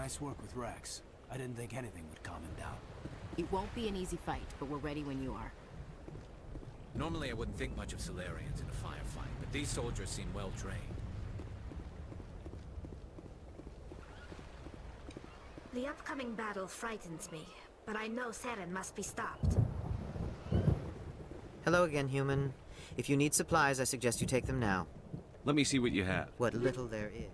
nice work with Rex. I didn't think anything would calm him down. It won't be an easy fight, but we're ready when you are. Normally I wouldn't think much of Solarians in a firefight, but these soldiers seem well trained. The upcoming battle frightens me, but I know Seren must be stopped. Hello again, human. If you need supplies, I suggest you take them now. Let me see what you have. What little there is.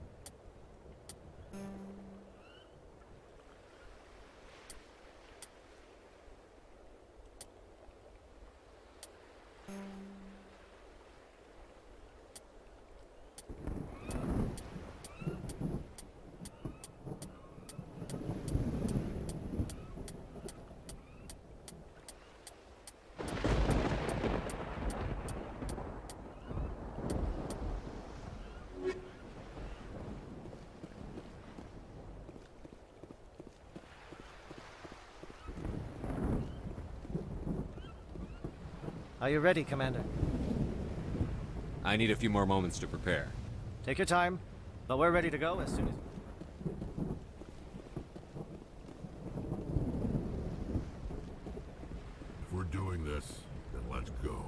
Are you ready, Commander? I need a few more moments to prepare. Take your time, but we're ready to go as soon as... If we're doing this, then let's go.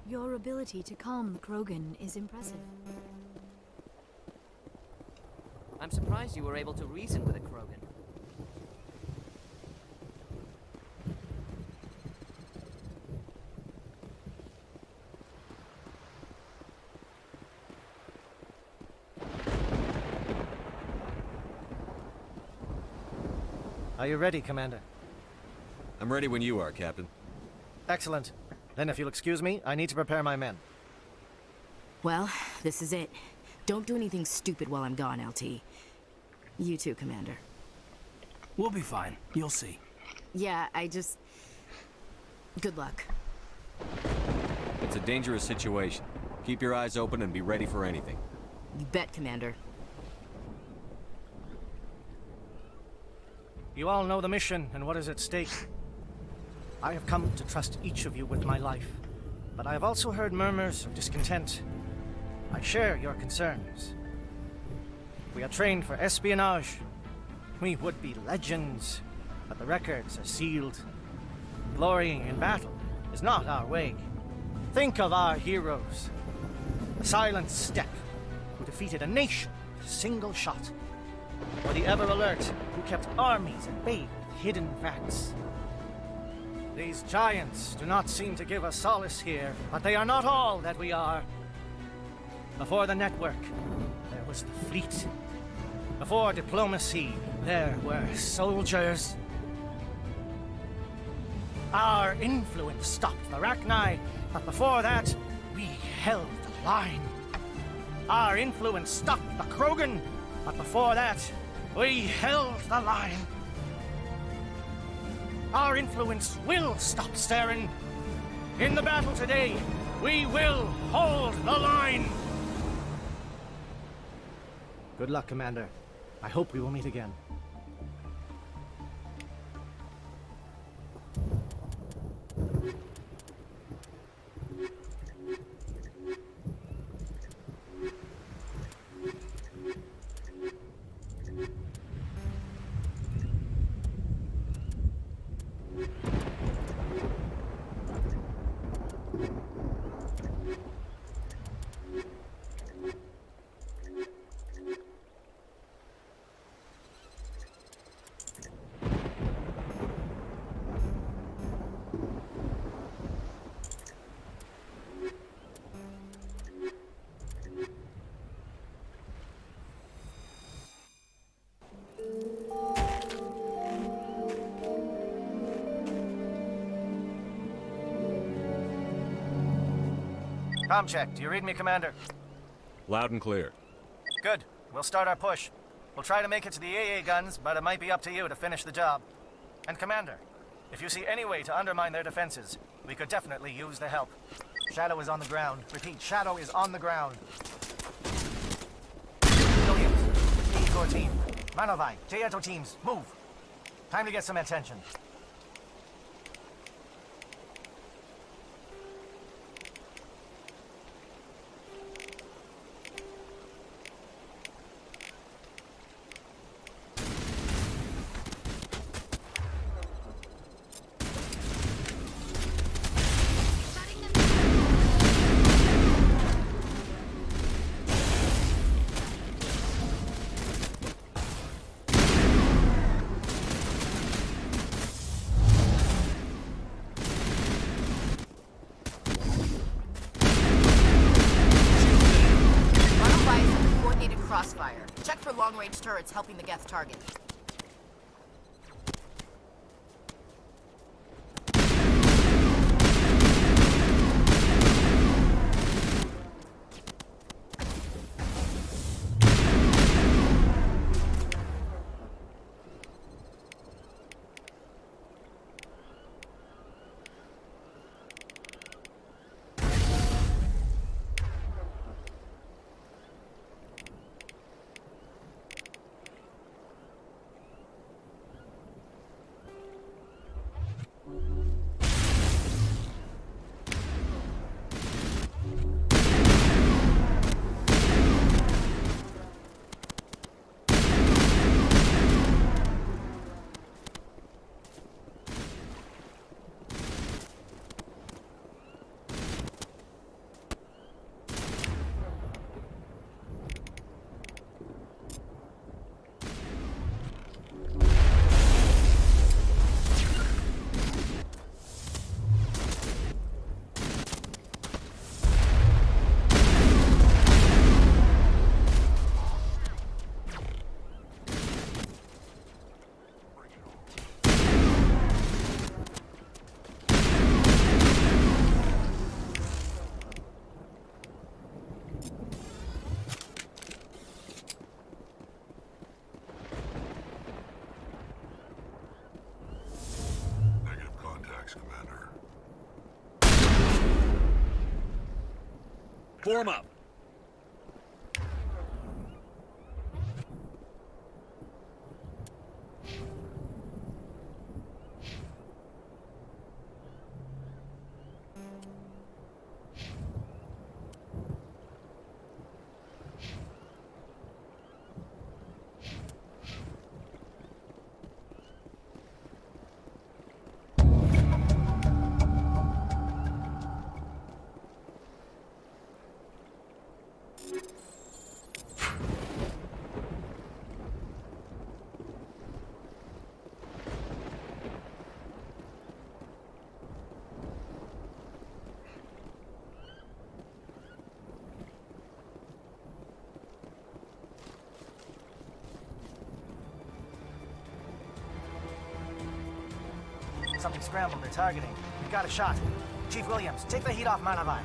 Your ability to calm the Krogan is impressive. I'm surprised you were able to reason with a Krogan. Are you ready, Commander? I'm ready when you are, Captain. Excellent. Then if you'll excuse me, I need to prepare my men. Well, this is it. Don't do anything stupid while I'm gone, LT. You too, Commander. We'll be fine. You'll see. Yeah, good luck. It's a dangerous situation. Keep your eyes open and be ready for anything. You bet, Commander. You all know the mission and what is at stake. I have come to trust each of you with my life, but I have also heard murmurs of discontent. I share your concerns. We are trained for espionage. We would be legends, but the records are sealed. Glorying in battle is not our way. Think of our heroes. The silent step who defeated a nation with a single shot. Or the ever-alert who kept armies at bay with hidden facts. These giants do not seem to give us solace here, but they are not all that we are. Before the network, there was the fleet. Before diplomacy, there were soldiers. Our influence stopped the Rachni, but before that, we held the line. Our influence stopped the Krogan, but before that, we held the line. Our influence will stop Seren. In the battle today, we will hold the line. Good luck, Commander. I hope we will meet again. Comm check. Do you read me, Commander? Loud and clear. Good. We'll start our push. We'll try to make it to the AA guns, but it might be up to you to finish the job. And Commander, if you see any way to undermine their defenses, we could definitely use the help. Shadow is on the ground. Repeat, Shadow is on the ground. Williams, E-Corps team. Manovai, Teato teams, move. Time to get some attention. long-range turrets helping the Geth target. Negative contacts, Commander. Form up. Something scrambled they're targeting. We got a shot. Chief Williams, take the heat off Manavai.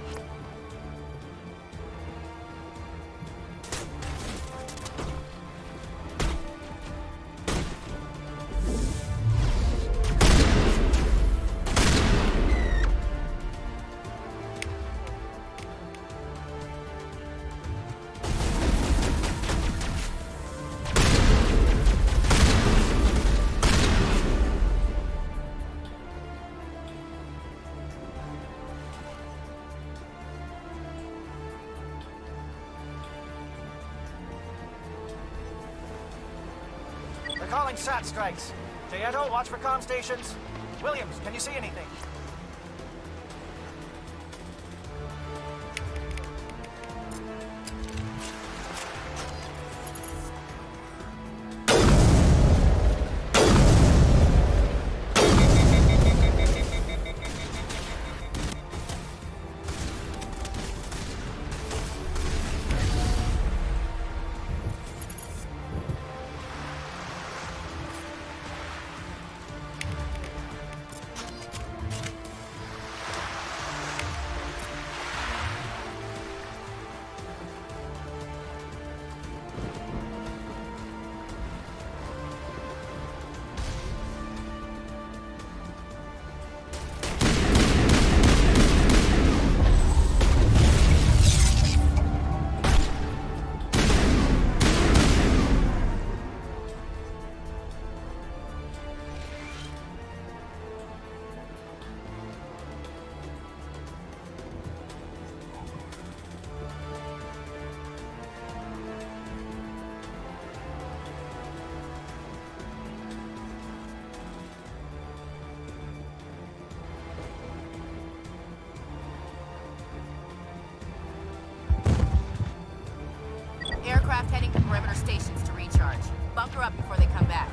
They're calling SAT strikes. Jayeto, watch for comm stations. Williams, can you see anything? Aircraft heading to perimeter stations to recharge. Bunker up before they come back.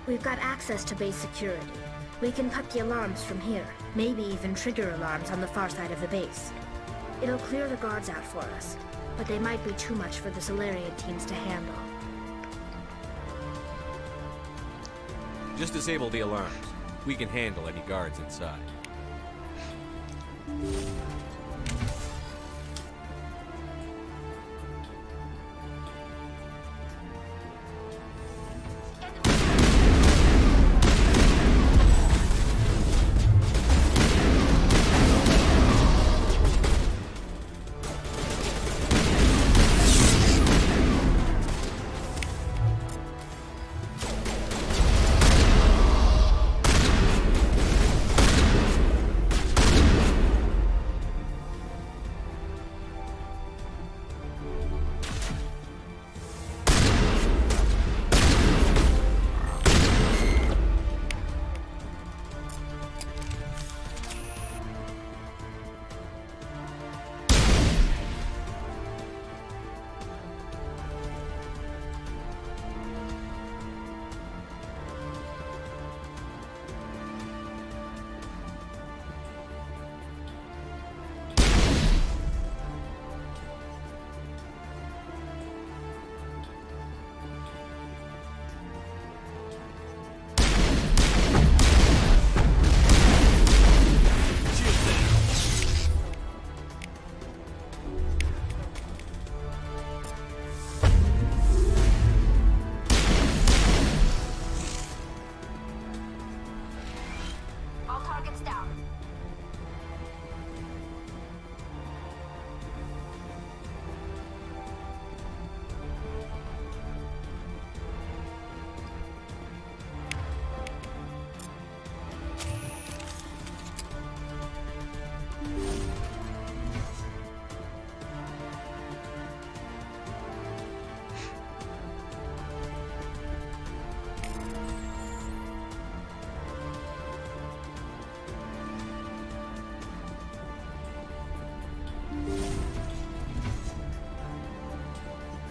We've got access to base security. We can cut the alarms from here, maybe even trigger alarms on the far side of the base. It'll clear the guards out for us, but they might be too much for the Solarian teams to handle. Just disable the alarms. We can handle any guards inside.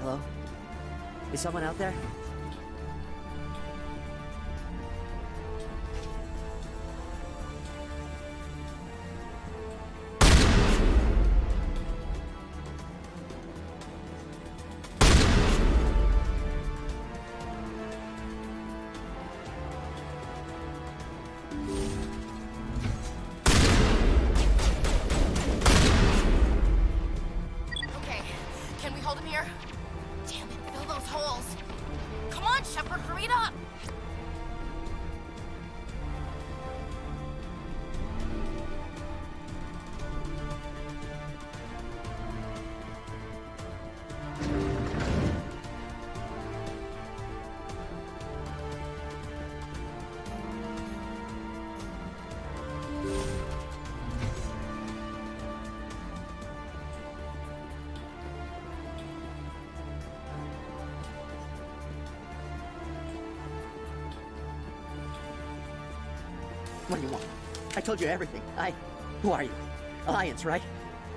Hello? Is someone out there? Okay, can we hold him here? Damn it, fill those holes. Come on, Shepard, hurry it up! What do you want? I told you everything. Who are you? Alliance, right?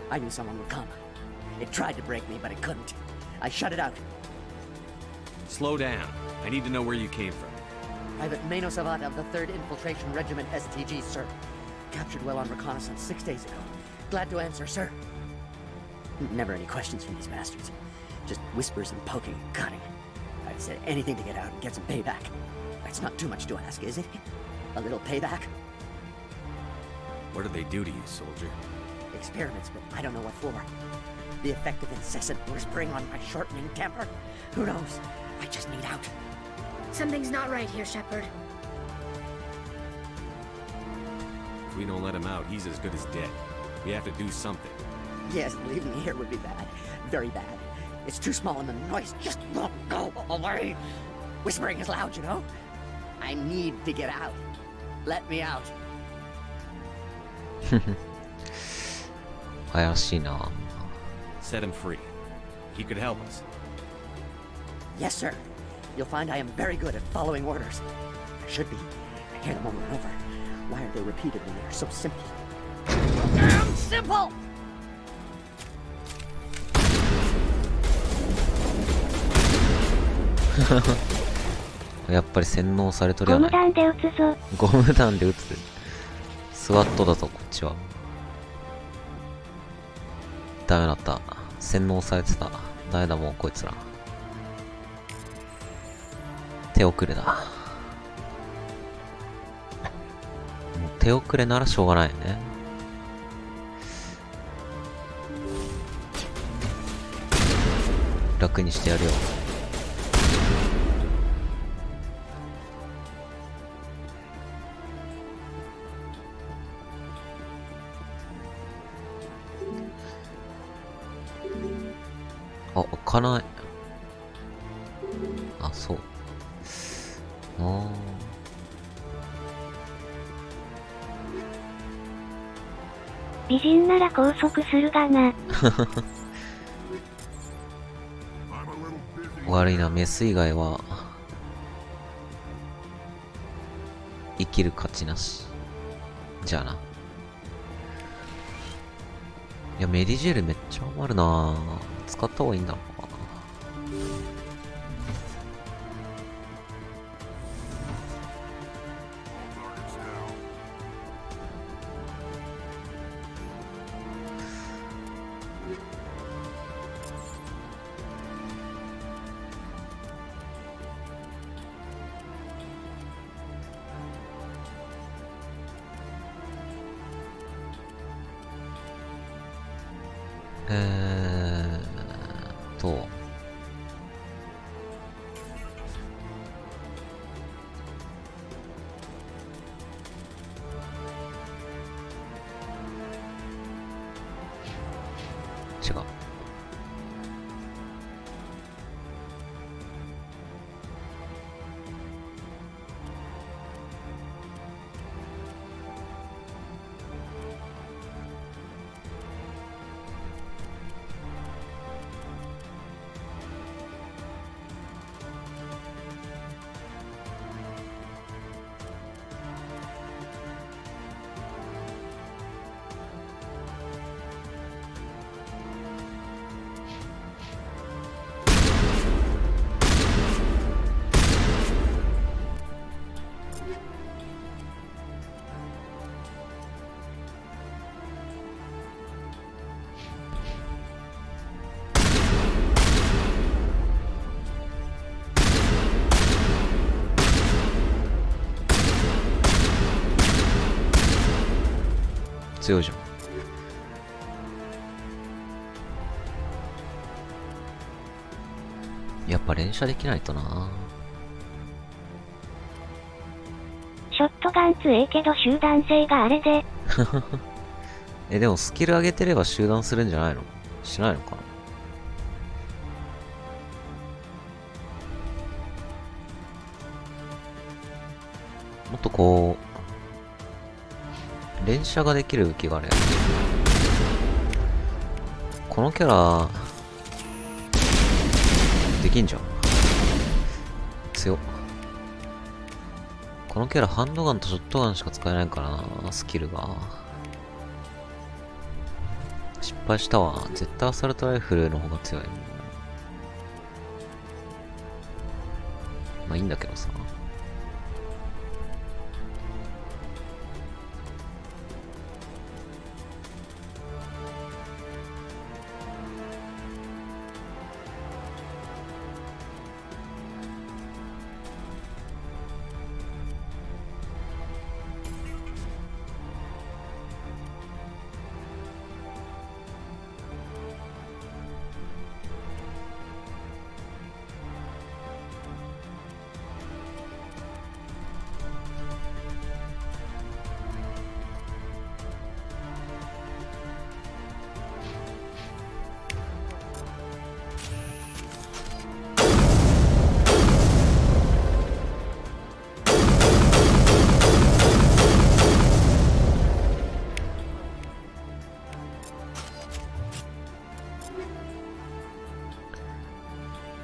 I knew someone would come. It tried to break me, but it couldn't. I shut it out. Slow down. I need to know where you came from. Private Mano Savat of the 3rd Infiltration Regiment STG, sir. Captured well on reconnaissance 6 days ago. Glad to answer, sir. Never any questions from these bastards. Just whispers and poking and cutting. I'd say anything to get out and get some payback. That's not too much to ask, is it? A little payback? What do they do to you, soldier? Experiments, but I don't know what for. The effect of incessant whispering on my shortening temper? Who knows? I just need out. Something's not right here, Shepard. If we don't let him out, he's as good as dead. We have to do something. Yes, leaving me here would be bad. Very bad. It's too small and the noise just won't go away. Whispering is loud, you know? I need to get out. Let me out. 怪しいな。 Set him free. He could help us. Yes, sir. You'll find I am very good at following orders. I should be. I hear them over and over. Why are they repeated when they're so simple? Damn simple! やっぱり洗脳されとるゴムやない。弾で撃つぞ。ゴム弾で撃つ。スワットだぞ、こっちは。ダメだった。洗脳されてた。ダメだ、もうこいつら。手遅れだ。もう手遅れならしょうがないよね。楽にしてやるよ。あ、開かない。あ、そう。あ美人なら拘束するがな。悪いな、メス以外は生きる価値なし。じゃあな。いや、メリジェルめっちゃ余るな。使った方がいいんだろうか。と違う。強いじゃん。やっぱ連射できないとな。ショットガン強えけど集団性があれで。でもスキル上げてれば集団するんじゃないの？しないのかな。もっとこう連射ができる武器があるやん。このキャラできんじゃん。強っ。このキャラハンドガンとショットガンしか使えないからな、スキルが。失敗したわ。絶対アサルトライフルの方が強い。まあいいんだけどさ。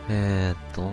えーっと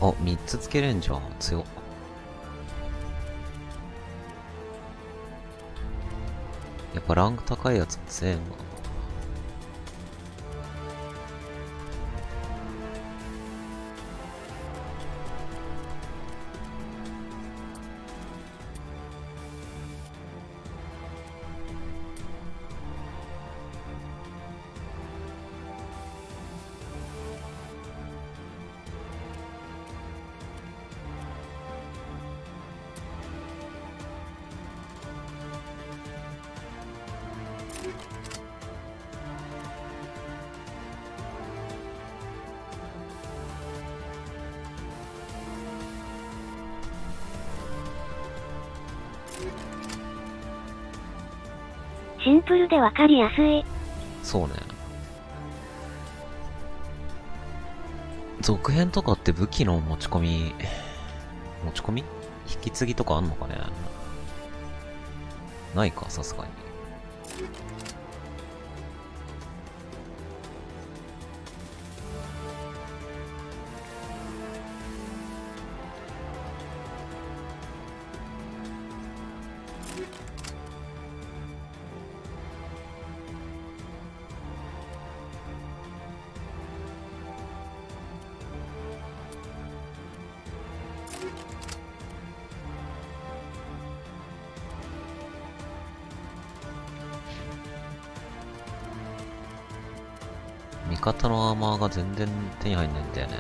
あ、3つつけれんじゃん。強っ。やっぱランク高いやつ強えな。シンプルでわかりやすい。そうね。続編とかって武器の持ち込み引き継ぎとかあんのかね。ないか、さすがに。味方のアーマーが全然手に入んないんだよね。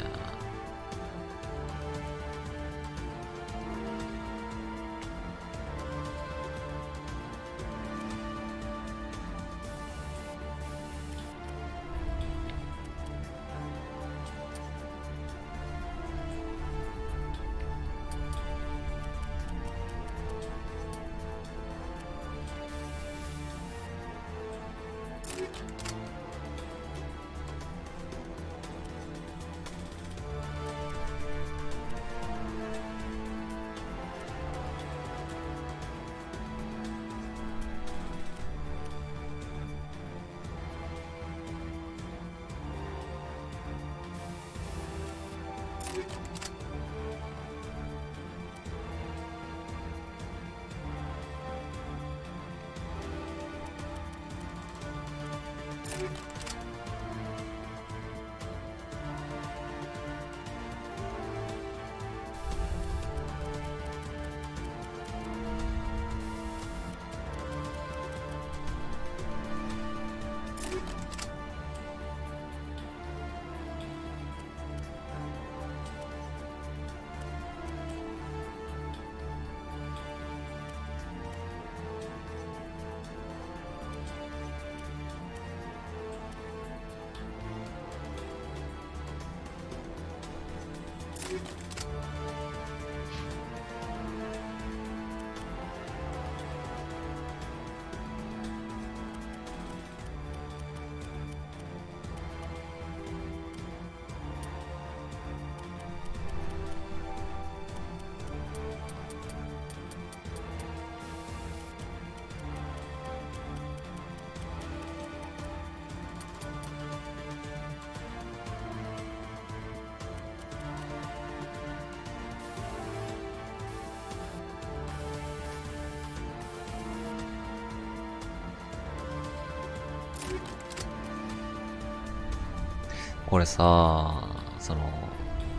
これさ、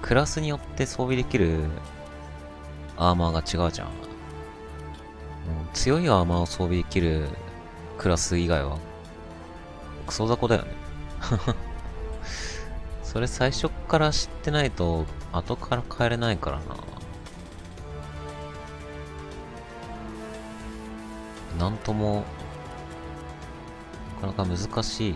クラスによって装備できるアーマーが違うじゃん。強いアーマーを装備できるクラス以外はクソ雑魚だよね。それ最初から知ってないと後から変えれないからな。なんともなかなか難しい。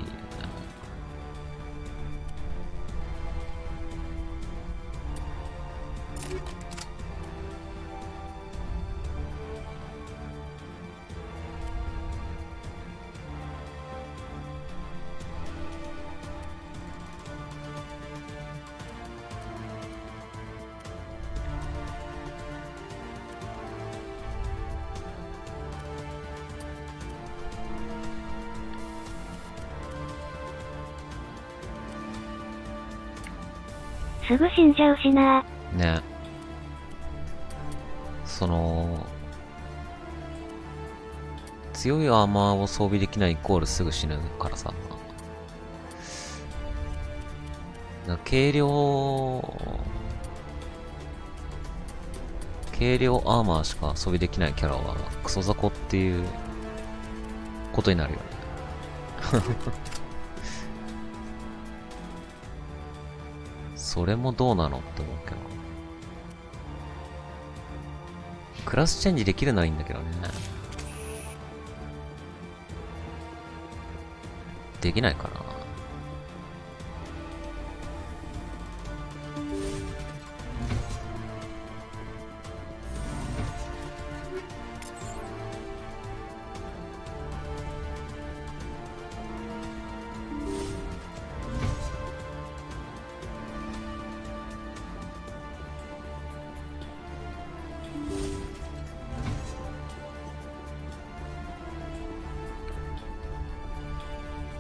すぐ死んじゃうしな。ね。その強いアーマーを装備できないイコールすぐ死ぬからさ。軽量アーマーしか装備できないキャラはクソ雑魚っていうことになるよね。それもどうなのって思うけど。クラスチェンジできるのはいいんだけどね。できないかな。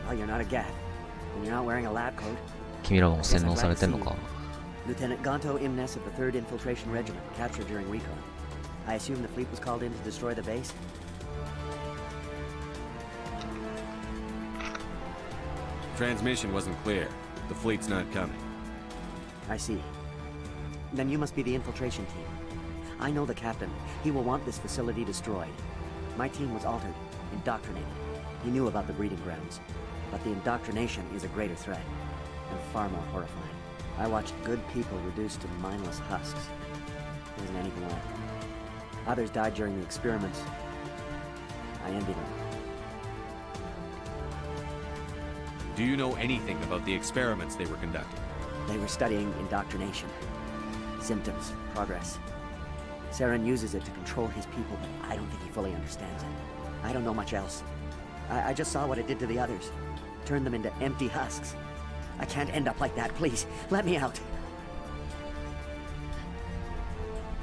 Well, you're not a Gath, and you're not wearing a lab coat. 君らも洗脳されてんのか。Lieutenant Gonto Imnes of the 3rd Infiltration Regiment, captured during recon. I assume the fleet was called in to destroy the base? Transmission wasn't clear. The fleet's not coming. I see. Then you must be the infiltration team. I know the captain. He will want this facility destroyed. My team was altered, indoctrinated. He knew about the breeding grounds. But the indoctrination is a greater threat, and far more horrifying. I watched good people reduced to mindless husks. There isn't anything left. Others died during the experiments. I envy them. Do you know anything about the experiments they were conducting? They were studying indoctrination. Symptoms, progress. Saren uses it to control his people, but I don't think he fully understands it. I don't know much else. I just saw what it did to the others. Turned them into empty husks. I can't end up like that, please. Let me out.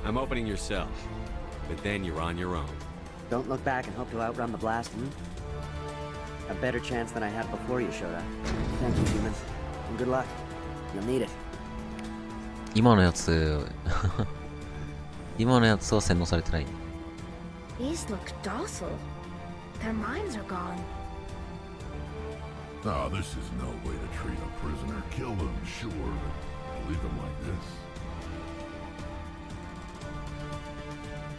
I'm opening your cell, but then you're on your own. Don't look back and hope to outrun the blast, A better chance than I had before you showed up. Thank you, human. And good luck. You'll need it. 今のやつは洗脳されてない。 These look docile. Their minds are gone. Ah, this is no way to treat a prisoner. Kill them, sure, but leave them like this.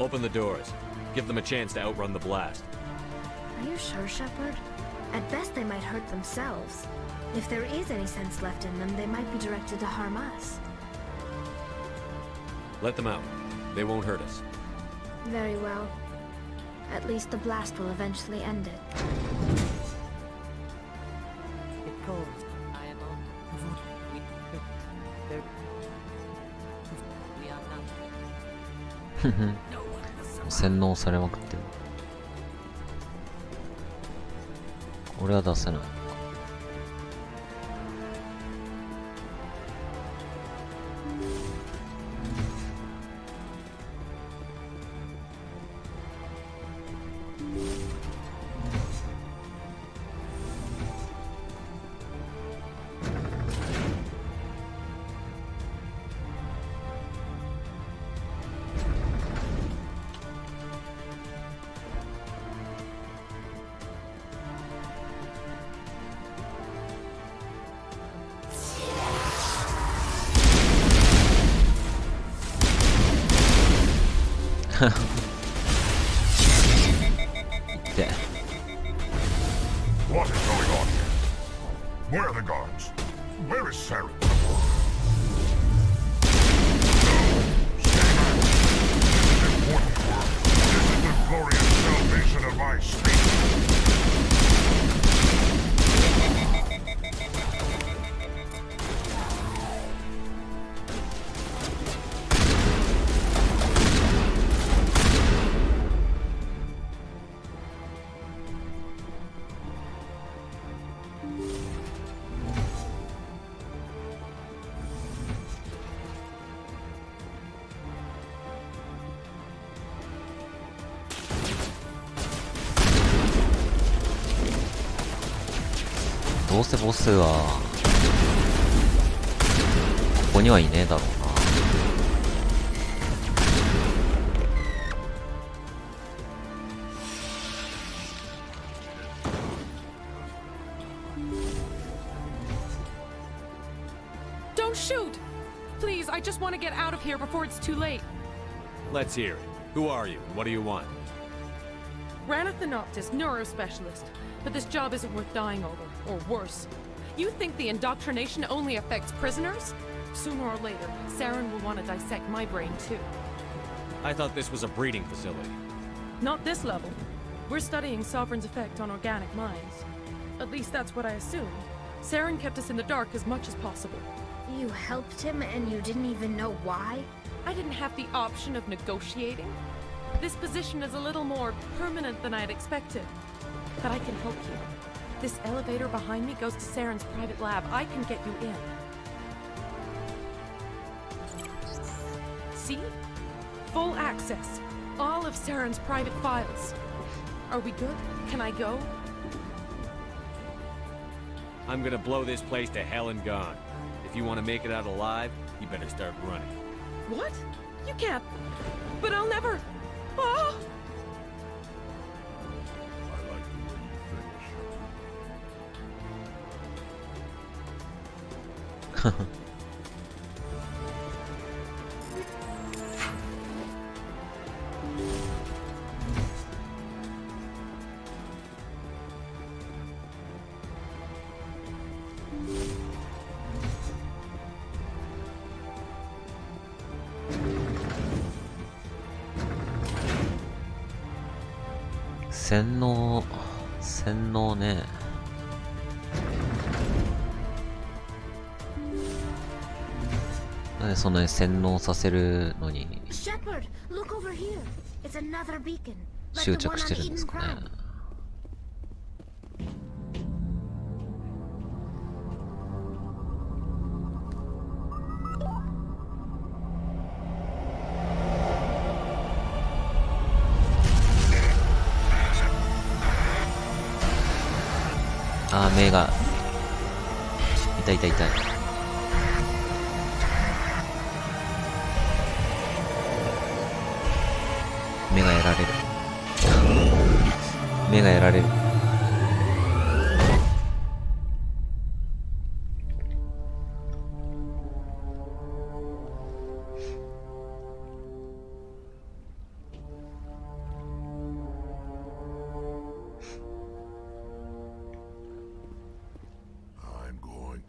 Open the doors. Give them a chance to outrun the blast. Are you sure, Shepard? At best, they might hurt themselves. If there is any sense left in them, they might be directed to harm us. Let them out. They won't hurt us. Very well. At least the blast will eventually end it. It goes. I am on. We are not. 洗脳されまくってる。俺は出せない。で What is going on here? Where are the guards? Where is Saren? Important work. This is the glorious salvation of my species.どうせボスはここにはいねえだろうな。Don't shoot! Please, I just want to get out of here before it's too late. Let's hear it. Who are you? What do you want? Ranathanoptis, neurospecialist. But this job isn't worth dying over, or worse. You think the indoctrination only affects prisoners? Sooner or later, Saren will want to dissect my brain too. I thought this was a breeding facility. Not this level. We're studying Sovereign's effect on organic minds. At least that's what I assumed. Saren kept us in the dark as much as possible. You helped him and you didn't even know why? I didn't have the option of negotiating. This position is a little more permanent than I'd expected. But I can help you. This elevator behind me goes to Saren's private lab. I can get you in. See? Full access. All of Saren's private files. Are we good? Can I go? I'm gonna blow this place to hell and gone. If you want to make it out alive, you better start running. What? You can't. But I'll never. Oh! I like the way you finish. 洗脳ね。なんでそんなに洗脳させるのに執着してるんですかね。あー、目が痛い痛い痛い。目がやられる。目がやられる。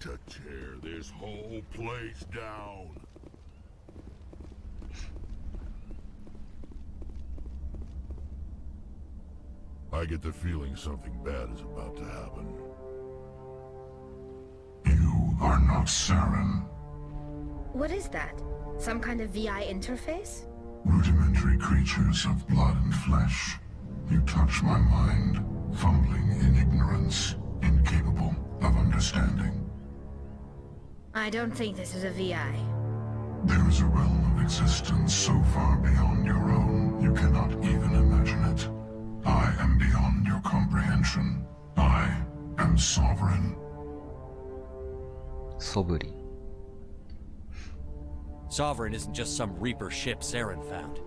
To tear this whole place down. I get the feeling something bad is about to happen. You are not Saren. What is that? Some kind of VI interface? Rudimentary creatures of blood and flesh. You touch my mind, fumbling in ignorance, incapable of understanding. I don't think this is a VI. There is a realm of existence so far beyond your own, you cannot even imagine it. I am beyond your comprehension. I am sovereign. Sovereign. Sovereign isn't just some Reaper ship Saren found.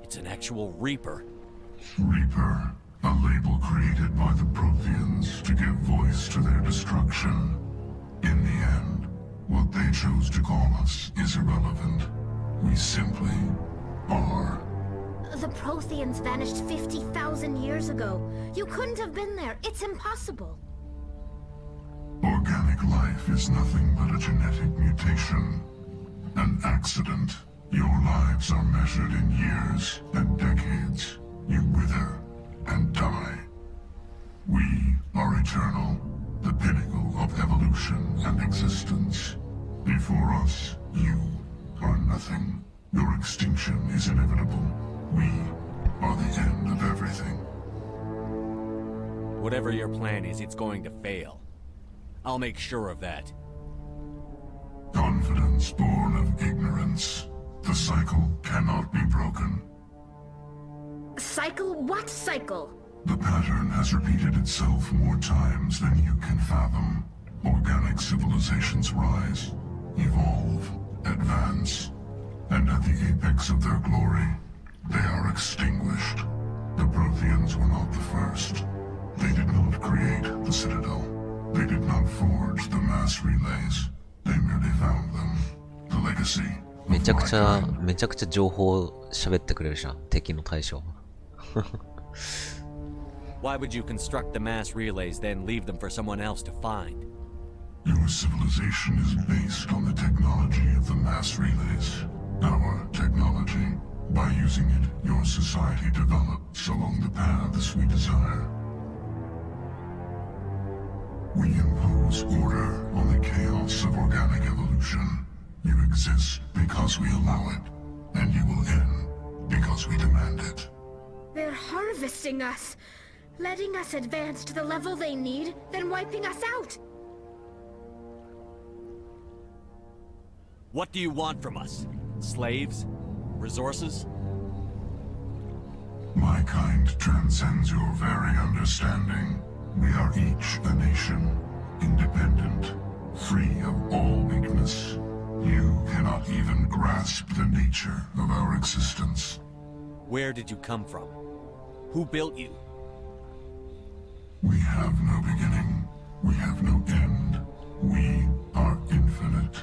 It's an actual Reaper. Reaper, a label created by the Protheans to give voice to their destruction. In the end, what they chose to call us is irrelevant. We simply are. The Protheans vanished 50,000 years ago. You couldn't have been there. It's impossible. Organic life is nothing but a genetic mutation. An accident. Your lives are measured in years and decades. You wither and die. We are eternal. The pinnacle of evolution and existence. Before us, you are nothing. Your extinction is inevitable. We are the end of everything. Whatever your plan is, it's going to fail. I'll make sure of that. Confidence born of ignorance. The cycle cannot be broken. Cycle? What cycle? The pattern has repeated itself more times than you can fathom. Organic civilizations rise, evolve, advance, and at the apex of their glory, they are extinguished. The Protheans were not the first. They did not create the Citadel. They did not forge the mass relays. They merely found them. The legacy. めちゃくちゃ情報喋ってくれるじゃん、敵の対象。Why would you construct the mass relays, then leave them for someone else to find? Your civilization is based on the technology of the mass relays. Our technology. By using it, your society develops along the paths we desire. We impose order on the chaos of organic evolution. You exist because we allow it, and you will end because we demand it. They're harvesting us, letting us advance to the level they need, then wiping us out. What do you want from us? Slaves? Resources? My kind transcends your very understanding. We are each a nation, independent, free of all weakness. You cannot even grasp the nature of our existence. Where did you come from? Who built you? We have no beginning. We have no end. We are infinite.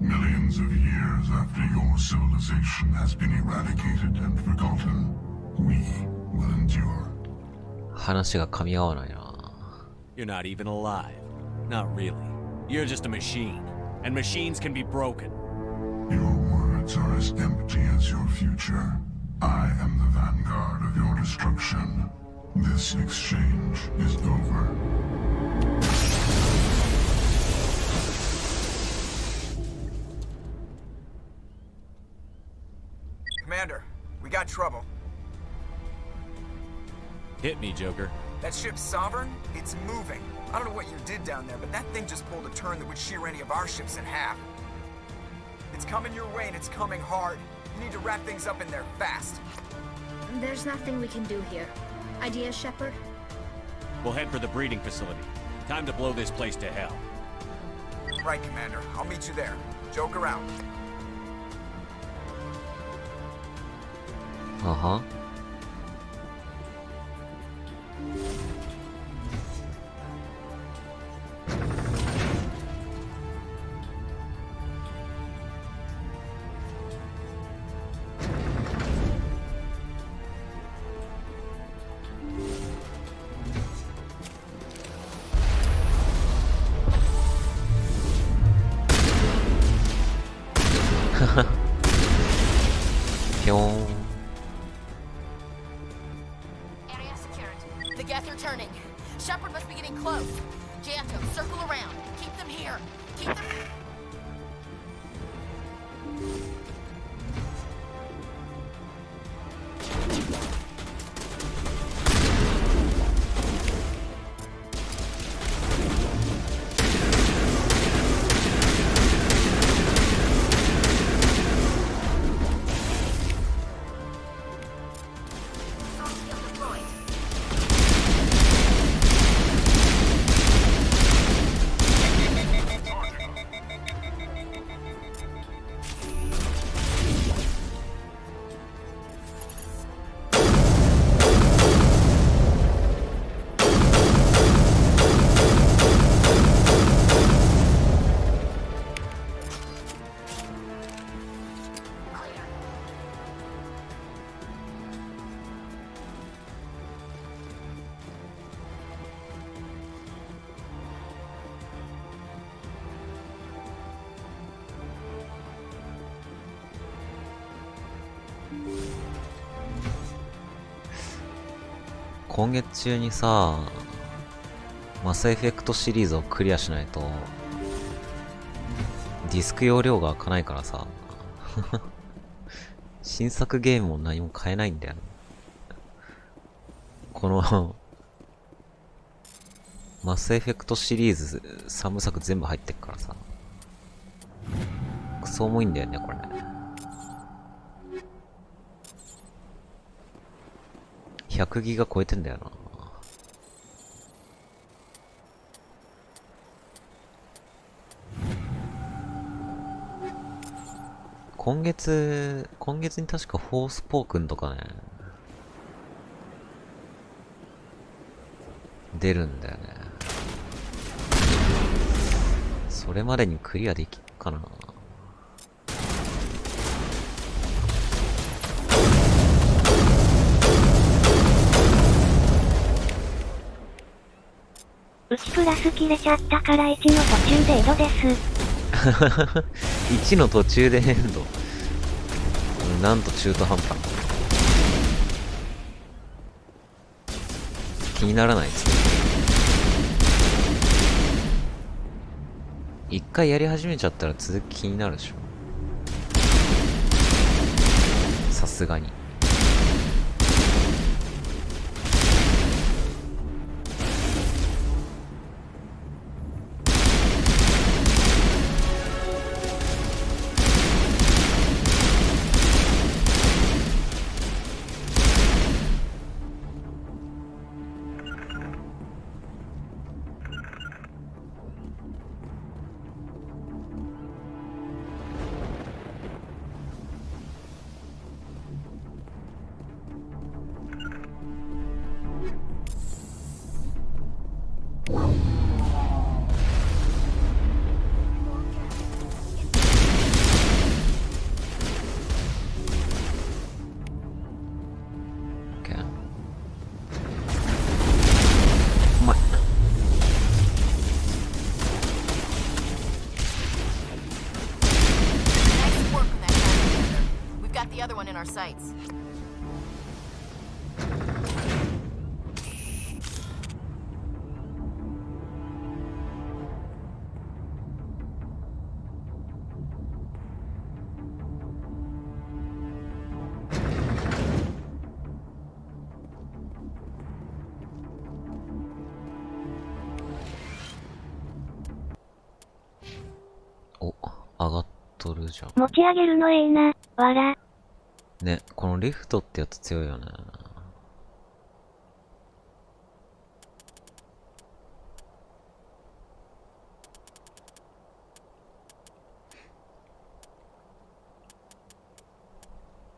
Millions of years after your civilization has been eradicated and forgotten, we will endure. 話が噛み合わないな。You're not even alive. Not really. You're just a machine. And machines can be broken. Your words are as empty as your future. I am the vanguard of your destruction. This exchange is over. Commander, we got trouble. Hit me, Joker. That ship's Sovereign? It's moving. I don't know what you did down there, but that thing just pulled a turn that would shear any of our ships in half. It's coming your way and it's coming hard. You need to wrap things up in there fast. There's nothing we can do here. Ideas, Shepard? We'll head for the breeding facility. Time to blow this place to hell. Right, Commander. I'll meet you there. Joker out. Uh-huh. Area secured. The gas are turning. Shepard must be getting close. Janto, circle around. Keep them here. Keep them...今月中にさ、マスエフェクトシリーズをクリアしないとディスク容量が開かないからさ新作ゲームも何も買えないんだよね。このマスエフェクトシリーズ3部作全部入ってっからさ、クソ重いんだよねこれね。100ギガ超えてんだよな。今月に確かフォースポークンとかね出るんだよね。そそれまでにクリアできるかな。うちプラス切れちゃったから1の途中でエドです。1の途中でエンド。なんと中途半端。気にならないですね。一回やり始めちゃったら続き気になるでしょ。さすがに。The other one in our sights.お、上がっとるじゃん。持ち上げるのええな、わら。ね、このリフトってやつ強いよね。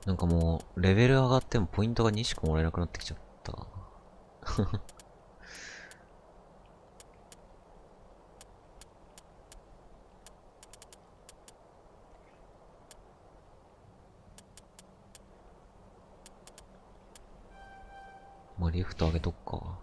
なんかもう、レベル上がってもポイントが2しかもらえなくなってきちゃった。まあ、リフト上げとくか。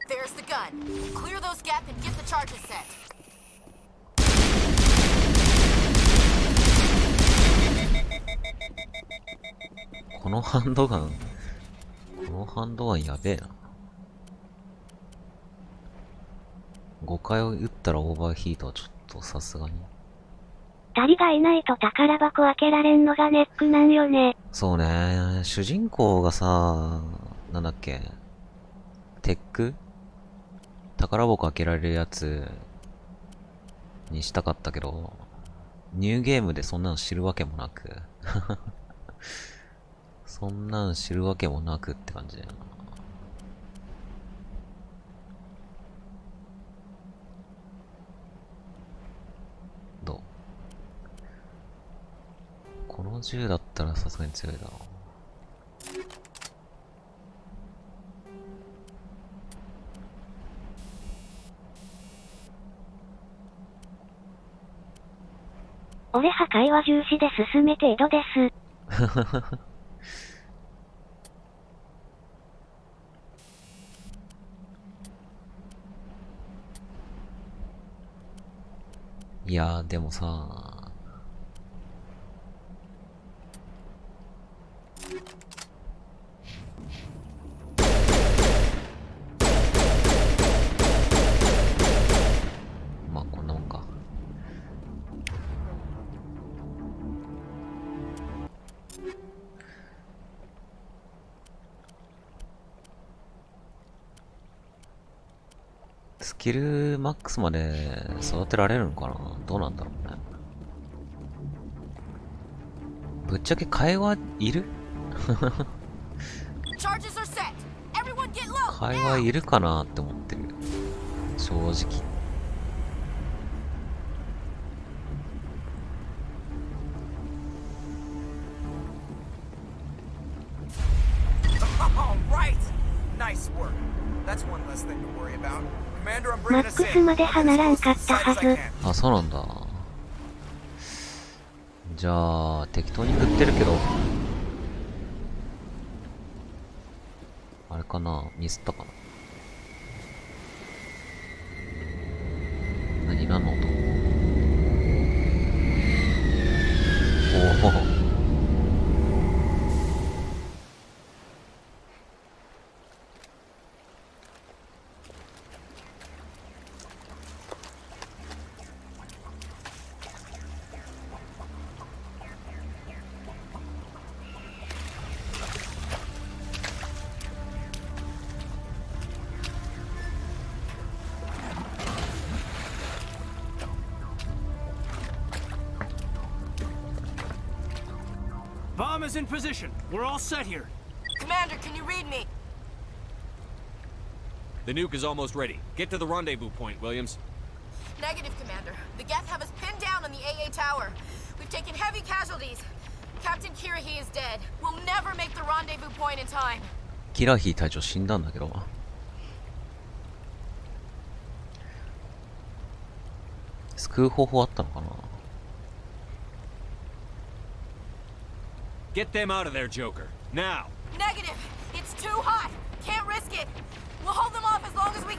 There's the gun. Clear those gaps and get the charges set. このハンドガンやべえな。5回撃ったらオーバーヒートはちょっとさすがに。2人がいないと宝箱開けられんのがネックなんよね。そうね、主人公がさ、なんだっけ、テック宝箱開けられるやつにしたかったけど、ニューゲームでそんなの知るわけもなくそんなん知るわけもなくって感じだよな。どう？この銃だったらさすがに強いだろう。俺破壊は重視で進めてエドです。いやーでもさ、まあこんなもんか。スキルマックスまで育てられるのかな。どうなんだろうね。ぶっちゃけ会話いる会話いるかなって思ってる。正直。マックスまで離らんかったはず。あ、そうなんだ。じゃあ、適当に振ってるけど。あれかな、ミスったかな。何の音。おお。Bomb is in position. We're all set here. Commander, can you read me? The nuke is almost ready. Get to the rendezvous point, Williams. Negative, Commander. The Geth have us pinned down on the AA tower. We've taken heavy casualties. Captain Kirahi is dead. We'll never make the rendezvous point in time. キラヒー隊長死んだんだけど。救う方法あったのかな。Get them out of there, Joker. Now! Negative! It's too hot! Can't risk it! We'll hold them off as long as we...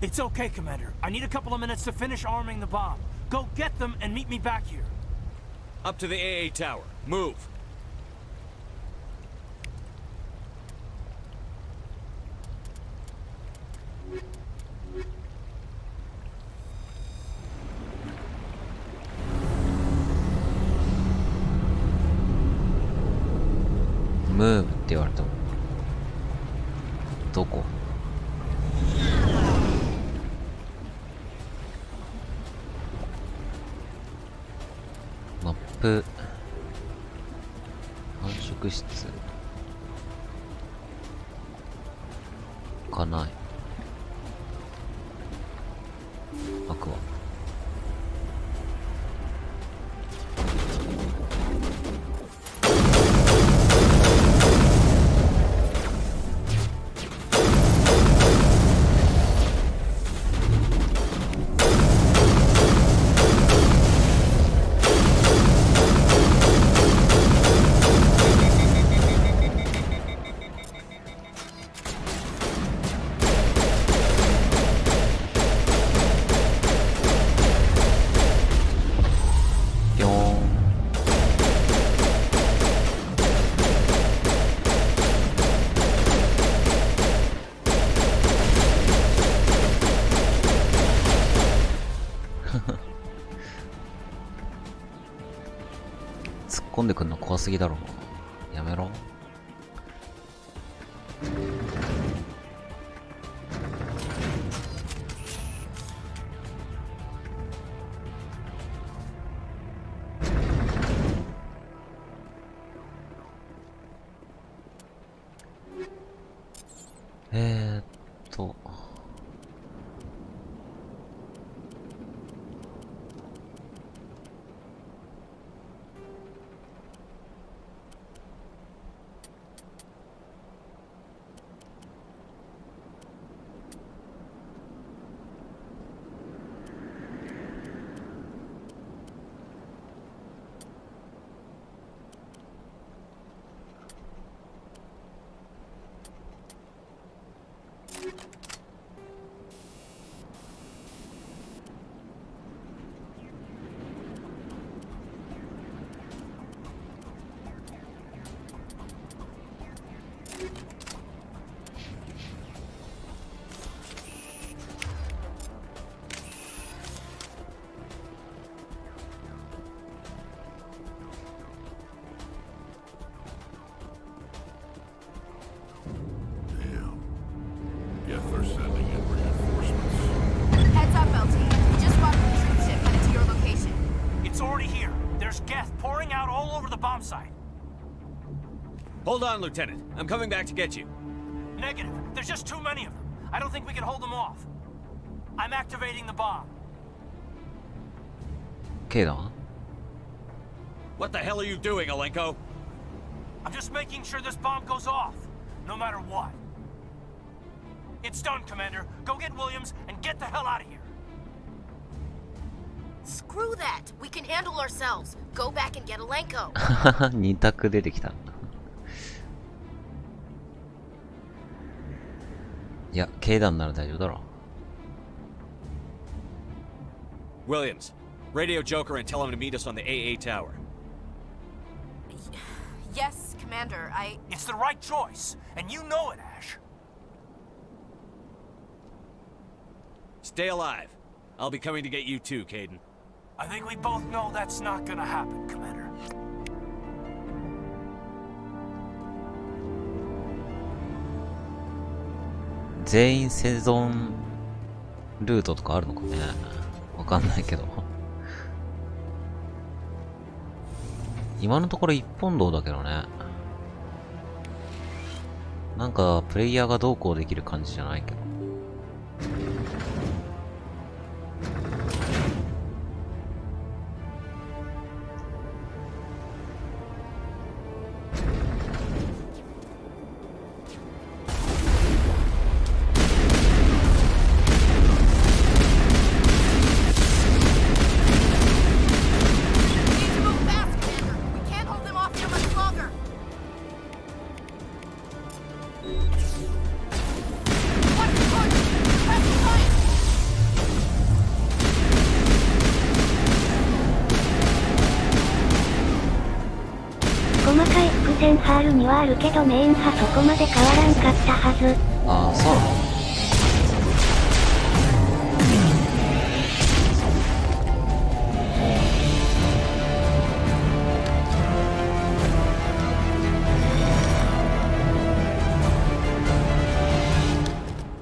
It's okay, Commander. I need a couple of minutes to finish arming the bomb. Go get them and meet me back here. Up to the AA tower. Move! Move って言われてもどこ。マップ繁殖室かない。アクア突っ込んでくんの怖すぎだろ。やめろ。ーっとGeth are sending in reinforcements. bomb site. Hold on, Lieutenant. I'm coming back to get you. Negative. There's just too many of them. I don't think we can hold them off. I'm activating the bomb. Kayden? What the hell are you doing, Alenko? I'm just making sure this bomb goes off, no matter what. It's done, Commander. Go get Williams and get the hell out of here. Screw that! We can handle ourselves. Go back and get Alenko. 2択出てきたんだ。いや、ケイダンなら大丈夫だろ。Williams, radio Joker and tell him to meet us on the AA tower. Yes, Commander, It's the right choice, and you know it, Ash. Stay alive. I'll be coming to get you too, Kayden. I think we both know that's not gonna happen, Commander. 全員生存ルートとかあるのかね。わかんないけど。今のところ一本道だけどね。なんかプレイヤーがどうこうできる感じじゃないけど。細かい伏線ハールにはあるけどメイン派そこまで変わらんかったはず。ああ、そうなの？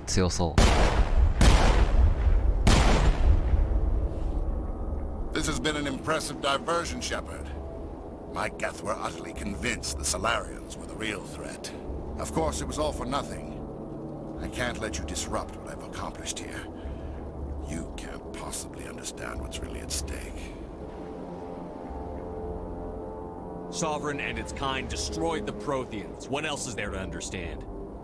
強そう。This has been an impressive diversion, Shepard. My Geth were utterly convinced the Solarians were the real threat. Of course, it was all for nothing. I can't let you disrupt what I've accomplished here. You can't possibly understand what's really at stake. Sovereign and its kind destroyed the Protheans. What else is there to understand?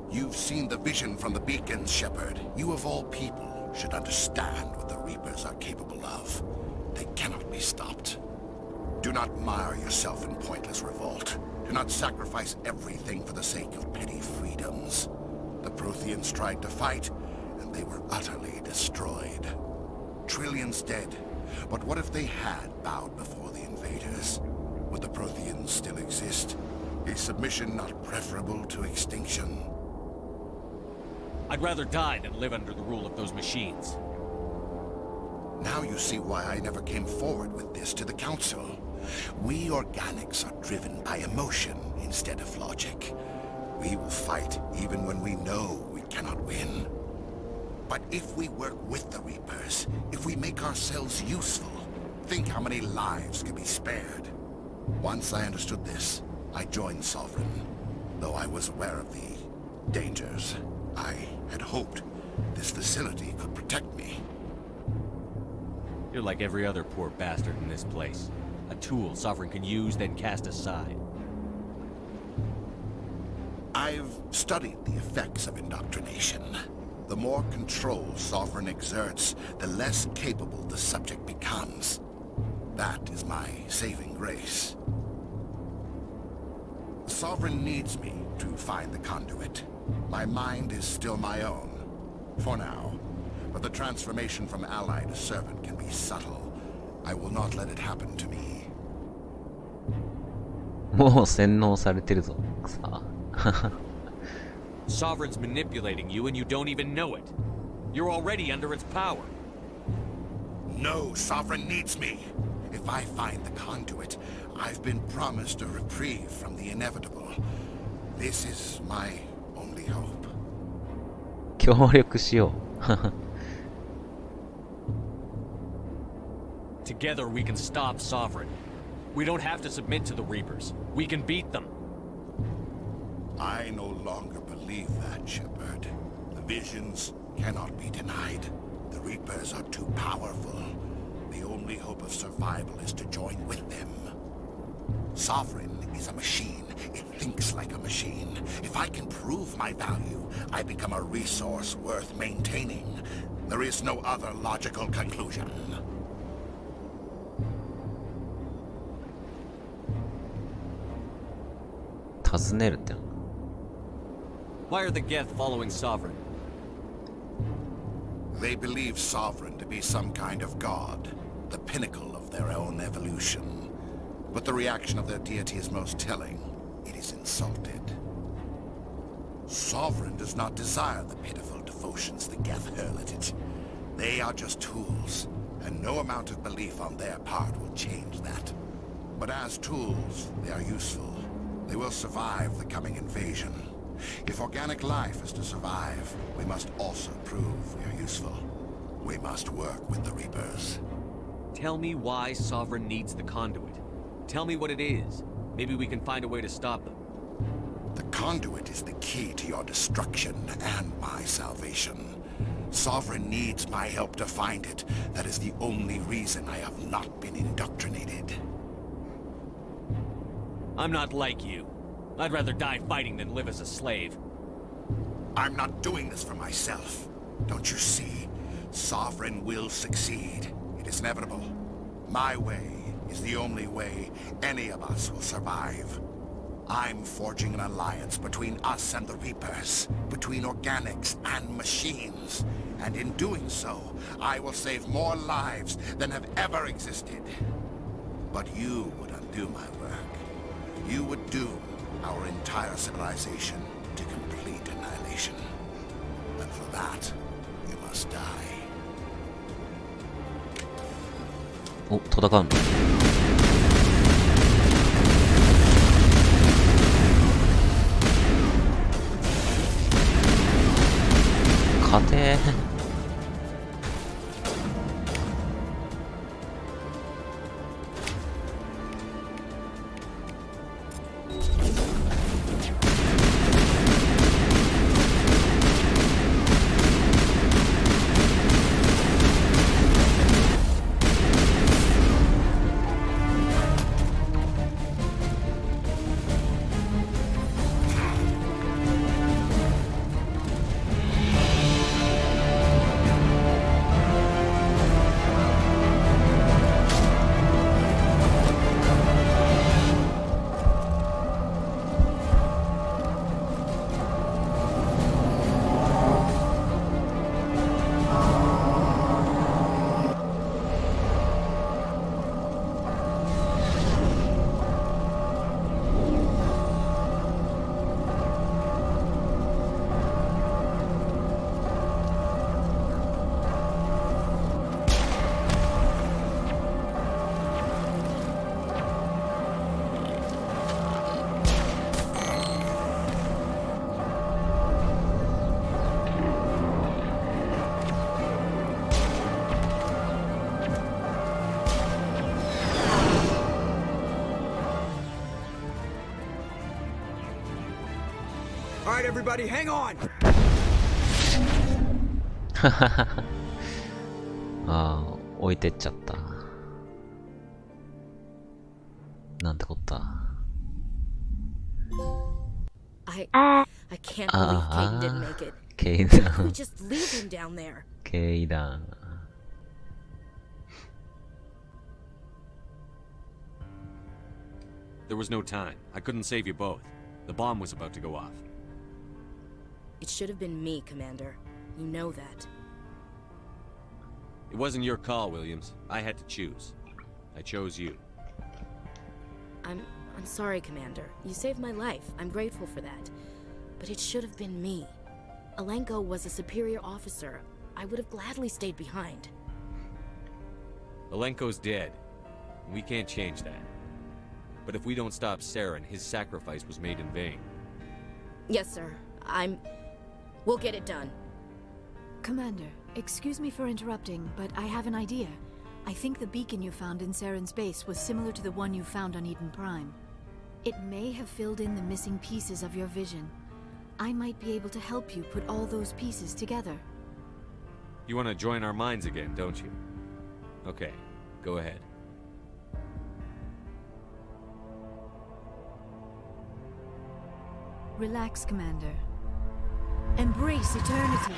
You've seen the vision from the beacons, Shepard. You of all people should understand what the Reapers are capable of. They cannot be stopped. Do not mire yourself in pointless revolt. Do not sacrifice everything for the sake of petty freedoms. The Protheans tried to fight, and they were utterly destroyed. Trillions dead. But what if they had bowed before the invaders? Would the Protheans still exist? Is submission not preferable to extinction? I'd rather die than live under the rule of those machines. Now you see why I never came forward with this to the Council. We organics are driven by emotion instead of logic. We will fight even when we know we cannot win. But if we work with the Reapers, if we make ourselves useful, think how many lives could be spared. Once I understood this, I joined Sovereign, though I was aware of the dangers. I had hoped this facility could protect me. You're like every other poor bastard in this place. A tool Sovereign can use, then cast aside. I've studied the effects of indoctrination. The more control Sovereign exerts, the less capable the subject becomes. That is my saving grace. Sovereign needs me to find the conduit. My mind is still my own, for now. But the transformation from ally to servant can be subtle. I will not let it happen to me. もう洗脳されてるぞ。さあ。Sovereign's manipulating you and you don't even know it. You're already under its power. No, Sovereign needs me. If I find the conduit, I've been promised a reprieve from the inevitable. This is my only hope. 協力しよう。Together we can stop Sovereign. We don't have to submit to the Reapers. We can beat them. I no longer believe that, Shepard. The visions cannot be denied. The Reapers are too powerful. The only hope of survival is to join with them. Sovereign is a machine. It thinks like a machine. If I can prove my value, I become a resource worth maintaining. There is no other logical conclusion. Why are the Geth following Sovereign? They believe Sovereign to be some kind of god, the pinnacle of their own evolution. But the reaction of their deity is most telling. It is insulted. Sovereign does not desire the pitiful devotions the Geth hurl at it. They are just tools, and no amount of belief on their part will change that. But as tools, they are useful. They will survive the coming invasion. If organic life is to survive, we must also prove we are useful. We must work with the Reapers. Tell me why Sovereign needs the conduit. Tell me what it is. Maybe we can find a way to stop them. The conduit is the key to your destruction and my salvation. Sovereign needs my help to find it. That is the only reason I have not been indoctrinated. I'm not like you. I'd rather die fighting than live as a slave. I'm not doing this for myself. Don't you see? Sovereign will succeed. It is inevitable. My way is the only way any of us will survive. I'm forging an alliance between us and the Reapers, between organics and machines. And in doing so, I will save more lives than have ever existed. But you would undo my work. You would doom our entire civilization to complete annihilation. And for that, you must die. お、戦うんだ。勝てー。Alright, everybody, hang on! ああ、置いてっちゃった。なんてこった。I can't believe Caden didn't make it. Caden. We just leave him down there. Caden. There was no time. I couldn't save you both. The bomb was about to go off. It should have been me, Commander. You know that. It wasn't your call, Williams. I had to choose. I chose you. I'm sorry, Commander. You saved my life. I'm grateful for that. But it should have been me. Alenko was a superior officer. I would have gladly stayed behind. Alenko's dead. We can't change that. But if we don't stop Saren, his sacrifice was made in vain. Yes, sir. We'll get it done. Commander, excuse me for interrupting, but I have an idea. I think the beacon you found in Saren's base was similar to the one you found on Eden Prime. It may have filled in the missing pieces of your vision. I might be able to help you put all those pieces together. You want to join our minds again, don't you? Okay, go ahead. Relax, Commander. Embrace eternity.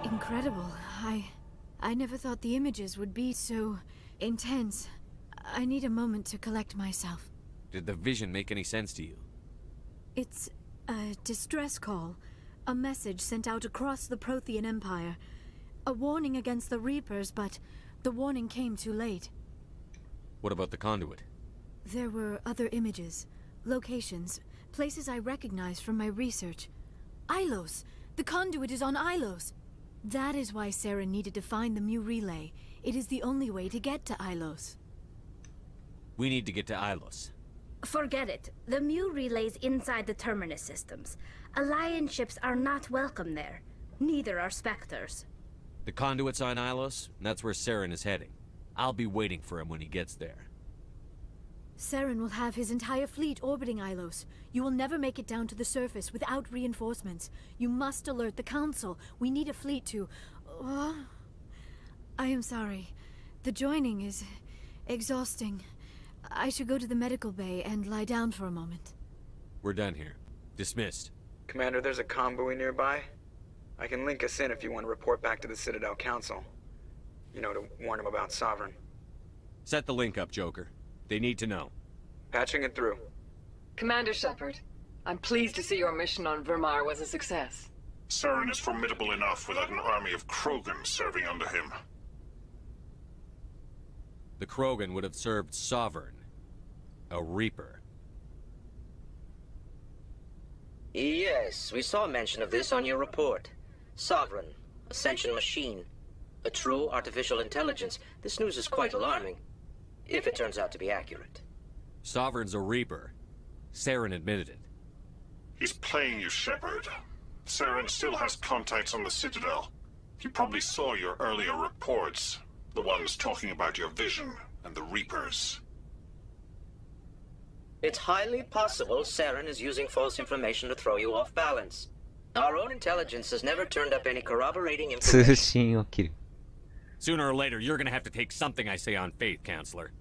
Incredible. I never thought the images would be so intense. I need a moment to collect myself. Did the vision make any sense to you? It's a distress call. A message sent out across the Prothean Empire. A warning against the Reapers, but the warning came too late. What about the conduit? There were other images, locations, places I recognized from my research. Ilos! The conduit is on Ilos! That is why Saren needed to find the Mu relay. It is the only way to get to Ilos. We need to get to Ilos. Forget it. The Mu relay's inside the Terminus systems. Alliance ships are not welcome there. Neither are Spectres. The conduit's on Ilos, and that's where Saren is heading. I'll be waiting for him when he gets there. Saren will have his entire fleet orbiting Ilos. You will never make it down to the surface without reinforcements. You must alert the Council. We need a fleet to... I am sorry. The joining is exhausting. I should go to the medical bay and lie down for a moment. We're done here. Dismissed. Commander, there's a convoy nearby. I can link us in if you want to report back to the Citadel Council. You know, to warn them about Sovereign. Set the link up, Joker. They need to know. Patching it through. Commander Shepard, I'm pleased to see your mission on Vermar was a success. Saren is formidable enough without an army of Krogan serving under him. The Krogan would have served Sovereign. A Reaper. Yes, we saw mention of this on your report. Sovereign, Ascension machine, a true artificial intelligence. This news is quite alarming, if it turns out to be accurate. Sovereign's a Reaper. Saren admitted it. He's playing you, Shepard. Saren still has contacts on the Citadel. He probably saw your earlier reports. The ones talking about your vision and the Reapers. It's highly possible Saren is using false information to throw you off balance. Our own intelligence has never turned up any corroborating information. Sooner or later, you're gonna have to take something I say on faith, Counselor.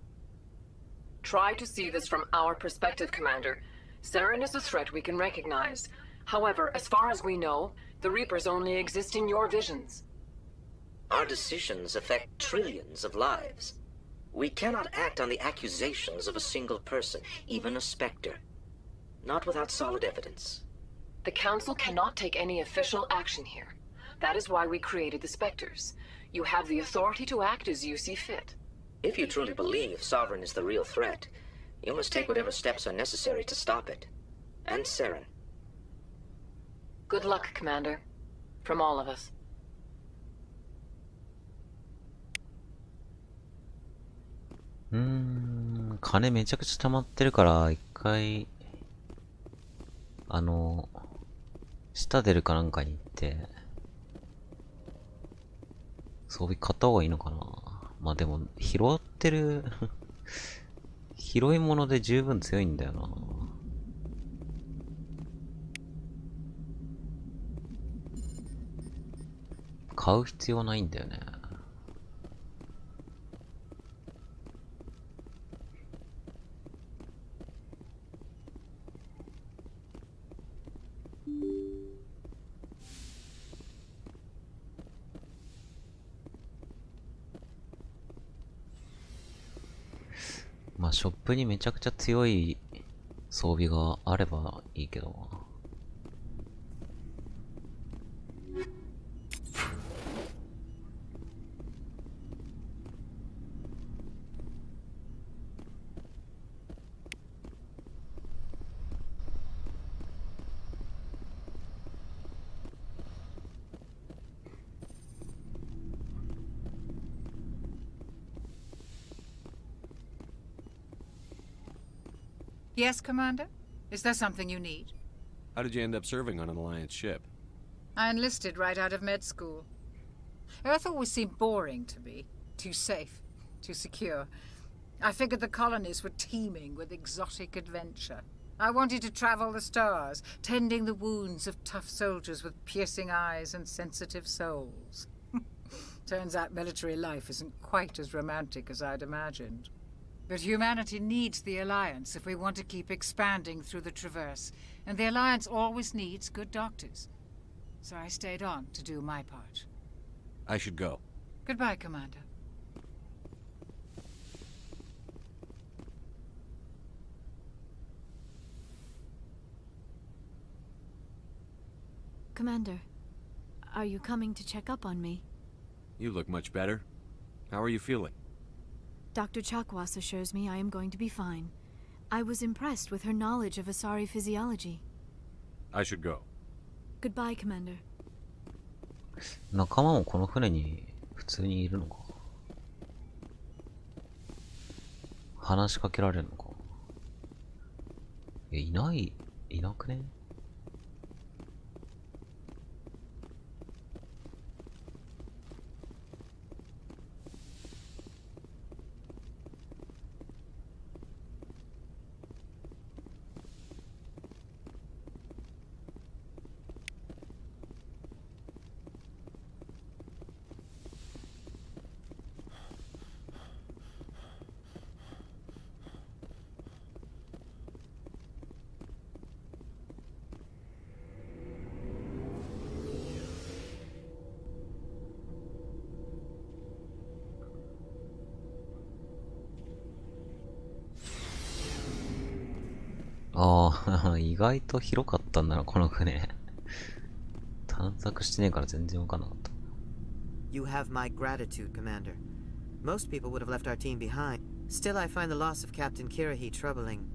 Try to see this from our perspective, Commander. Saren is a threat we can recognize. However, as far as we know, the Reapers only exist in your visions. Our decisions affect trillions of lives. We cannot act on the accusations of a single person, even a Spectre. Not without solid evidence. The Council cannot take any official action here. That is why we created the Spectres. You have the authority to act as you see fit. If you truly believe Sovereign is the real threat, you must take whatever steps are necessary to stop it. And Saren. Good luck, Commander. From all of us. 金めちゃくちゃ溜まってるから、一回、下出るかなんかに行って、装備買った方がいいのかな。まあでも、拾ってる、拾い物で十分強いんだよな。買う必要ないんだよね。まあショップにめちゃくちゃ強い装備があればいいけど。Yes, Commander? Is there something you need? How did you end up serving on an Alliance ship? I enlisted right out of med school. Earth always seemed boring to me. Too safe, too secure. I figured the colonies were teeming with exotic adventure. I wanted to travel the stars, tending the wounds of tough soldiers with piercing eyes and sensitive souls. Turns out military life isn't quite as romantic as I'd imagined. But humanity needs the Alliance if we want to keep expanding through the Traverse, and the Alliance always needs good doctors. So I stayed on to do my part. I should go. Goodbye, Commander. Commander, are you coming to check up on me? You look much better. How are you feeling? Dr. Chakwas assures me I am going to be fine. I was impressed with her knowledge of Asari physiology. I should go. Goodbye, Commander. 仲間もこの船に普通にいるのか。話しかけられるのか。いなくね。ああ、意外と広かったんだな、この船。探索してねえから全然わかんなかった。You have my gratitude, Commander. Most people would have left our team behind. Still, I find the loss of Captain Kirahi troubling.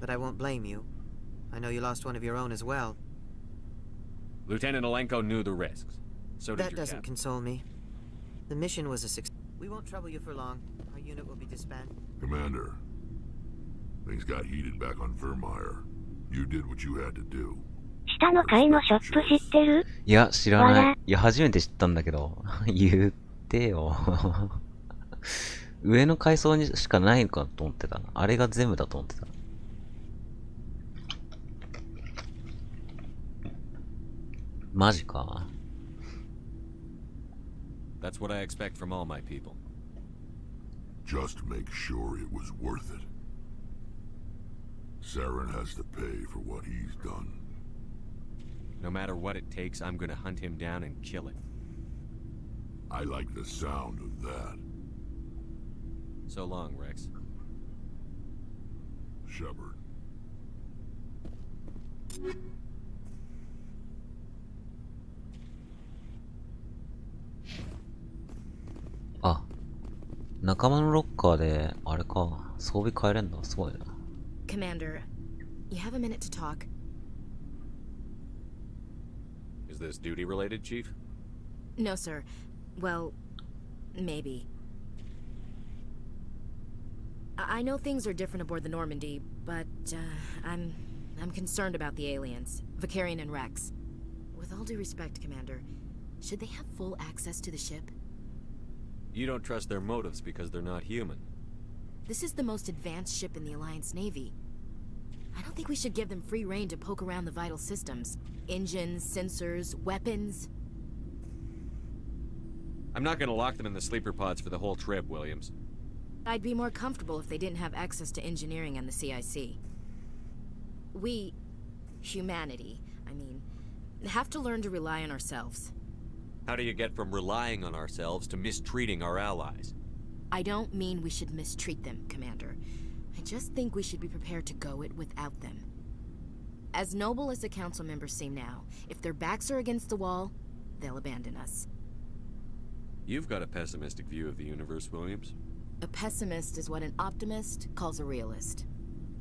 But I won't blame you. I know you lost one of your own as well. Lieutenant Alenko knew the risks. So did That your doesn't captain. console me. The mission was a success. We won't trouble you for long. Our unit will be disbanded. Commander, things got heated back on Vermeer. You did what you had to do. 下の階のショップ知ってる？いや、知らない。いや、初めて知ったんだけど。言ってよ。上の階層にしかないのかと思ってた。あれが全部だと思ってた。マジか。That's what I expect from all my people. Just make sure it was worth it. Saren has to pay for what he's done. No matter what it takes, I'm gonna hunt him down and kill him. I like the sound of that. So long, Rex. Shepard. あ、仲間のロッカーで、あれか、装備変えれんだ。すごいな。Commander, you have a minute to talk? Is this duty related, Chief? No, sir. Well, maybe. I know things are different aboard the Normandy, but I'm concerned about the aliens, Vicarian and Rex. With all due respect, Commander, should they have full access to the ship? You don't trust their motives because they're not human. This is the most advanced ship in the Alliance Navy. I don't think we should give them free rein to poke around the vital systems. Engines, sensors, weapons. I'm not gonna lock them in the sleeper pods for the whole trip, Williams. I'd be more comfortable if they didn't have access to engineering and the CIC. We, humanity, have to learn to rely on ourselves. How do you get from relying on ourselves to mistreating our allies? I don't mean we should mistreat them, Commander. I just think we should be prepared to go it without them. As noble as the council members seem now, if their backs are against the wall, they'll abandon us. You've got a pessimistic view of the universe, Williams. A pessimist is what an optimist calls a realist.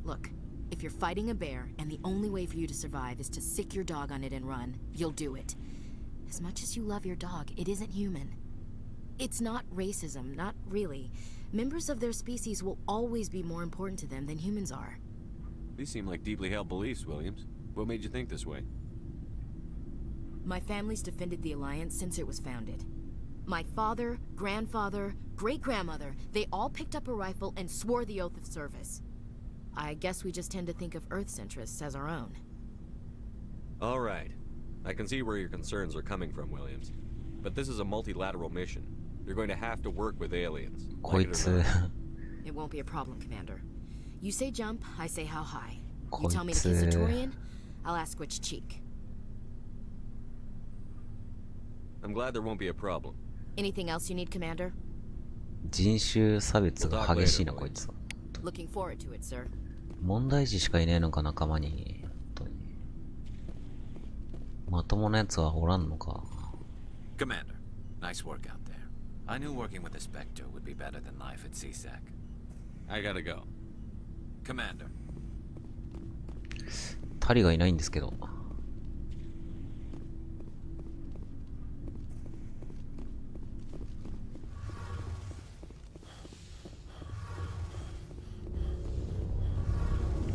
Look, if you're fighting a bear and the only way for you to survive is to sick your dog on it and run, you'll do it. As much as you love your dog, it isn't human. It's not racism, not really. Members of their species will always be more important to them than humans are. These seem like deeply held beliefs, Williams. What made you think this way? My family's defended the Alliance since it was founded. My father, grandfather, great-grandmother, they all picked up a rifle and swore the oath of service. I guess we just tend to think of Earth's interests as our own. All right. I can see where your concerns are coming from, Williams. But this is a multilateral mission. You're going to have to work with aliens. Like it or not. It won't be a problem, Commander. You say jump, I say how high. You tell me to kiss a Turian, I'll ask which cheek. I'm glad there won't be a problem. Anything else you need, Commander? 人種差別が激しいな、こいつは。 Looking forward to it, sir. 問題児しかいねえのか、仲間に。本当に。まともなやつはおらんのか。Commander, nice work out there. I knew working with a Spectre would be better than life at CSAC. I gotta go. Commander. タリがいないんですけど。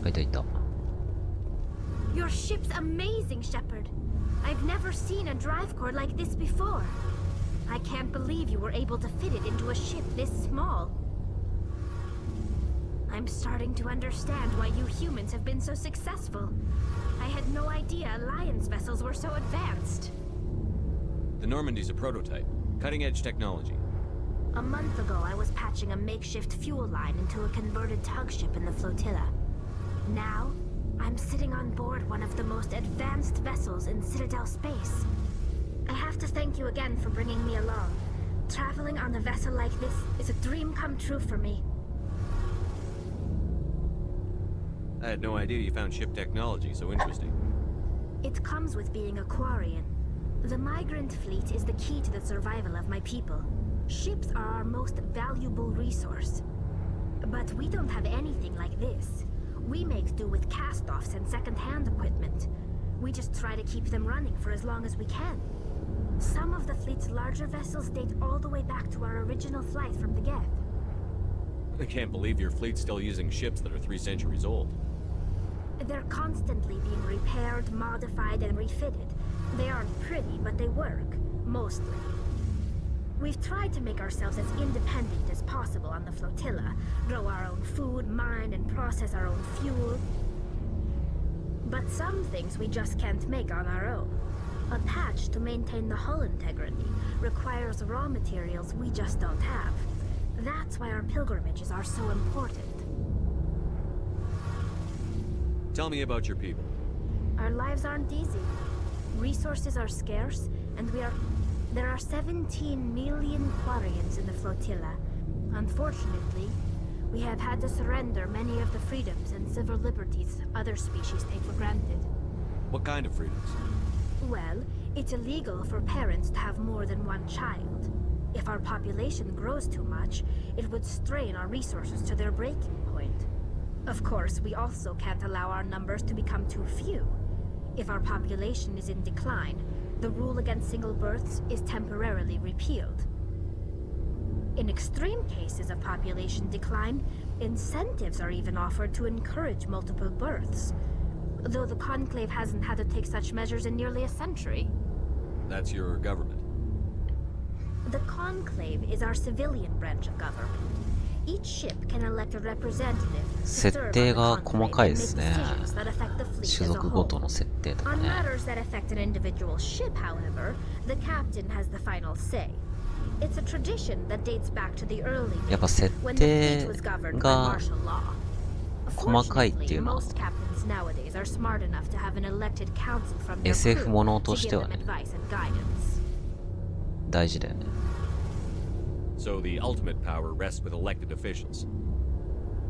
いたいた。 Your ship's amazing, Shepard. I've never seen a drive core like this before. I can't believe you were able to fit it into a ship this small. I'm starting to understand why you humans have been so successful. I had no idea Alliance vessels were so advanced. The Normandy's a prototype. Cutting-edge technology. A month ago, I was patching a makeshift fuel line into a converted tug ship in the flotilla. Now, I'm sitting on board one of the most advanced vessels in Citadel space. I have to thank you again for bringing me along. Traveling on a vessel like this is a dream come true for me. I had no idea you found ship technology so interesting. It comes with being a Quarian. The migrant fleet is the key to the survival of my people. Ships are our most valuable resource. But we don't have anything like this. We make do with cast-offs and second-hand equipment. We just try to keep them running for as long as we can. Some of the fleet's larger vessels date all the way back to our original flight from the Geth. I can't believe your fleet's still using ships that are 3 centuries old. They're constantly being repaired, modified, and refitted. They aren't pretty, but they work. Mostly. We've tried to make ourselves as independent as possible on the flotilla, grow our own food, mine, and process our own fuel. But some things we just can't make on our own. A patch to maintain the hull integrity requires raw materials we just don't have. That's why our pilgrimages are so important. Tell me about your people. Our lives aren't easy. Resources are scarce, and there are 17 million Quarians in the flotilla. Unfortunately, we have had to surrender many of the freedoms and civil liberties other species take for granted. What kind of freedoms? Well, it's illegal for parents to have more than one child. If our population grows too much, it would strain our resources to their breaking point. Of course, we also can't allow our numbers to become too few. If our population is in decline, the rule against single births is temporarily repealed. In extreme cases of population decline, incentives are even offered to encourage multiple births, though the Conclave hasn't had to take such measures in nearly a century. That's your government. The Conclave is our civilian branch of government. Each ship can elect a representative to serve on the Conclave and make decisions that affect the fleet as a whole. On matters that affect an individual ship, however, the captain has the final say. It's a tradition that dates back to the early days when the fleet was governed by martial law. Fortunately, most captains nowadays are smart enough to have an elected council from their crew to give them advice and guidance. 大事だよね。 So the ultimate power rests with elected officials.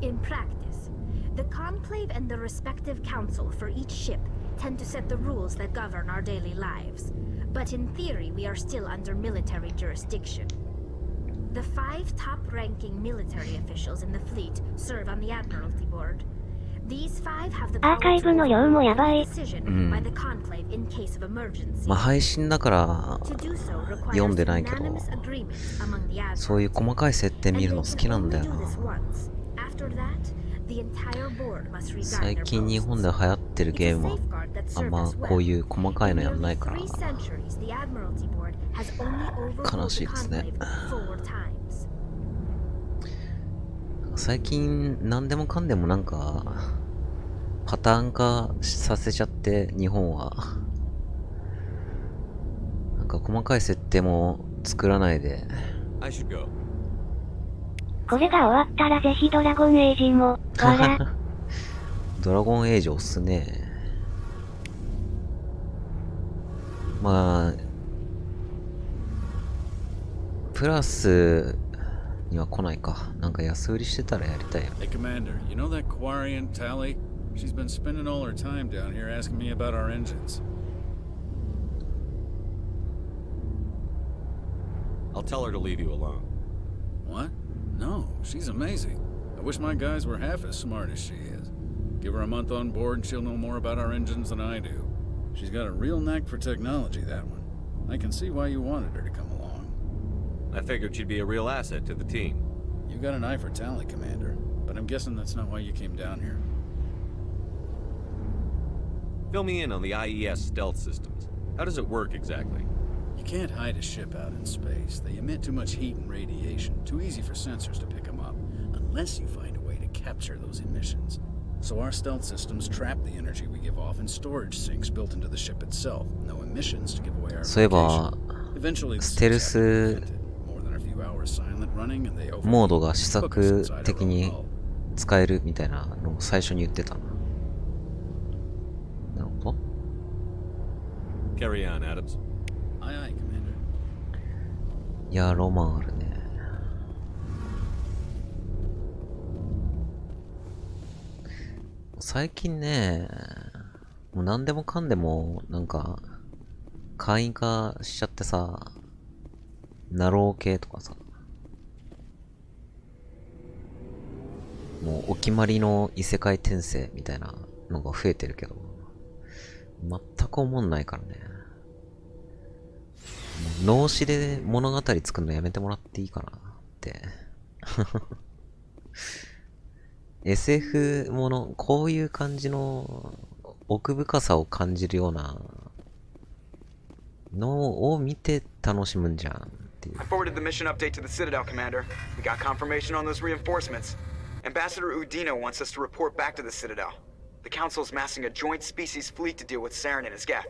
In practice, the Conclave and the respective council for each ship tend to set the rules that govern our daily lives. But in theory, we are still under military jurisdiction. The 5 top-ranking military officials in the fleet serve on the Admiralty Board. These 5 have the power to make a decision by the Conclave in case of emergency. まあ配信だから読んでないけど、そういう細かい設定見るの好きなんだよな。The entire board must resign 最 their 近日 posts. 本で流行ってる It's ゲ a ームは safeguard that あん served ま us こう well. いう細かい In のやんない nearly から 3 centuries, the Admiralty Board has only 悲 overruled し the いですね。 conclave 4 times. 最近何でもかんでもなんかパターン化させちゃって日本はなんか細かい設定も作らないで。 I should go. これが終わったらぜひドラゴンエイジも、わら。ドラゴンエイジ押すね。まあプラスには来ないか。なんか安売りしてたらやりたいよ。 Hey, Commander, you know that Quarian Tally? She's been spending all her time down here asking me about our engines. I'll tell her to leave you alone. What? No, she's amazing. I wish my guys were half as smart as she is. Give her a month on board and she'll know more about our engines than I do. She's got a real knack for technology, that one. I can see why you wanted her to come along. I figured she'd be a real asset to the team. You got an eye for talent, Commander, but I'm guessing that's not why you came down here. Fill me in on the IES stealth systems. How does it work exactly? You can't hide a ship out in space. They emit too much heat and radiation. Too easy for sensors to pick them up, unless you find a way to capture those emissions. So our stealth systems trap the energy we give off in storage sinks built into the ship itself. No emissions to give away our そういえば Eventually, ステルス more than a few hours silent running, and they モードが試作的に使えるみたいなのを最初に言ってたな。なるほど。 Carry on, Adams. Aye, aye, Commander. いや、ロマンあるね。最近ね、もう何でもかんでもなんか会員化しちゃってさ、ナロー系とかさ、もうお決まりの異世界転生みたいなのが増えてるけど、全く思んないからね。脳死で物語作るのやめてもらっていいかなってSF もの、こういう感じの奥深さを感じるようなのを見て楽しむんじゃんっていう。 I forwarded the mission update to the Citadel, Commander. We got confirmation on those reinforcements. Ambassador Udina wants us to report back to the Citadel. The Council's massing a joint species fleet to deal with Saren and his Geth.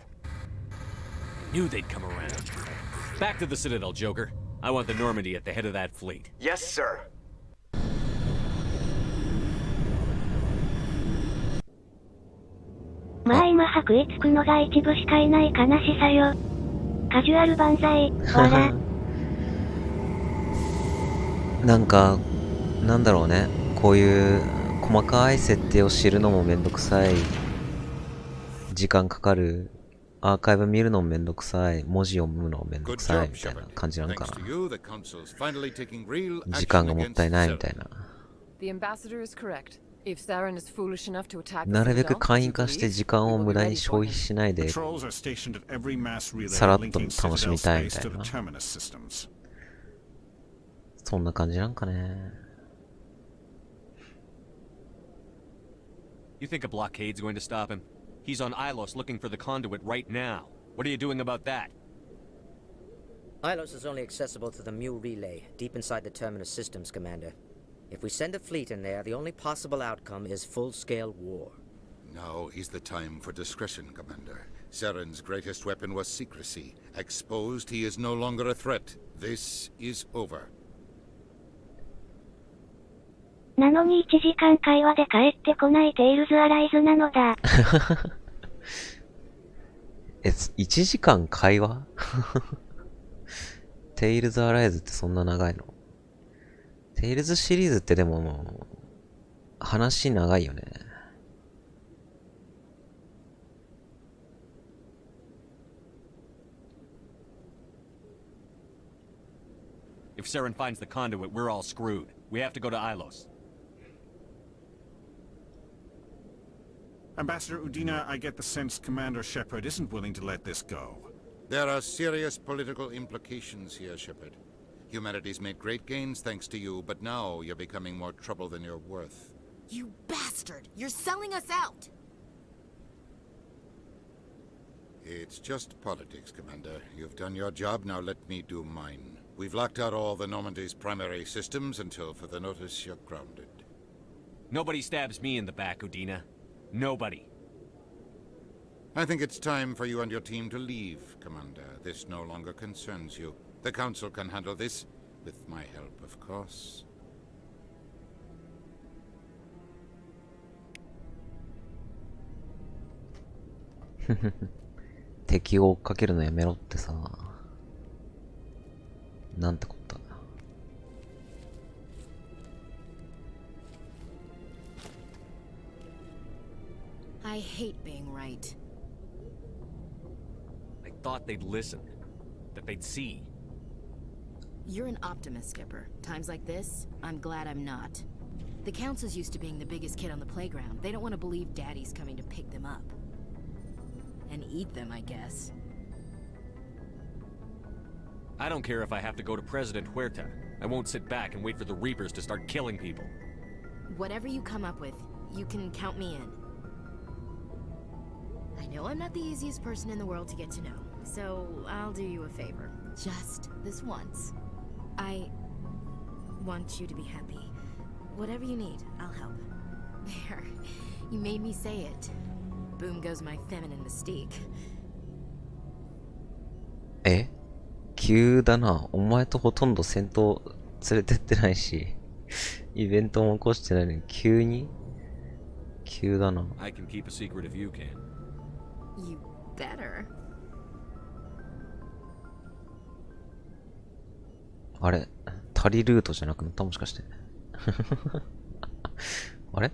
Knew they'd come around. Back to the Citadel, Joker. I want the Normandy at the head of that fleet. Yes, sir. まあ今白衣つくのが一部しかいない悲しさよ。カジュアル万歳、ほら。なんか、なんだろうね。こういう細かい設定を知るのもめんどくさい。時間かかる。アーカイブ見るのもめんどくさい。文字読むのもめんどくさい。みたいな感じなのかな。時間がもったいないみたいな。The ambassador is correct. If Saren is foolish enough to attack the なるべく Citadel, 会員化して時間を無駄に消費しないで、さらっと楽しみたいみたいな。そんな感じなんかね。You think a blockade's going to stop him? He's on Ilos looking for the conduit right now. What are you doing about that? Ilos is only accessible to the Mu relay, deep inside the terminus systems, Commander. If we send a fleet in there, the only possible outcome is full-scale war. Now is the time for discretion, Commander. Saren's greatest weapon was secrecy. Exposed, he is no longer a threat. This is over. なのに1時間会話で帰ってこないテイルズアライズなのだ。1時間会話テイルズアライズってそんな長いの？テイルズシリーズってでももう話長いよね。If Saren finds the conduit, we're all screwed. We have to go to Ilos. Ambassador Udina, I get the sense Commander Shepard isn't willing to let this go. There are serious political implications here, Shepard. Humanity's made great gains thanks to you, but now you're becoming more trouble than you're worth. You bastard! You're selling us out! It's just politics, Commander. You've done your job, now let me do mine. We've locked out all the Normandy's primary systems until further notice you're grounded. Nobody stabs me in the back, Udina. Nobody. I think it's time for you and your team to leave, Commander. This no longer concerns you. The Council can handle this, with my help, of course. 敵を追っかけるのやめろってさ。なんてこった。I hate being right. I thought they'd listen. That they'd see. You're an optimist, Skipper. Times like this, I'm glad I'm not. The Council's used to being the biggest kid on the playground. They don't want to believe Daddy's coming to pick them up. And eat them, I guess. I don't care if I have to go to President Huerta. I won't sit back and wait for the Reapers to start killing people. Whatever you come up with, you can count me in. I know I'm not the easiest person in the world to get to know, so I'll do you a favor. Just this once. I want you to be happy. Whatever you need, I'll help. There. You made me say it. Boom goes my feminine mystique. え？急だな。お前とほとんど戦闘連れてってないし、イベントも起こしてないのに急に？急だな。I can keep a secret if you can. You better. あれ？タリルートじゃなくなったもしかして。あれ？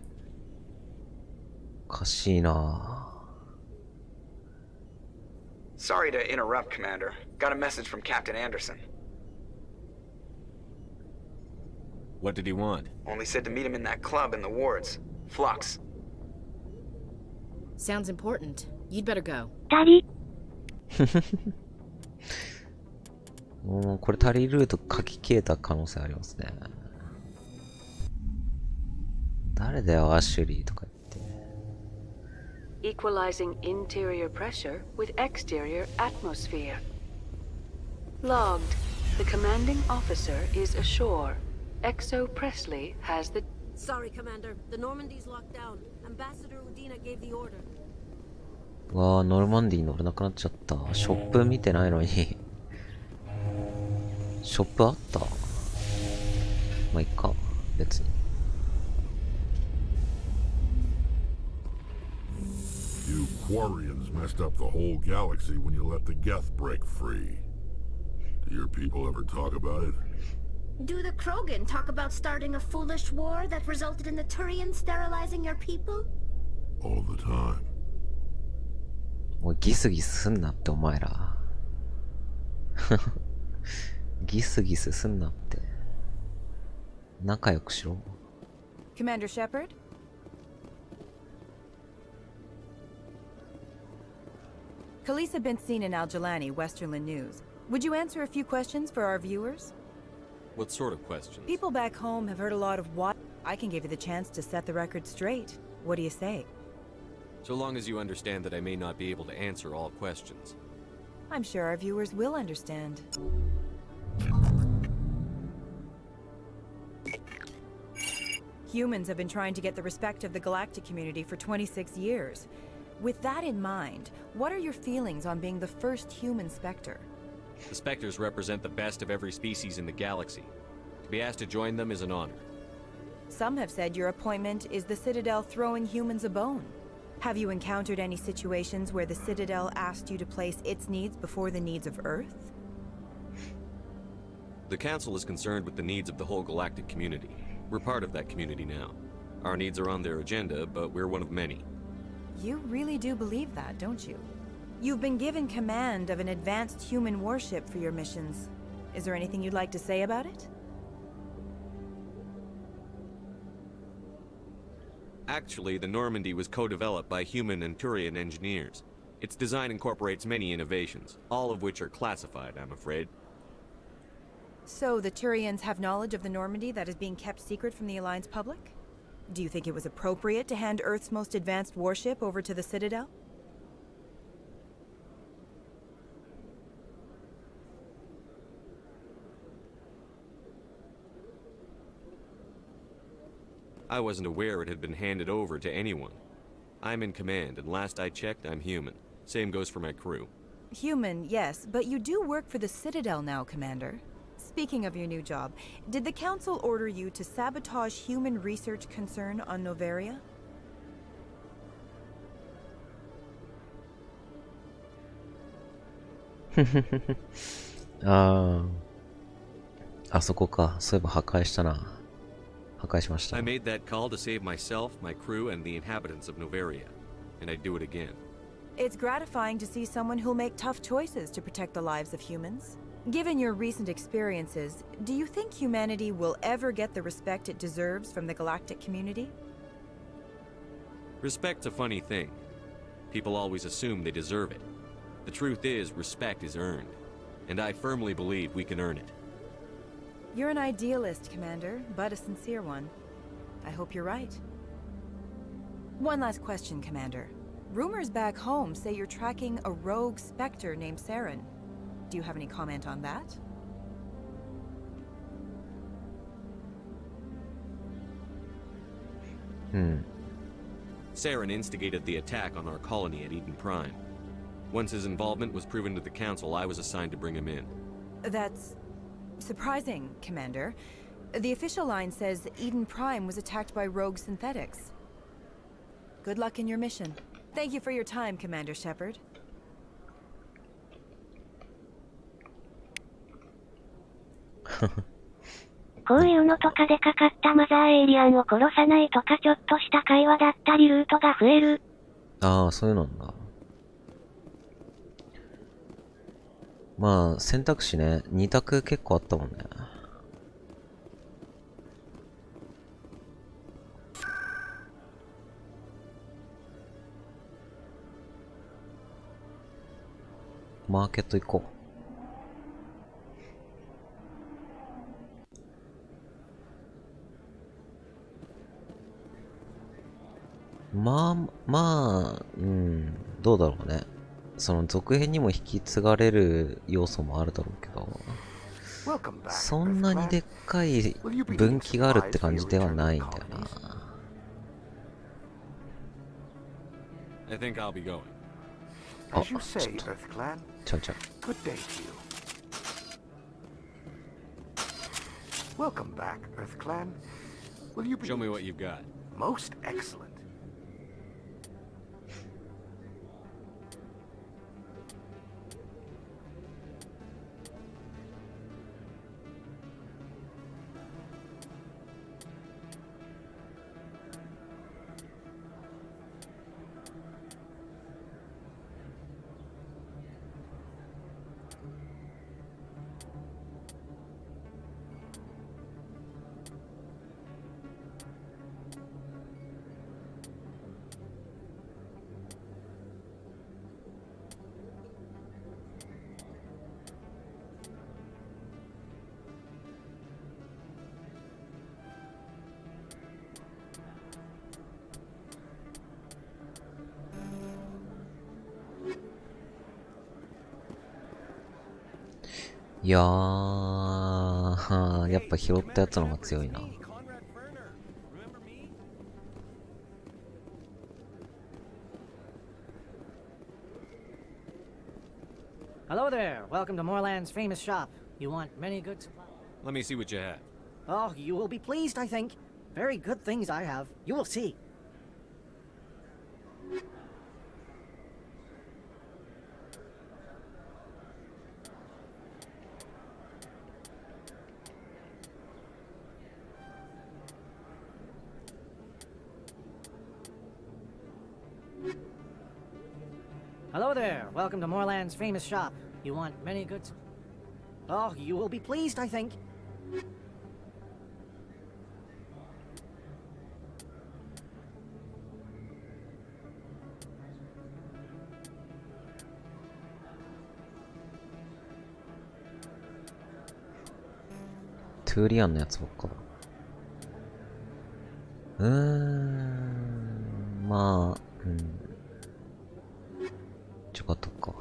おかしいな。 Sorry to interrupt, Commander. Got a message from Captain Anderson. What did he want? Only said to meet him in that club in the wards. Flux. Sounds important. You'd better go. Daddy. もうこれタリルート書き消えた可能性ありますね。誰だよ、アシュリーとか言って。 Equalizing interior pressure with exterior atmosphere. Logged. The commanding officer is ashore. Exo Presley has the... Sorry, Commander. The Normandy's locked down. Ambassador Udina gave the order. わあ、ノルマンディー乗れなくなっちゃった。ショップ見てないのに。ショップあった？まあ、いっか。別に。 You Quarians messed up the whole galaxy when you let the Geth break free. Do your people ever talk about it? Do the Krogan talk about starting a foolish war that resulted in the Turians sterilizing your people? All the time. おい、ギスギスすんなってお前ら。ギスギスすんなって。仲良くしろ。Commander Shepard? Khaleesa been seen in Al-Jalani, Westerland News. Would you answer a few questions for our viewers? What sort of questions? People back home have heard a lot of what... I can give you the chance to set the record straight. What do you say? So long as you understand that I may not be able to answer all questions. I'm sure our viewers will understand. Humans have been trying to get the respect of the galactic community for 26 years. With that in mind, what are your feelings on being the first human Spectre? The Spectres represent the best of every species in the galaxy. To be asked to join them is an honor. Some have said your appointment is the Citadel throwing humans a bone. Have you encountered any situations where the Citadel asked you to place its needs before the needs of Earth? The Council is concerned with the needs of the whole galactic community. We're part of that community now. Our needs are on their agenda, but we're one of many. You really do believe that, don't you? You've been given command of an advanced human warship for your missions. Is there anything you'd like to say about it? Actually, the Normandy was co-developed by human and Turian engineers. Its design incorporates many innovations, all of which are classified, I'm afraid. So the Turians have knowledge of the Normandy that is being kept secret from the Alliance public? Do you think it was appropriate to hand Earth's most advanced warship over to the Citadel? I wasn't aware it had been handed over to anyone. I'm in command, and last I checked, I'm human. Same goes for my crew. Human, yes, but you do work for the Citadel now, Commander. Speaking of your new job, did the Council order you to sabotage human research concern on Noveria?あそこか。そういえば破壊したな。破壊しました。I made that call to save myself, my crew, and the inhabitants of Noveria. And I'd do it again. It's gratifying to see someone who'll make tough choices to protect the lives of humans. Given your recent experiences, do you think humanity will ever get the respect it deserves from the galactic community? Respect's a funny thing. People always assume they deserve it. The truth is, respect is earned. And I firmly believe we can earn it. You're an idealist, Commander, but a sincere one. I hope you're right. One last question, Commander. Rumors back home say you're tracking a rogue Spectre named Saren. Do you have any comment on that? Saren instigated the attack on our colony at Eden Prime. Once his involvement was proven to the Council, I was assigned to bring him in. That's surprising, Commander. The official line says Eden Prime was attacked by rogue synthetics. Good luck in your mission. Thank you for your time, Commander Shepard. こういうのとかでかかったマザーエイリアンを殺さないとかちょっとした会話だったりルートが増える。ああ、そういうのなんだ。まあ、選択肢ね、2択結構あったもんね。マーケット行こう。まあ、どうだろうね。その続編にも引き継がれる要素もあるだろうけど、そんなにでっかい分岐があるって感じではないんだよな。I think I'll be going. あ、ちょっと。ちゃうちゃう。Good day to you. Welcome back, Earth Clan. Will you Show me what you've got. Most excellent.いやー、やっぱ拾ったやつの方が強いな。Hello there. Welcome to Moorland's famous shop. You want many good supplies? Let me see what you have. Oh, you will be pleased, I think. Very good things I have. You will see. Hello there. Welcome to Moorland's famous shop. You want many good... Oh, you will be pleased, I think. Turian のやつばっかだ。まあ、ちょこっとか。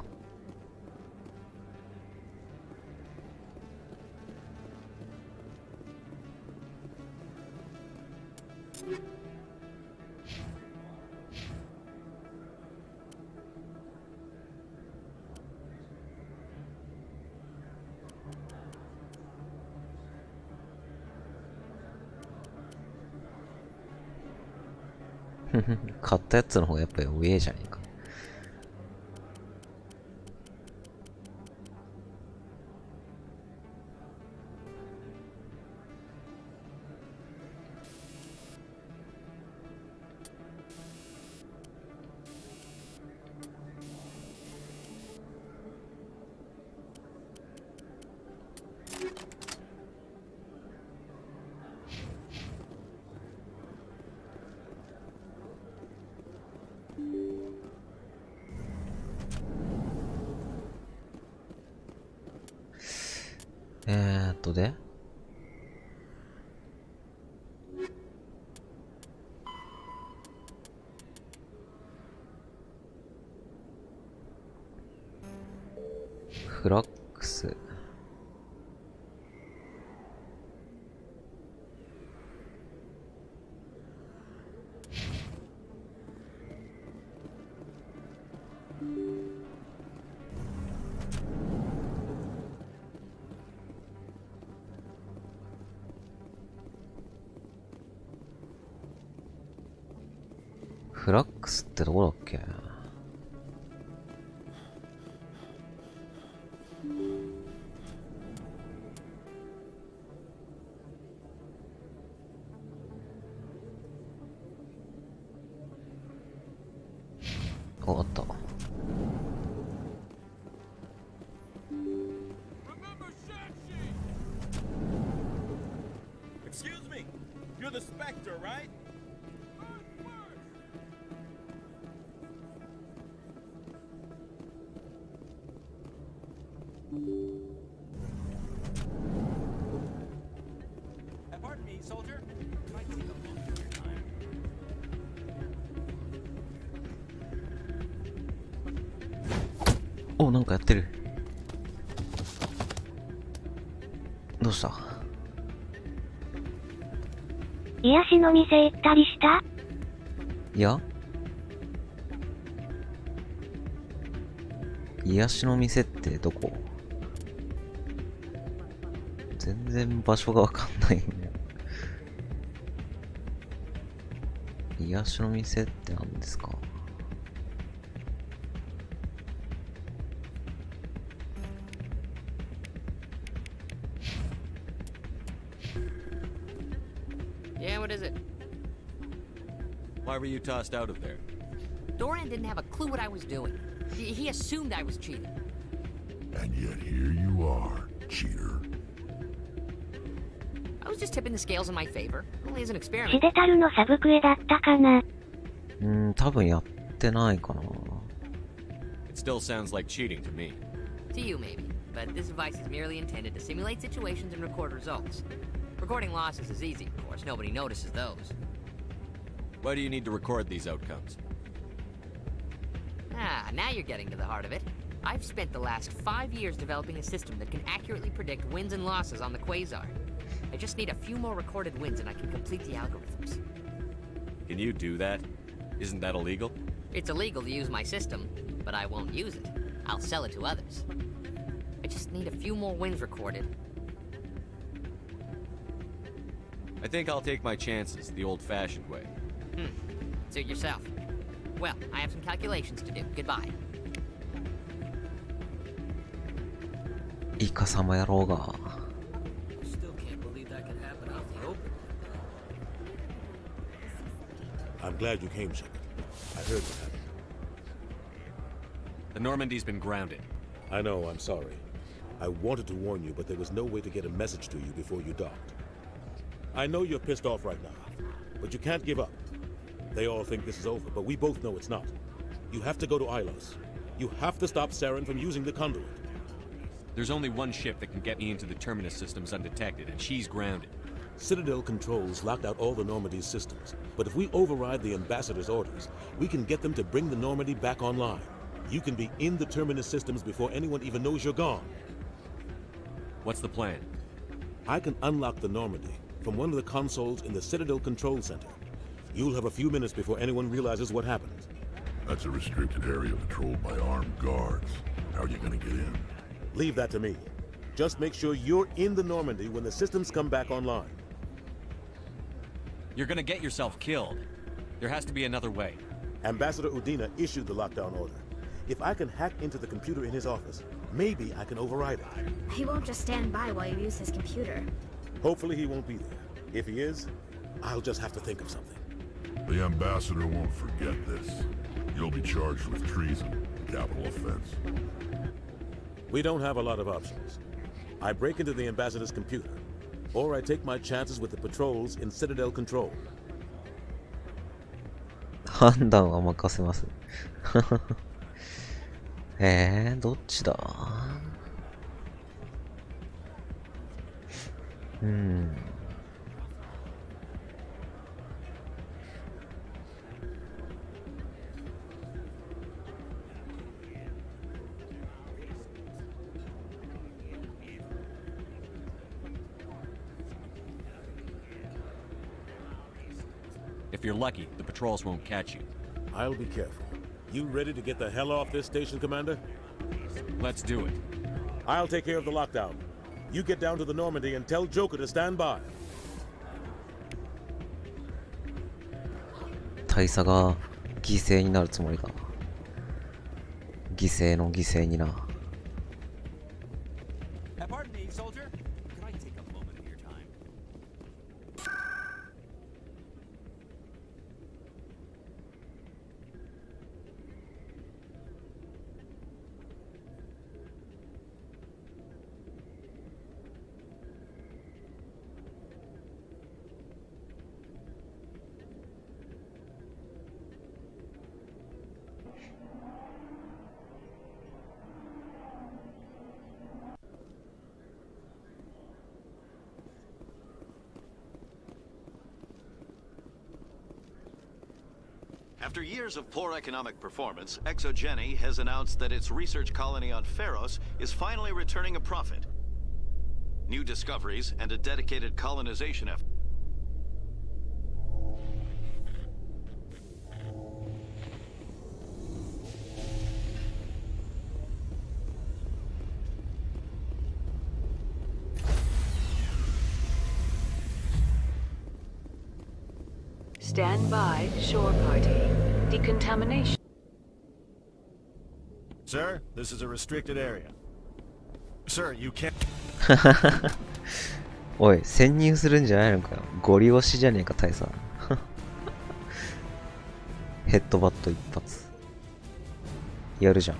買ったやつの方がやっぱり上じゃねえか。でフラックス。フラックスってどこだっけ？あった。Excuse me, you're the Spectre, right? Pardon me, soldier. Might take a moment of your time. お、なんかやってる。どうした？癒しの店行ったりした？いや、癒しの店ってどこ？全然場所がわかんないんだよ。癒しの店って何ですか？Yeah, what is it? Why were you tossed out of there? Doran didn't have a clue what I was doing. He assumed I was cheating. And yet here you are, cheater. I was just tipping the scales in my favor. Only as an シ experiment. デタルのサブクエだったかな。多分やってないかな。It still sounds like cheating to me. To you, maybe. But this device is merely intended to simulate situations and record results. Recording losses is easy, of course. Nobody notices those. Why do you need to record these outcomes? Ah, now you're getting to the heart of it. I've spent the last 5 years developing a system that can accurately predict wins and losses on the Quasar. I just need a few more recorded wins and I can complete the algorithms. Can you do that? Isn't that illegal? It's illegal to use my system, but I won't use it. I'll sell it to others. I just need a few more wins recorded. I think I'll take my chances the old-fashioned way. Suit yourself. Well, I have some calculations to do. Goodbye. イカ様やろうが。Still can't believe that could happen out in the open. I'm glad you came, Shepard. I heard what happened. The Normandy's been grounded. I know, I'm sorry. I wanted to warn you, but there was no way to get a message to you before you docked. I know you're pissed off right now, but you can't give up. They all think this is over, but we both know it's not. You have to go to Ilos. You have to stop Saren from using the conduit. There's only one ship that can get me into the Terminus systems undetected, and she's grounded. Citadel controls locked out all the Normandy's systems, but if we override the ambassador's orders, we can get them to bring the Normandy back online. You can be in the Terminus systems before anyone even knows you're gone. What's the plan? I can unlock the Normandy from one of the consoles in the Citadel Control Center. You'll have a few minutes before anyone realizes what happened. That's a restricted area patrolled by armed guards. How are you gonna get in? Leave that to me. Just make sure you're in the Normandy when the systems come back online. You're gonna get yourself killed. There has to be another way. Ambassador Udina issued the lockdown order. If I can hack into the computer in his office, maybe I can override it. He won't just stand by while you use his computer. Hopefully he won't be there. If he is, I'll just have to think of something. The ambassador won't forget this. You'll be charged with treason, capital offense. We don't have a lot of options. I break into the ambassador's computer, or I take my chances with the patrols in Citadel Control. 判断は任せます。どっちだ？If you're lucky, the patrols won't catch you. I'll be careful. You ready to get the hell off this station, Commander? Let's do it. I'll take care of the lockdown. You get down to the Normandy and tell Joker to stand by. 大佐が犠牲になるつもりか。犠牲の犠牲にな。Pardon me, soldier. Could I take a moment of your time? After years of poor economic performance, Exogeny has announced that its research colony on Pharos is finally returning a profit. New discoveries and a dedicated colonization effort. Stand by, shore party. Decontamination. Sir, this is a restricted area. Sir, you can't. おい、潜入するんじゃないのかよ。ゴリ押しじゃねえか、大佐。ヘッドバット一発。やるじゃん。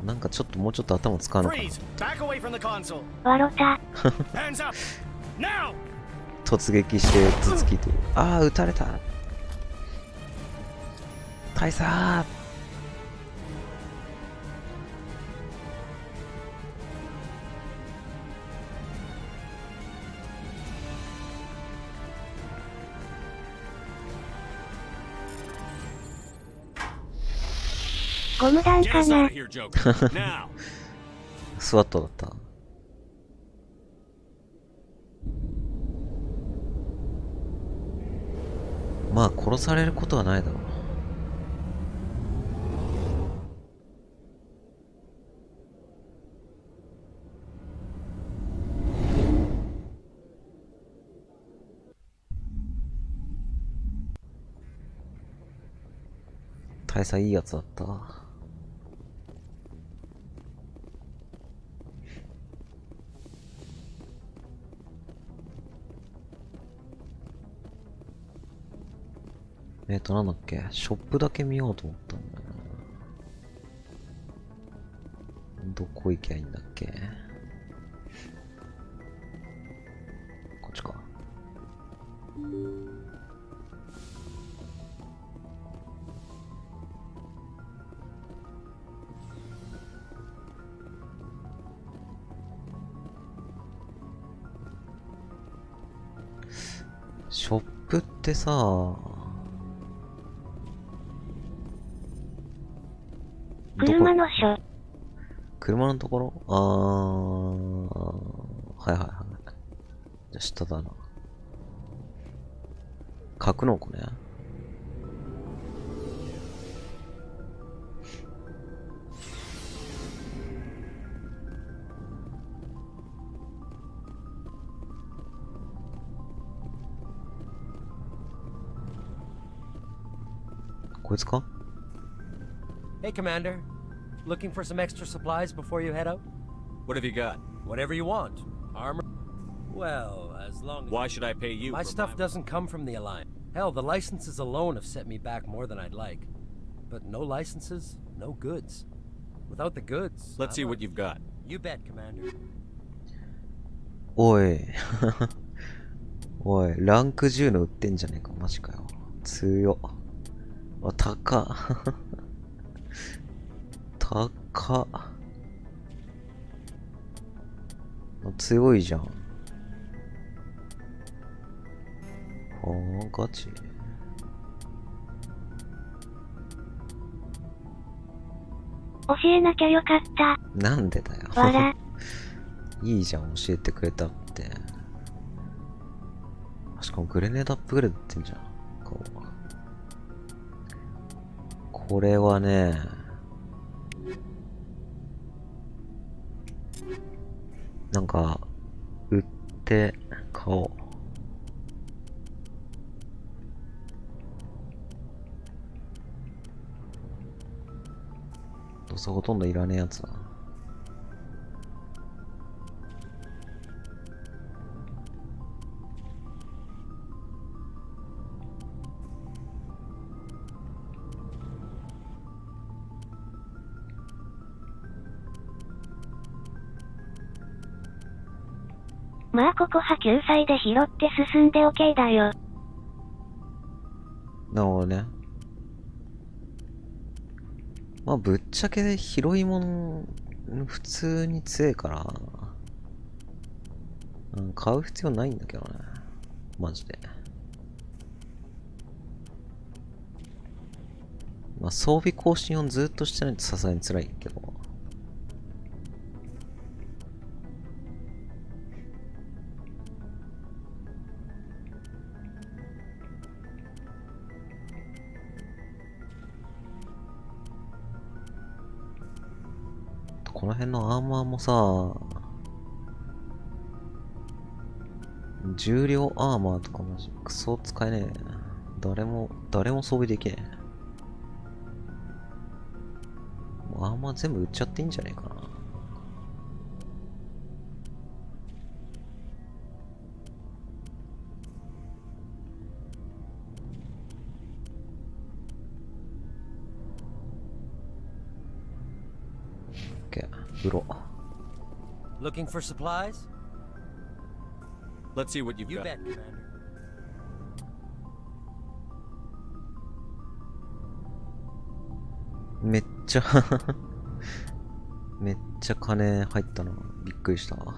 なんかちょっともうちょっと頭使うのかな。わろた。突撃して頭突きという。ああ、撃たれた。大佐。ゴム弾かな。スワットだった。まあ殺されることはないだろう。大佐いいやつだった。なんだっけ、ショップだけ見ようと思ったんだよな。どこ行きゃいいんだっけ。こっちか。プってさ、どこ車の書。車のところ、はいはいはい。じゃあ下だな。格納庫ね。こいつか？ Hey, Commander. Looking for some extra supplies before you head out? What have you got? Whatever you want. Armor? Well, as long as... Why should I pay you My for stuff doesn't come from the Alliance. Hell, the licenses alone have set me back more than I'd like. But no licenses, no goods. Without the goods... Let's see what you've got. You bet, Commander. おい。おい、ランク10の売ってんじゃねえか。マジかよ。強っ。あ、高っ。高っ。強いじゃん。はあ、ガチ？教えなきゃよかった。なんでだよ。わら。いいじゃん、教えてくれたって。しかもグレネードアップグレードってんじゃん。これはね、なんか、売って買おう。どうせほとんどいらねえやつだ。まあここは救済で拾って進んで OK だよ。なるほどね。まあぶっちゃけ広いもん普通に強いから、買う必要ないんだけどね。マジで。まあ装備更新をずっとしてないとさすがに辛いけど。この辺のアーマーもさ、重量アーマーとかマジクソ使えねえ。誰も装備できねえ。アーマー全部売っちゃっていいんじゃねえかな。Looking for supplies? Let's see what you've You got. bet, Commander. めっちゃめっちゃ金入ったな。びっくりしたわ。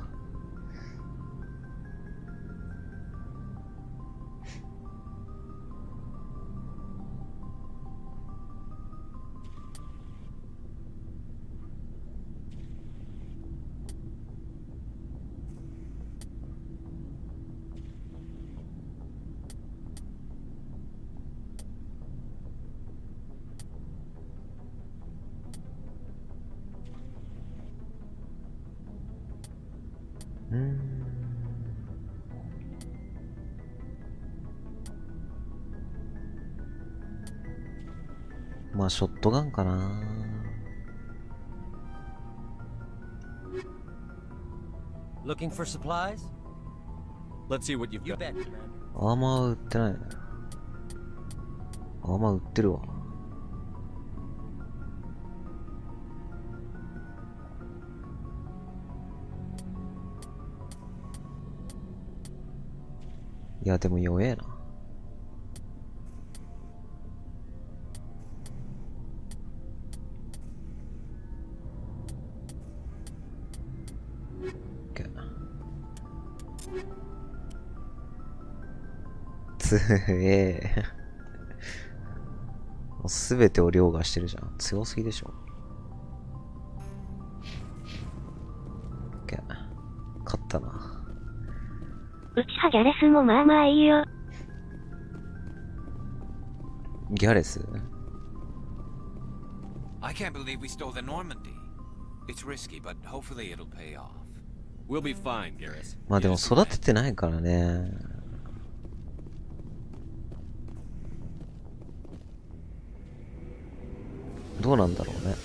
まあショットガンかな。Looking for supplies? Let's see what you've You got. bet, Commander. アーマー売ってないね。アーマー売ってるわ。いやでも弱えな。すげえ。すべてを凌駕してるじゃん。強すぎでしょ。OK。勝ったな。うちはギャレスもまあまあいいよ。ギャレス I can't believe we stole the Normandy. It's risky, but hopefully it'll pay off. We'll be fine, Garrus. まあでも育ててないからね。どうなんだろうね。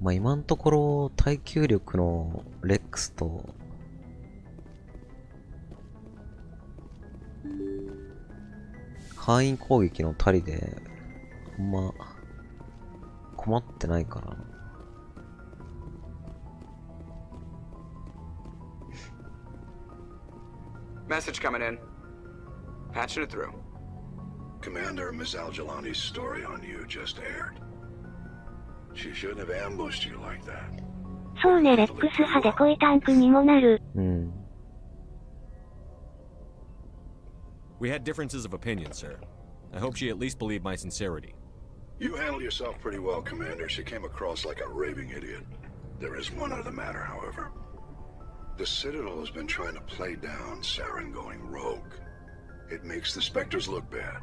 まあ今のところ耐久力のレックスと範囲攻撃のタリであんま困ってないからな。Message coming in. Patching it through. Commander, Miss Al-Jalani's story on you just aired. She shouldn't have ambushed you like that. そうね、レックス派で恋タンクにもなる。うん。We had differences of opinion, sir. I hope she at least believed my sincerity. You handled yourself pretty well, Commander. She came across like a raving idiot. There is one other matter, however. The Citadel has been trying to play down Saren going rogue. It makes the Spectres look bad.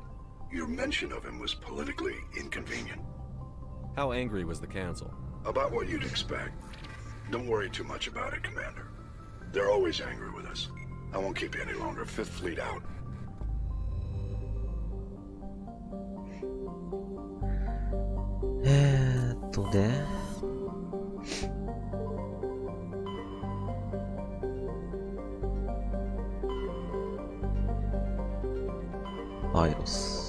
Your mention of him was politically inconvenient. How angry was the Council? About what you'd expect. Don't worry too much about it, Commander. They're always angry with us. I won't keep you any longer. Fifth Fleet out. De Iros.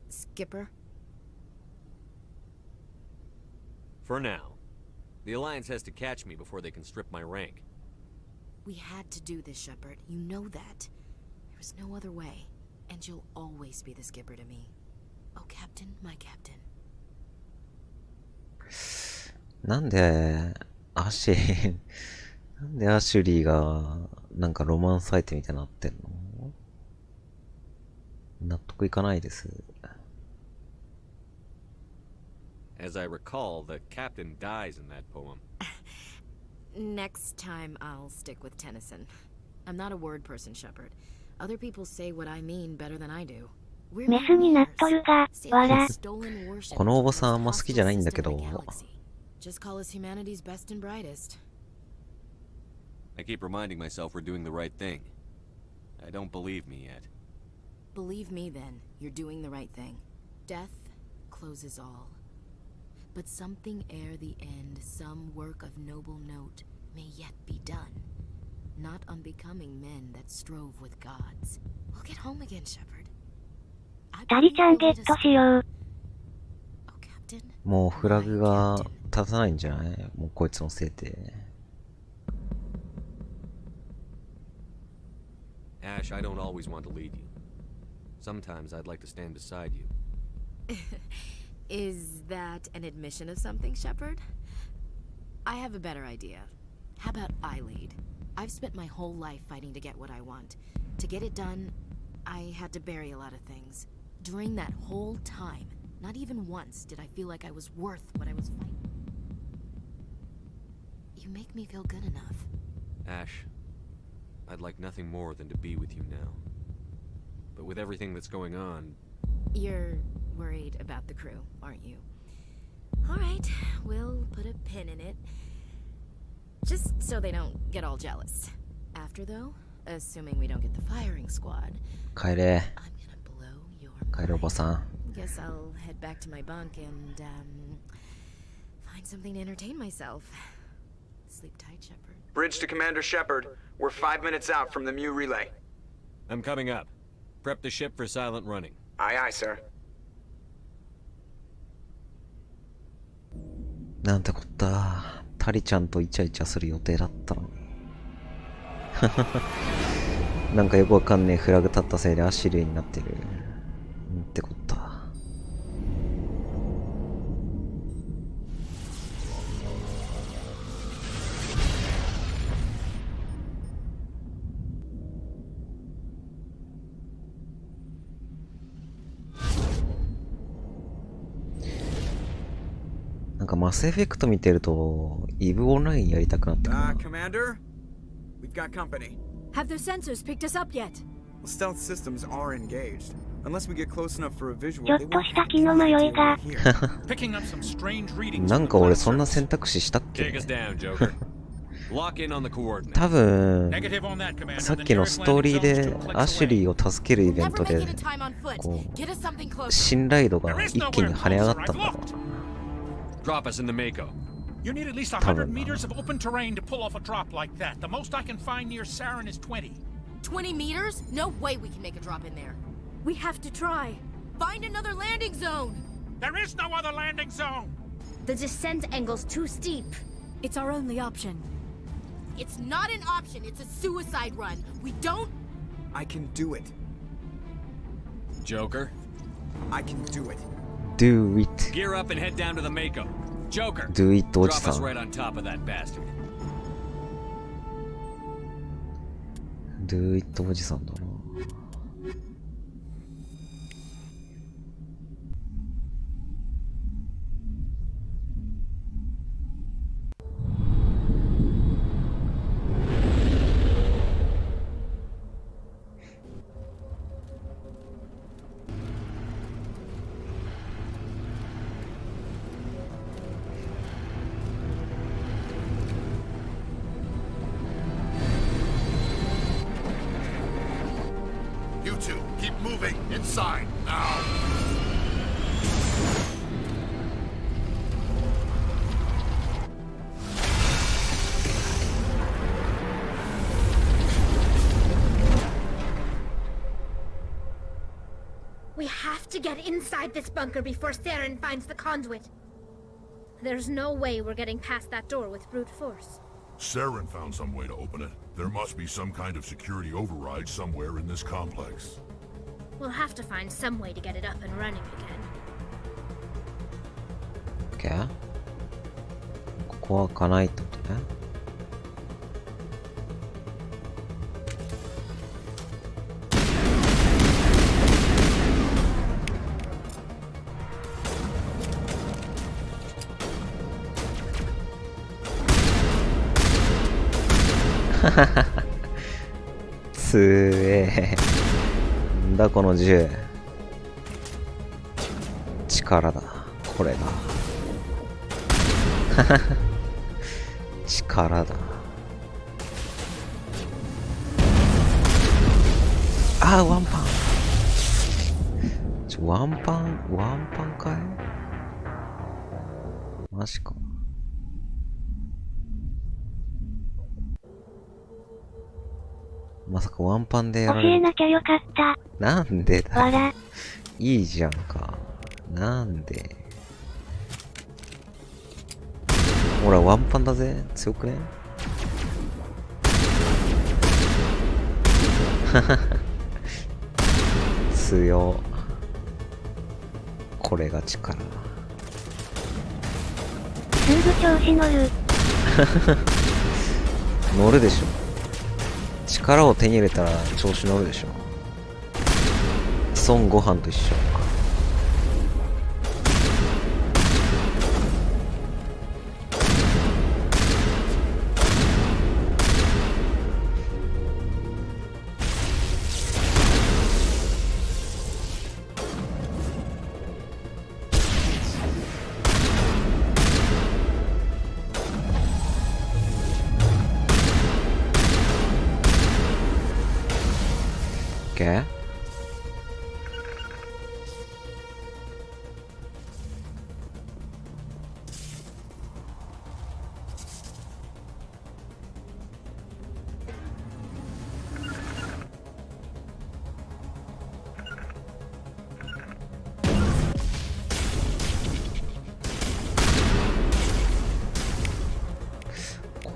Skipper? For now. The Alliance has to catch me before they can strip my rank. We had to do this, Shepard. You know that. There was no other way. And you'll always be the skipper to me. Oh, Captain, my Captain. なんでアシュリーがなんかロマンス相手みたいになってんの？納得いかないです。As I recall, the captain dies in that poem. Next time, I'll stick with Tennyson. I'm not a word person, Shepard. Other people say what I mean better than I do. メスになっとるが、笑。このおばさんあんま好きじゃないんだけど。Just call us humanity's best and brightest. I keep reminding myself we're doing the right thing. I don't believe me yet. Believe me then, you're doing the right thing. Death closes all. But something ere the end, some work of noble note, may yet be done. Not unbecoming men that strove with gods. We'll get home again, Shepard. ダリちゃんゲットしよう。もうフラグが立たないんじゃない？もうこいつのせいで。Ash, I don't always want to lead you. Sometimes I'd like to stand beside you. Is that an admission of something, Shepard? I have a better idea. How about I lead? I've spent my whole life fighting to get what I want. To get it done, I had to bury a lot of things. During that whole time, not even once did I feel like I was worth what I was fighting. You make me feel good enough. Ash, I'd like nothing more than to be with you now. But with everything that's going on... You're worried about the crew, aren't you? Alright, we'll put a pin in it. Just so they don't get all jealous. After, though, assuming we don't get the firing squad... 帰れ。 I'm gonna blow your 帰れおばさん。 Guess I'll head back to my bunk and, find something to entertain myself. Sleep tight, Shepard. Bridge to Commander Shepard. We're 5 minutes out from the Mu relay. I'm coming up. Prep the ship for silent running. Aye, aye, sir. なんてこった。タリちゃんとイチャイチャする予定だったのに。なんかよくわかんねえフラグ立ったせいでアシリーになってる。なんてこった。なんかマスエフェクト見てるとイブオンラインやりたくなってくるな。Commander, we've got company. Have their sensors picked us up yet? Well, stealth systems are engaged. Unless we get close enough for a visual, ちょっとした気の迷いが。なんか俺そんな選択肢したっけ？多分さっきのストーリーでアシュリーを助けるイベントでこう信頼度が一気に跳ね上がったんだろう。Drop us in the Mako. You need at least 100 meters of open terrain to pull off a drop like that. The most I can find near Saren is 20. 20 meters? No way we can make a drop in there. We have to try. Find another landing zone. There is no other landing zone. The descent angle's too steep. It's our only option. It's not an option. It's a suicide run. We don't... I can do it. Joker? I can do it. Do it. Gear up and head down to the Mako. Joker, Do it, drop おじさ us ん。 right on top of that bastard. Do it おじさんだな。You two, keep moving inside now. We have to get inside this bunker before Saren finds the conduit. There's no way we're getting past that door with brute force. Saren found some way to open it. There must be some kind of security override somewhere in this complex. We'll have to find some way to get it up and running again. OK? ここは開かないってことね。つえー。んだこの銃。力だ。これだ。力だ。あー、ワンパン。ワンパンかい？マジか。まさかワンパンでやられる。教えなきゃよかった。なんでだ。わら。いいじゃんか。なんで。ほら、ワンパンだぜ。強くね？強。これが力。すぐ調子乗る。乗るでしょ。力を手に入れたら調子乗るでしょ。孫悟飯と一緒。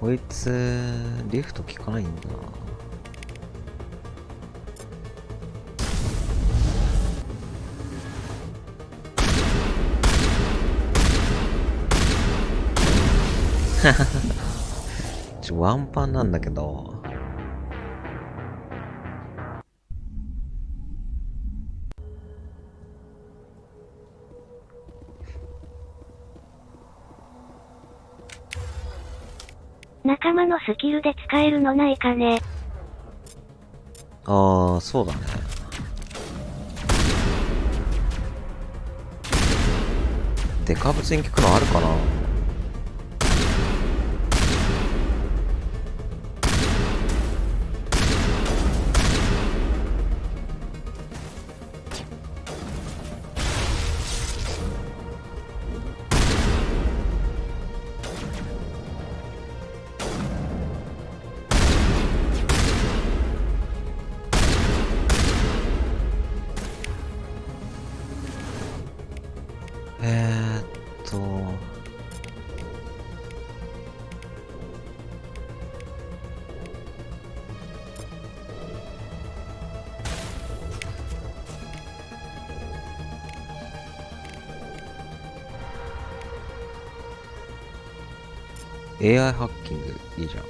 こいつリフト効かないんだな。ワンパンなんだけど。仲間のスキルで使えるのないかね。ああ、そうだね。デカブツに効くのあるかな。AI ハッキングいいじゃん。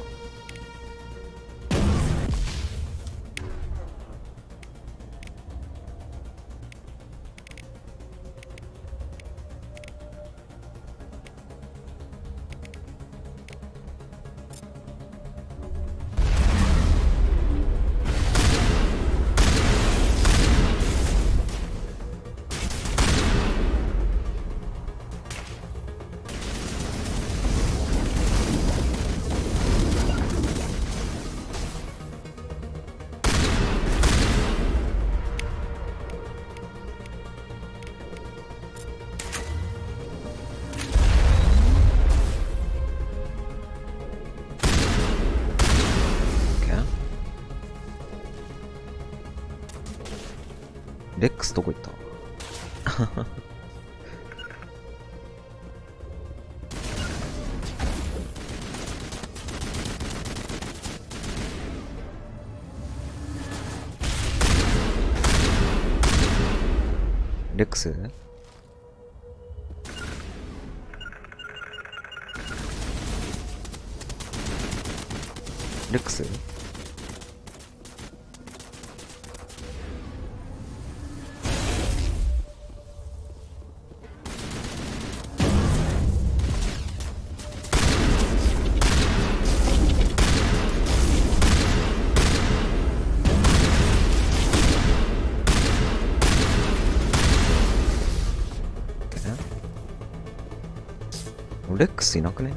レックスどこ行った？レックス？レックス？レックスいなくね？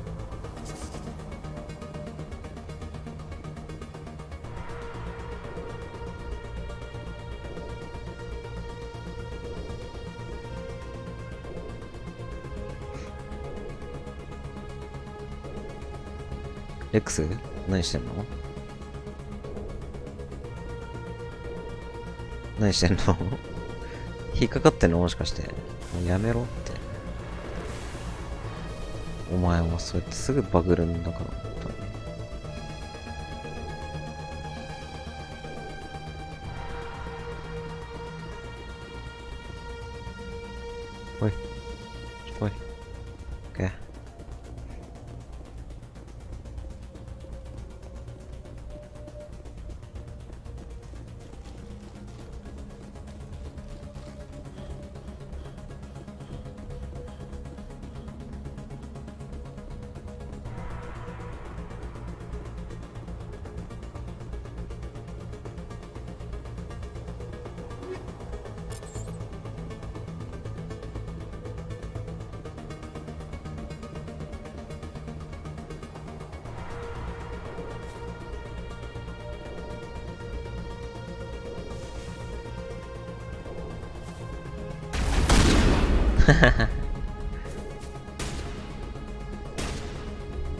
レックス何してんの？何してんの？引っかかってんのもしかして。もうやめろって。お前はそうやってすぐバグるんだから、本当に。おい。おい。OK。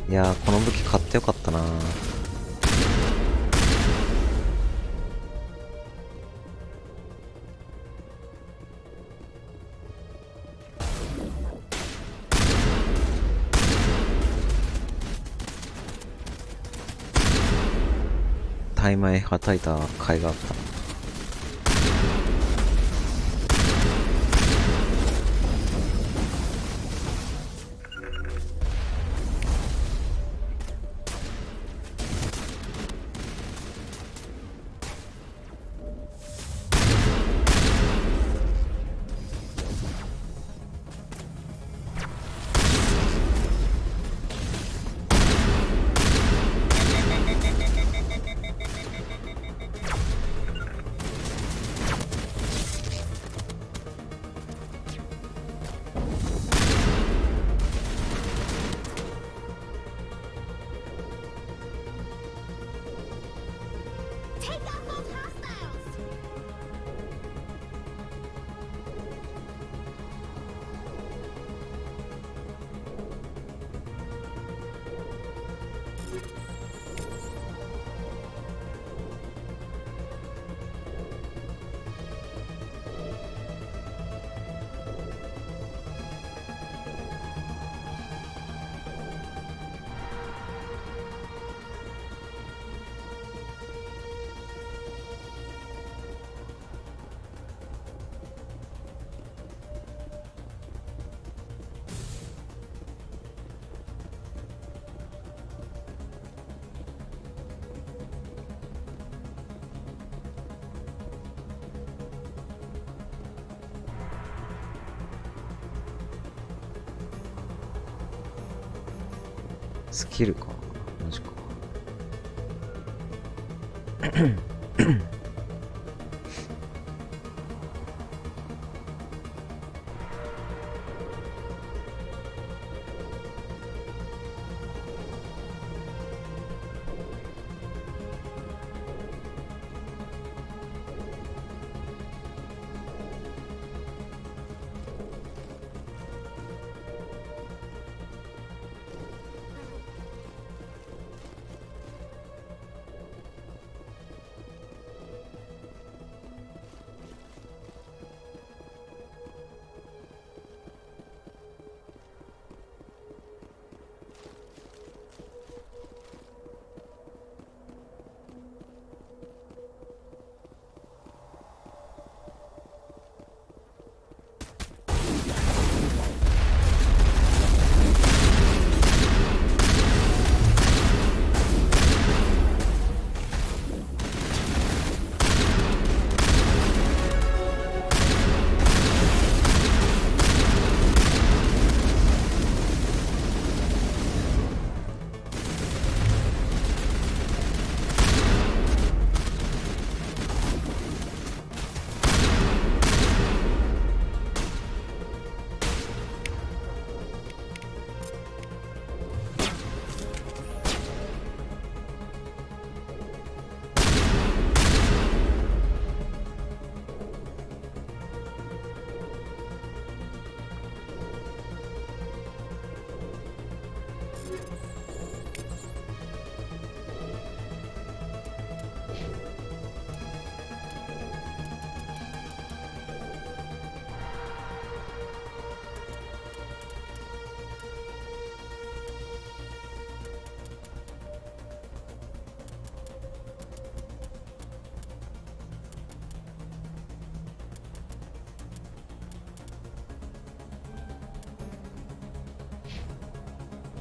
いやー、この武器買ってよかったな。タイマーはたいた甲斐があった。スキルか。マジか。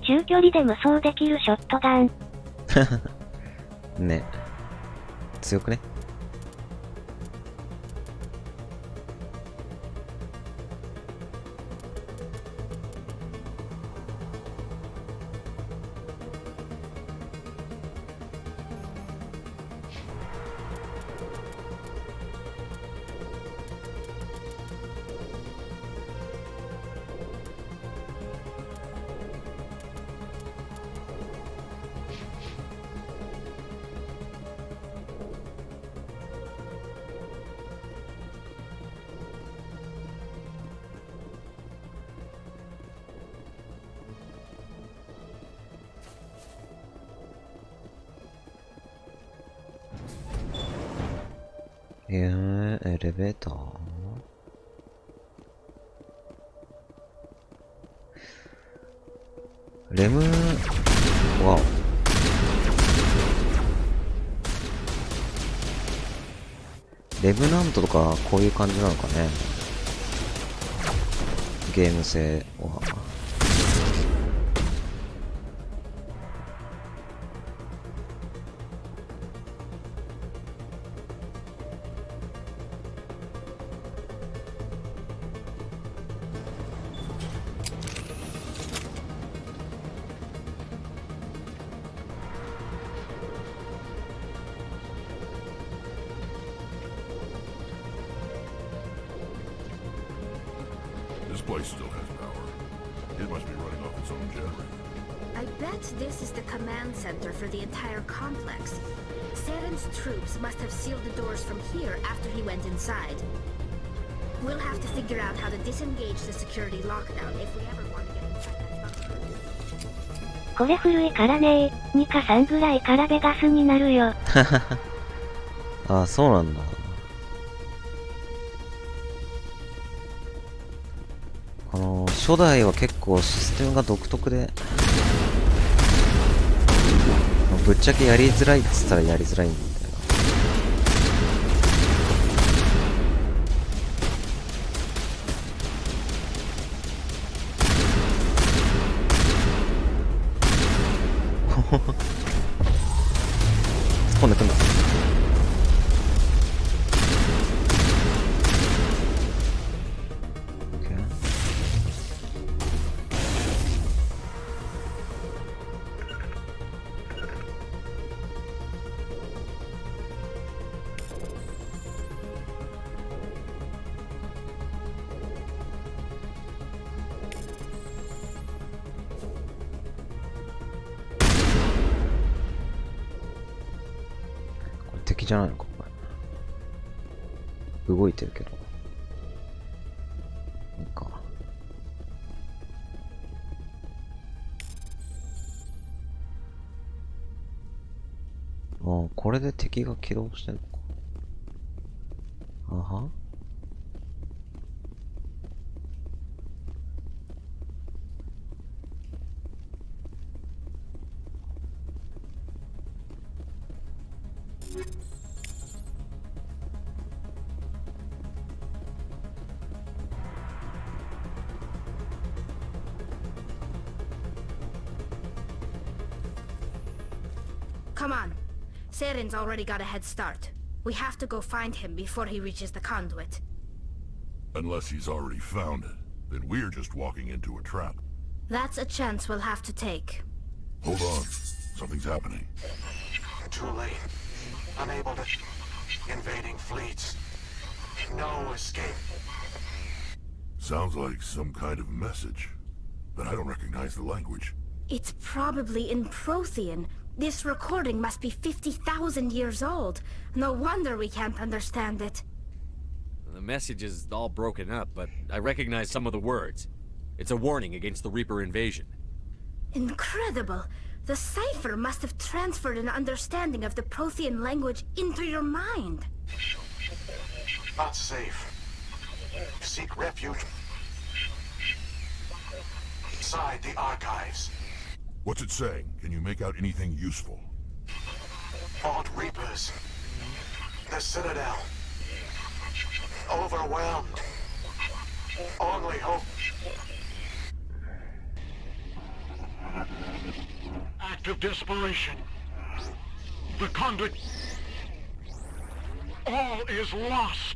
中距離で無双できるショットガン。ね。強くね？エレベーターレム、わお。レブナントとかこういう感じなのかね、ゲーム性は。This place still has power. It must be running off its own generator. I bet this is the command center for the entire complex. Saren's troops must have sealed the doors from here after he went inside. We'll have to figure out how to disengage the security lockdown if we ever want to get inside that bunker. これ古いからね2か3ぐらいからベガスになるよ。ああ、そうなんだ。初代は結構システムが独特で、ぶっちゃけやりづらいっつったらやりづらいんだよな。突っ込んでくんだ。敵じゃないのか、これ。動いてるけど。いいか。ああ、これで敵が起動してんのか。あは。Come on. Saren's already got a head start. We have to go find him before he reaches the conduit. Unless he's already found it, then we're just walking into a trap. That's a chance we'll have to take. Hold on. Something's happening. Too late. Unable to... Invading fleets. No escape. Sounds like some kind of message, but I don't recognize the language. It's probably in Prothean. This recording must be 50,000 years old. No wonder we can't understand it. The message is all broken up, but I recognize some of the words. It's a warning against the Reaper invasion. Incredible. The cipher must have transferred an understanding of the Prothean language into your mind. Not safe. Seek refuge inside the archives. What's it saying? Can you make out anything useful? Fought Reapers. The Citadel. Overwhelmed. Only hope. Act of desperation. The conduit. All is lost.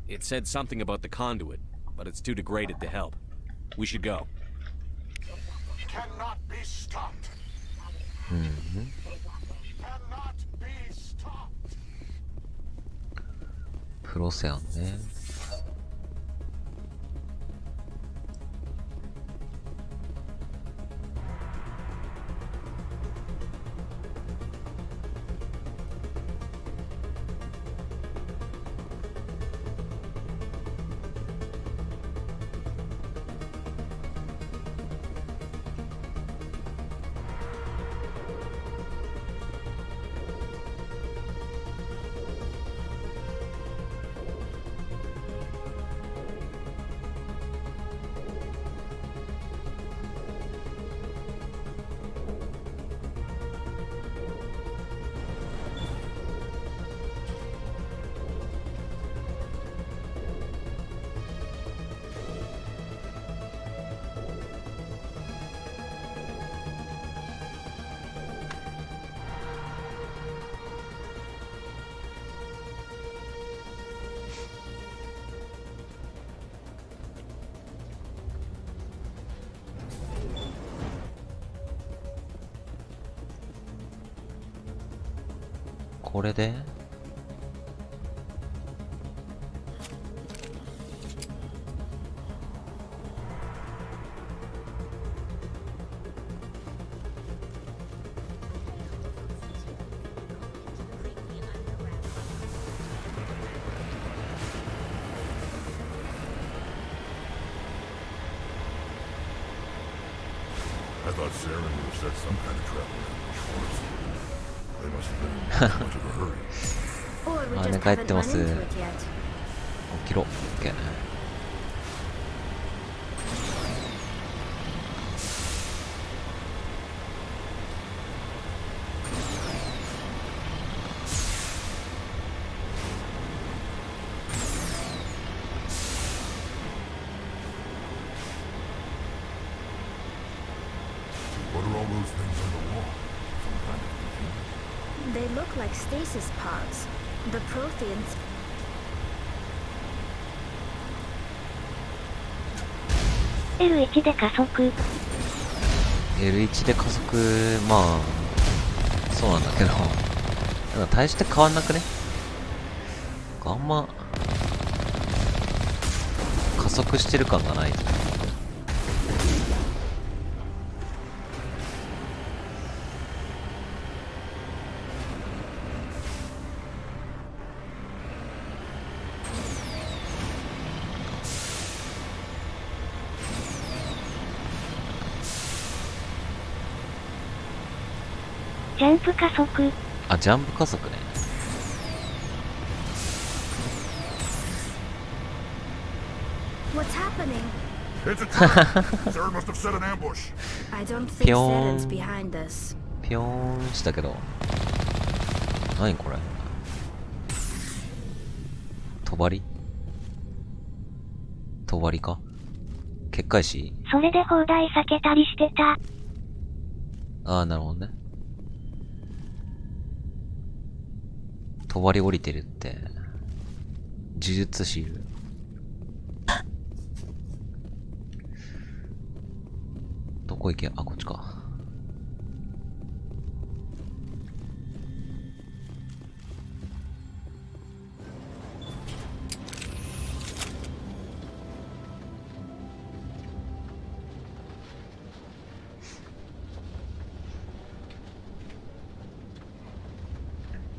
It said something about the conduit, but it's too degraded to help. We should go. Cannot be stopped. Mm-hmm. Cannot be stopped. プロセアンね。これでI thought Saren would have set some kind of trap for us. They must have been in much of a hurry. Or we あ、ね just 帰っ haven't てま run す。 into it yet. 起きろ。OK。What are all those things on the wall? Some kind of machine? They look like stasis pods. The Protheans. L1 で加速。 L1 で加速、まあ、そうなんだけど、なんか大して変わんなくね？あんま、加速してる感がない。ジャンプ加速。あ、ジャンプ加速ね。What's happening? It's a trap! Saren must have set an ambush. I don't think Pyong. Saren's behind us. ぴょーんしたけど。何これ？帳か？結界師？それで砲台避けたりしてた。ああ、なるほどね。降りてるって。呪術師いる。どこ行け？あ、こっちか。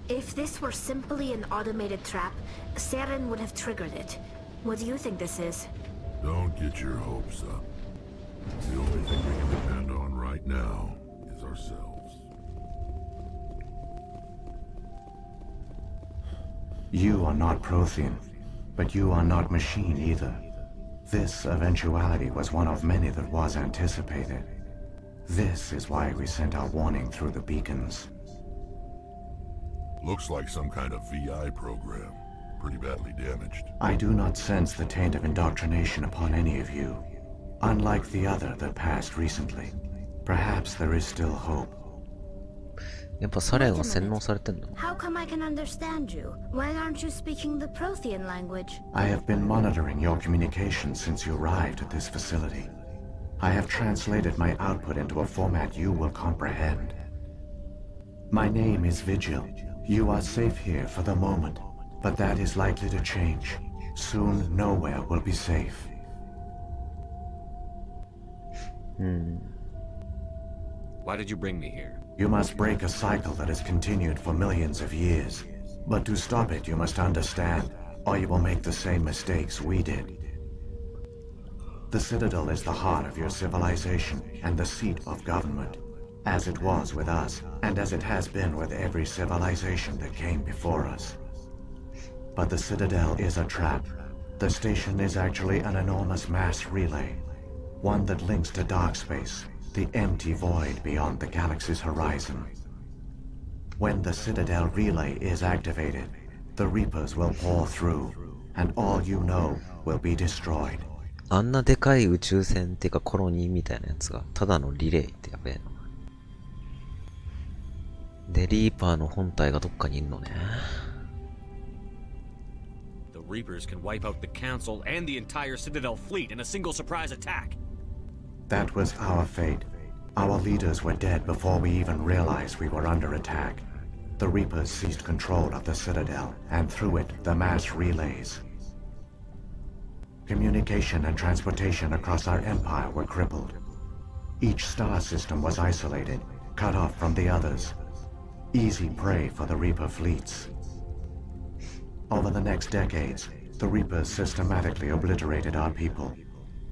If this were simply an automated trap, Saren would have triggered it. What do you think this is? Don't get your hopes up. The only thing we can depend on right now is ourselves. You are not Prothean, but you are not machine either. This eventuality was one of many that was anticipated. This is why we sent our warning through the beacons. Looks like some kind of VI program. Pretty badly damaged. I do not sense the taint of indoctrination upon any of you. Unlike the other that passed recently. Perhaps there is still hope. やっぱサレンは洗脳されてんの？ How come I can understand you? Why aren't you speaking the Prothean language? I have been monitoring your communications since you arrived at this facility. I have translated my output into a format you will comprehend. My name is Vigil. You are safe here for the moment, but that is likely to change. Soon, nowhere will be safe. Why did you bring me here? You must break a cycle that has continued for millions of years. But to stop it, you must understand, or you will make the same mistakes we did. The Citadel is the heart of your civilization and the seat of government. As it was with us, and as it has been with every civilization that came before us. But the Citadel is a trap. The station is actually an enormous mass relay. One that links to dark space, the empty void beyond the galaxy's horizon. When the Citadel relay is activated, the Reapers will pour through, and all you know will be destroyed. あんなでかい宇宙船っていうかコロニーみたいなやつがただのリレーってやべえの。で、リーパーの本体がどっかにいるのね。The Reapers can wipe out the Council and the entire Citadel fleet in a single surprise attack. That was our fate. Our leaders were dead before we even realized we were under attack. the Reapers seized control of the Citadel, and through it, the mass relays. Communication and transportation across our empire were crippled. Each star system was isolated, cut off from the others. Easy prey for the Reaper fleets. Over the next decades, the Reapers systematically obliterated our people.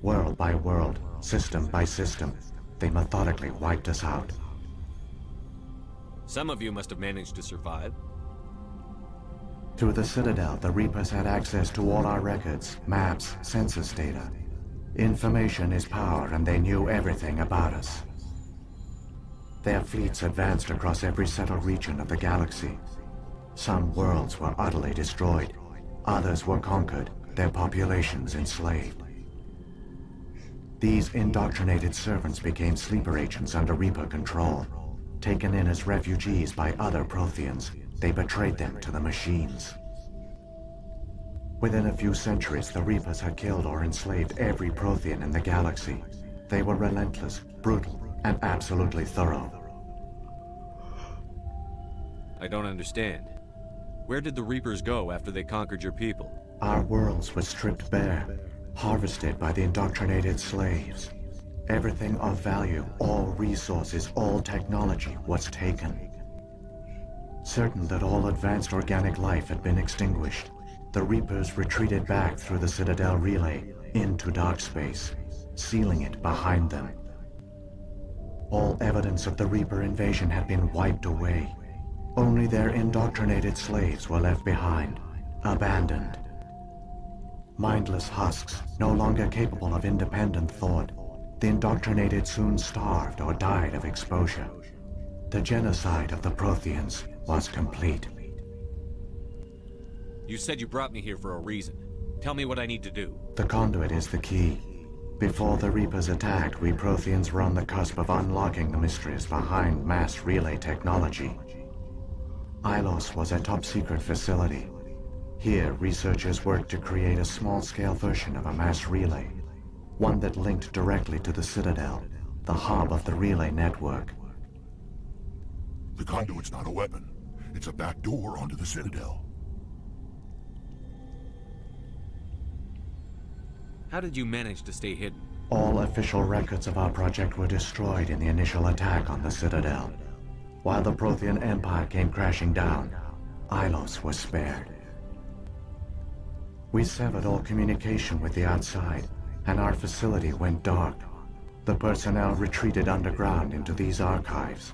World by world, system by system, they methodically wiped us out. Some of you must have managed to survive. Through the Citadel, the Reapers had access to all our records, maps, census data. Information is power, and they knew everything about us. Their fleets advanced across every settled region of the galaxy. Some worlds were utterly destroyed. Others were conquered, their populations enslaved. These indoctrinated servants became sleeper agents under Reaper control. Taken in as refugees by other Protheans, they betrayed them to the machines. Within a few centuries, the Reapers had killed or enslaved every Prothean in the galaxy. They were relentless, brutal, and absolutely thorough. I don't understand. Where did the Reapers go after they conquered your people? Our worlds were stripped bare, harvested by the indoctrinated slaves. Everything of value, all resources, all technology was taken. Certain that all advanced organic life had been extinguished, the Reapers retreated back through the Citadel relay into dark space, sealing it behind them. All evidence of the Reaper invasion had been wiped away. Only their indoctrinated slaves were left behind, abandoned. Mindless husks, no longer capable of independent thought, the indoctrinated soon starved or died of exposure. The genocide of the Protheans was complete. You said you brought me here for a reason. Tell me what I need to do. The conduit is the key. Before the Reapers attacked, we Protheans were on the cusp of unlocking the mysteries behind mass relay technology. Ilos was a top-secret facility. Here, researchers worked to create a small-scale version of a mass relay, one that linked directly to the Citadel, the hub of the relay network. The conduit's not a weapon. It's a back door onto the Citadel. How did you manage to stay hidden? All official records of our project were destroyed in the initial attack on the Citadel. While the Prothean Empire came crashing down, Ilos was spared. We severed all communication with the outside, and our facility went dark. The personnel retreated underground into these archives.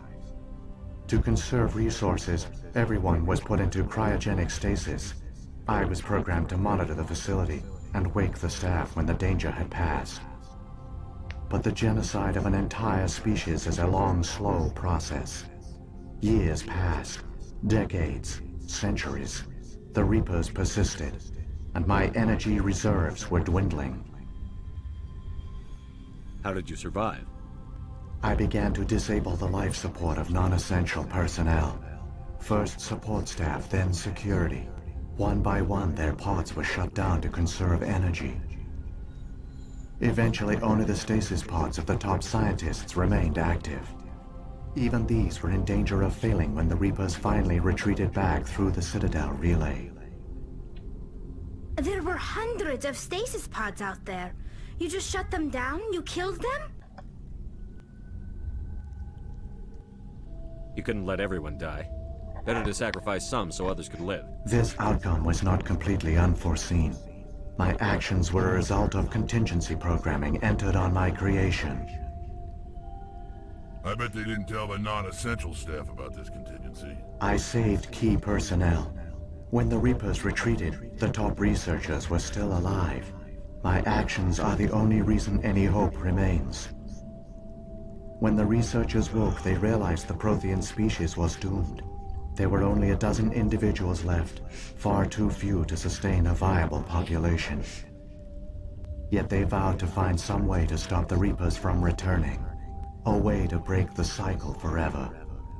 To conserve resources, everyone was put into cryogenic stasis. I was programmed to monitor the facility and wake the staff when the danger had passed. But the genocide of an entire species is a long, slow process. Years passed, decades, centuries. The Reapers persisted, and my energy reserves were dwindling. How did you survive? I began to disable the life support of non-essential personnel. First support staff, then security. One by one, their pods were shut down to conserve energy. Eventually, only the stasis pods of the top scientists remained active. Even these were in danger of failing when the Reapers finally retreated back through the Citadel relay. There were hundreds of stasis pods out there. You just shut them down? You killed them? You couldn't let everyone die. Better to sacrifice some so others could live. This outcome was not completely unforeseen. My actions were a result of contingency programming entered on my creation. I bet they didn't tell the non-essential staff about this contingency. I saved key personnel. When the Reapers retreated, the top researchers were still alive. My actions are the only reason any hope remains. When the researchers woke, they realized the Prothean species was doomed. There were only a dozen individuals left, far too few to sustain a viable population. Yet they vowed to find some way to stop the Reapers from returning, a way to break the cycle forever,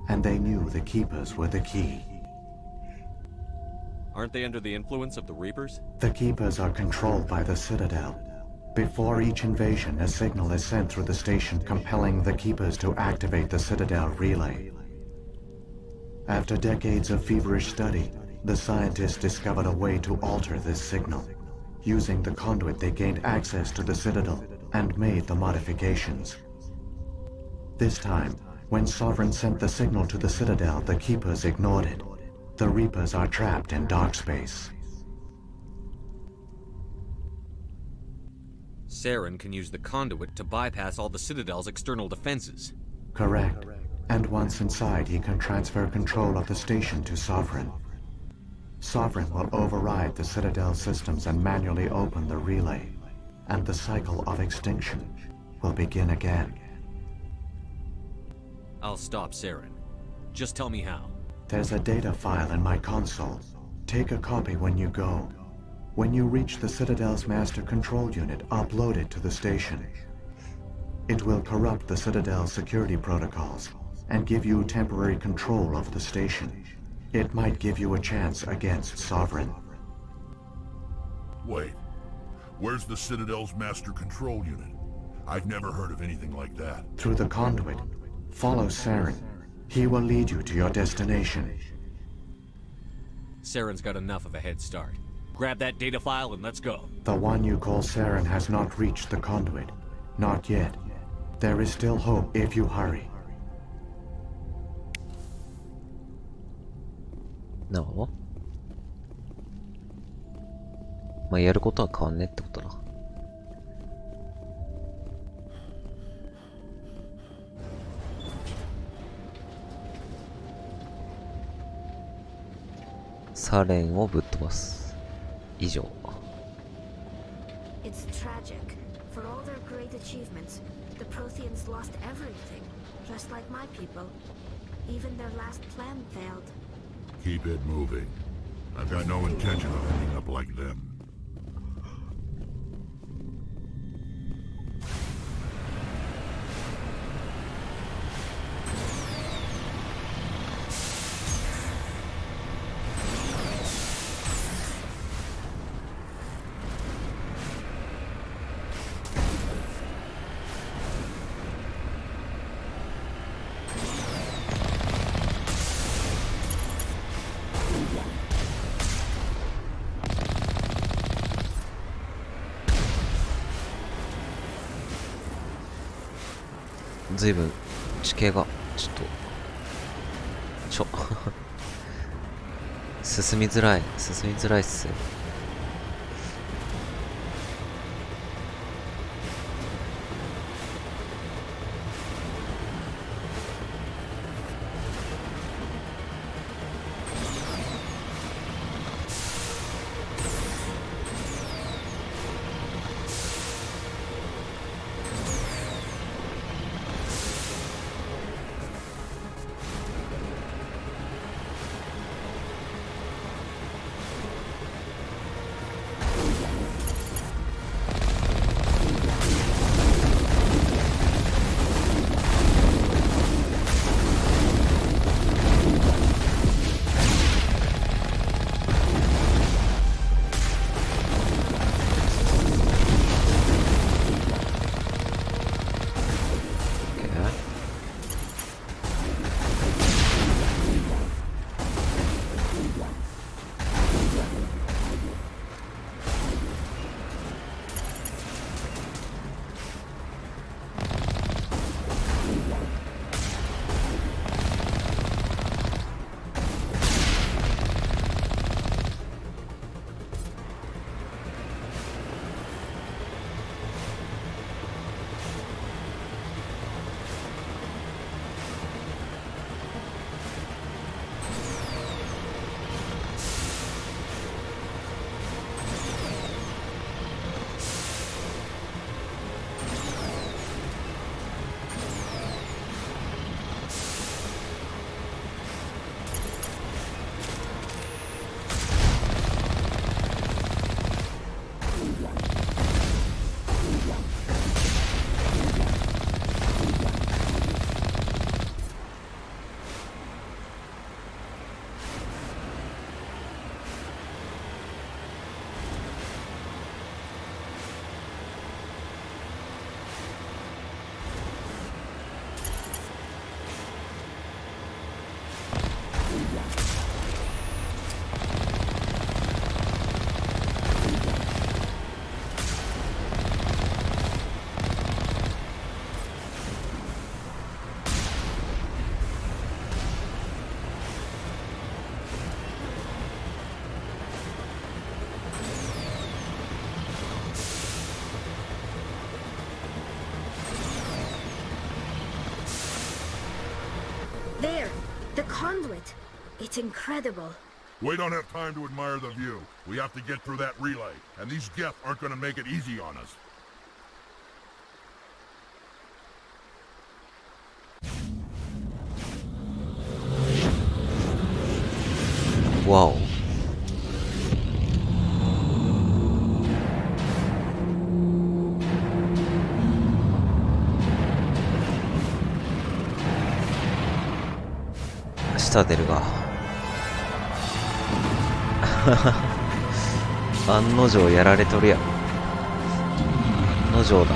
and they knew the Keepers were the key. Aren't they under the influence of the Reapers? The Keepers are controlled by the Citadel. Before each invasion, a signal is sent through the station compelling the Keepers to activate the Citadel relay. After decades of feverish study, the scientists discovered a way to alter this signal. Using the conduit, they gained access to the Citadel and made the modifications. This time, when Sovereign sent the signal to the Citadel, the Keepers ignored it. The Reapers are trapped in dark space. Saren can use the conduit to bypass all the Citadel's external defenses. Correct. And once inside, he can transfer control of the station to Sovereign. Sovereign will override the Citadel systems and manually open the relay, and the cycle of extinction will begin again. I'll stop Saren. Just tell me how. There's a data file in my console. Take a copy when you go. When you reach the Citadel's master control unit, upload it to the station. It will corrupt the Citadel's security protocols and give you temporary control of the station. It might give you a chance against Sovereign. Wait, where's the Citadel's master control unit? I've never heard of anything like that. Through the conduit. Follow Saren. He will lead you to your destination. Saren's got enough of a head start. Grab that data file and let's go. The one you call Saren has not reached the conduit. Not yet. There is still hope if you hurry. No. まあやることは変わんねってことだ。サレンをぶっ飛ばす。以上。It's tragic. For all their great achievements, the Protheans lost everything, just like my people. Even their last plan failed. Keep it moving. I've got no intention of ending up like them.ずいぶん地形がちょっと進みづらいっす。conduit. It's incredible. We don't have time to admire the view. We have to get through that relay, and these Geth aren't gonna make it easy on us. Wow. Shita deru ga. 案の定やられとるやん。案の定だ。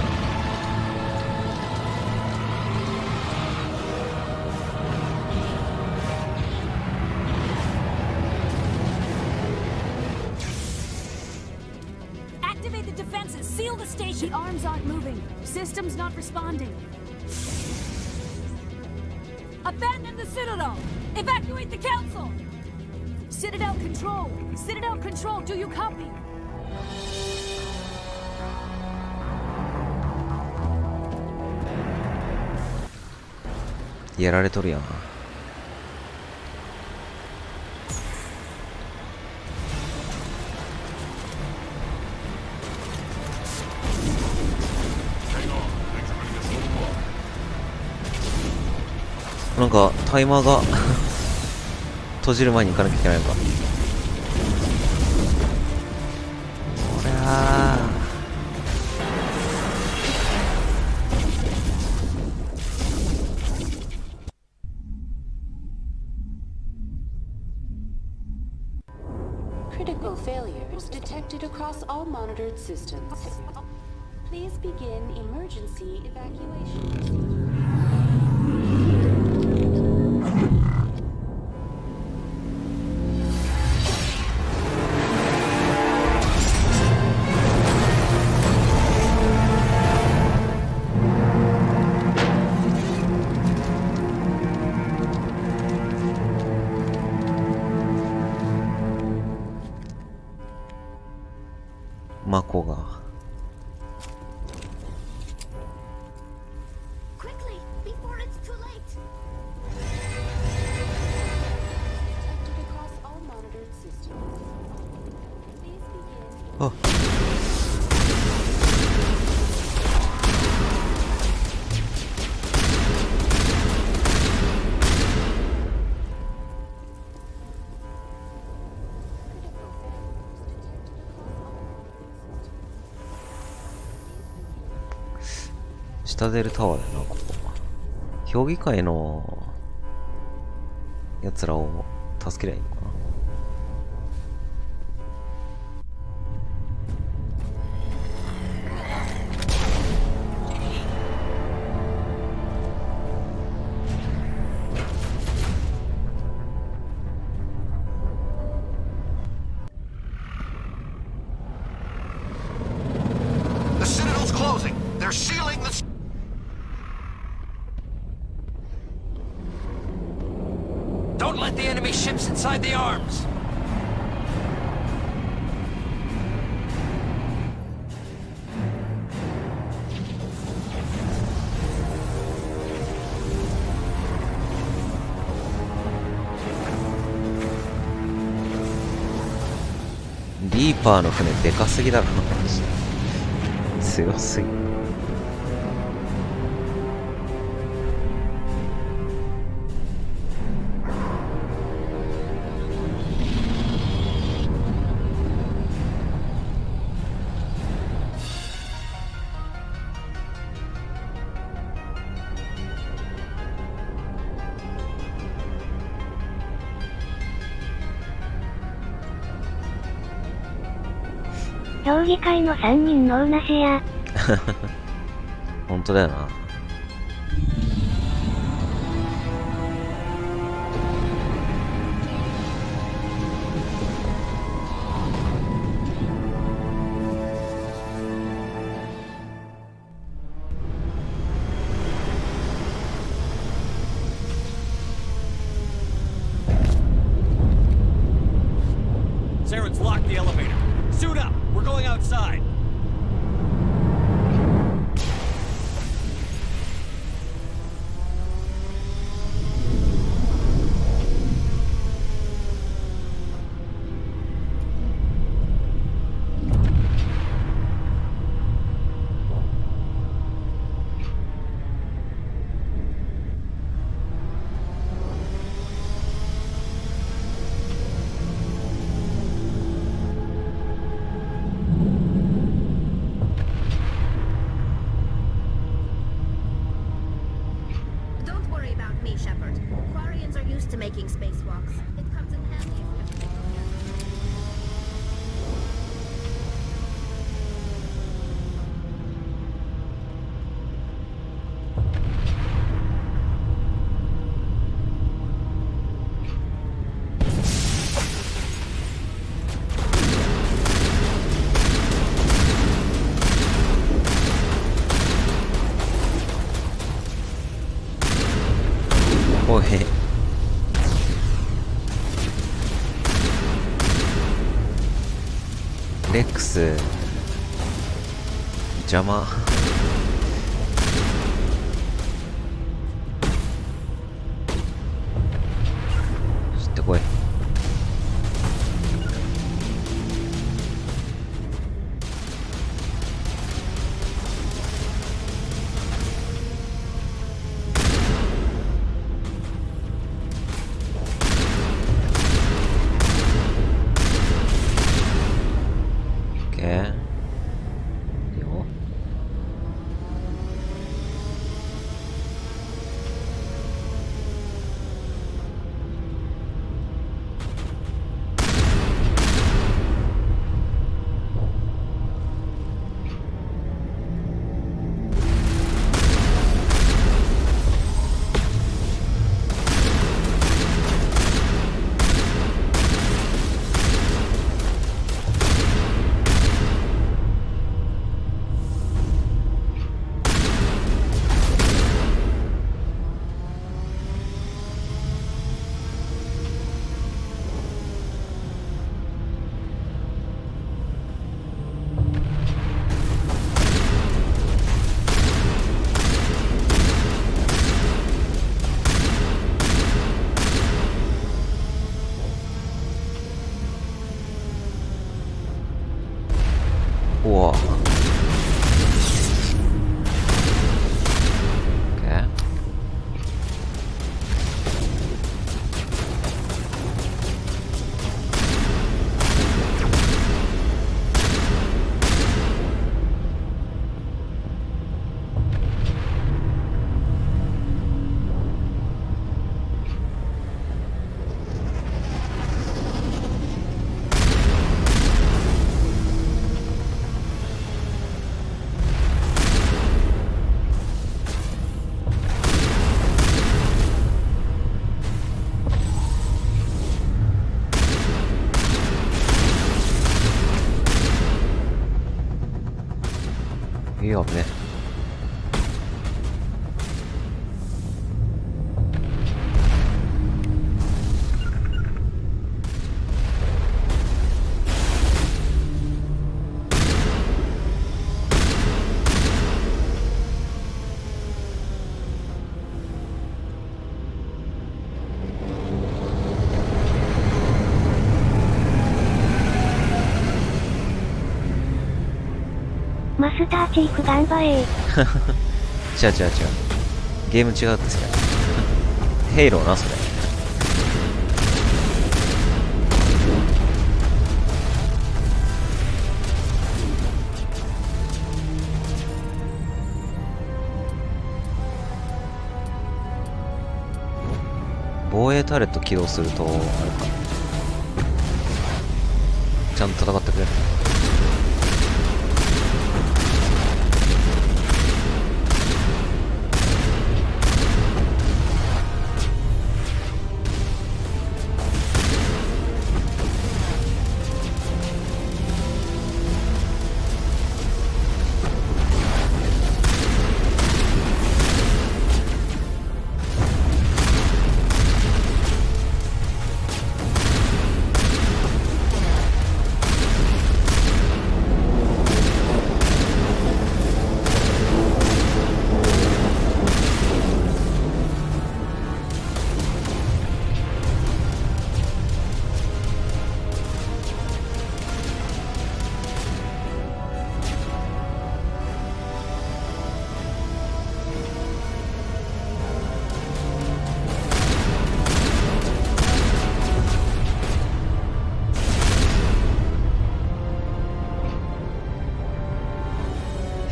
Activate the defenses. Seal the station. The arms aren't moving. Systems not responding. Abandon the Citadel. Evacuate the Council. Citadel Control! Citadel Control, do you copy? Yaられとるやん。なんかタイマーが閉じる前に行かなきゃいけないのか。こりゃCritical failures detected across all monitored systems. Please begin emergency evacuation. マコが Quickly, before it's too late. Detected across all monitored systems. Please begin. あシタデルタワーだよな、ここ。評議会のやつらを助けりゃいいのかな。The Citadel's closing. They're sealing the... Don't let the enemy ships inside the arms! Reaper の船でかすぎだろ、マジで。強すぎ。評議会の3人脳なしや。本当だよな。Saren's locked the elevator. Suit up! We're going outside! taking spacewalks. It comes in handy if we have to make them here. おい。レックス邪魔。知ってこい。Whoa. Okay.いいよね。マスターチーフ頑張れ違う。ゲーム違うってそれ。ヘイローなそれ。防衛ターレット起動するとあれか、ちゃんと戦ってくれる。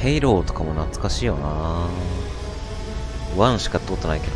ヘイローとかも懐かしいよな。1しかやったことないけど。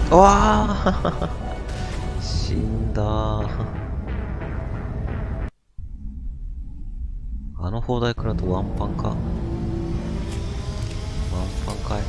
わあ死んだ。あの砲台からとワンパンか。ワンパンかい。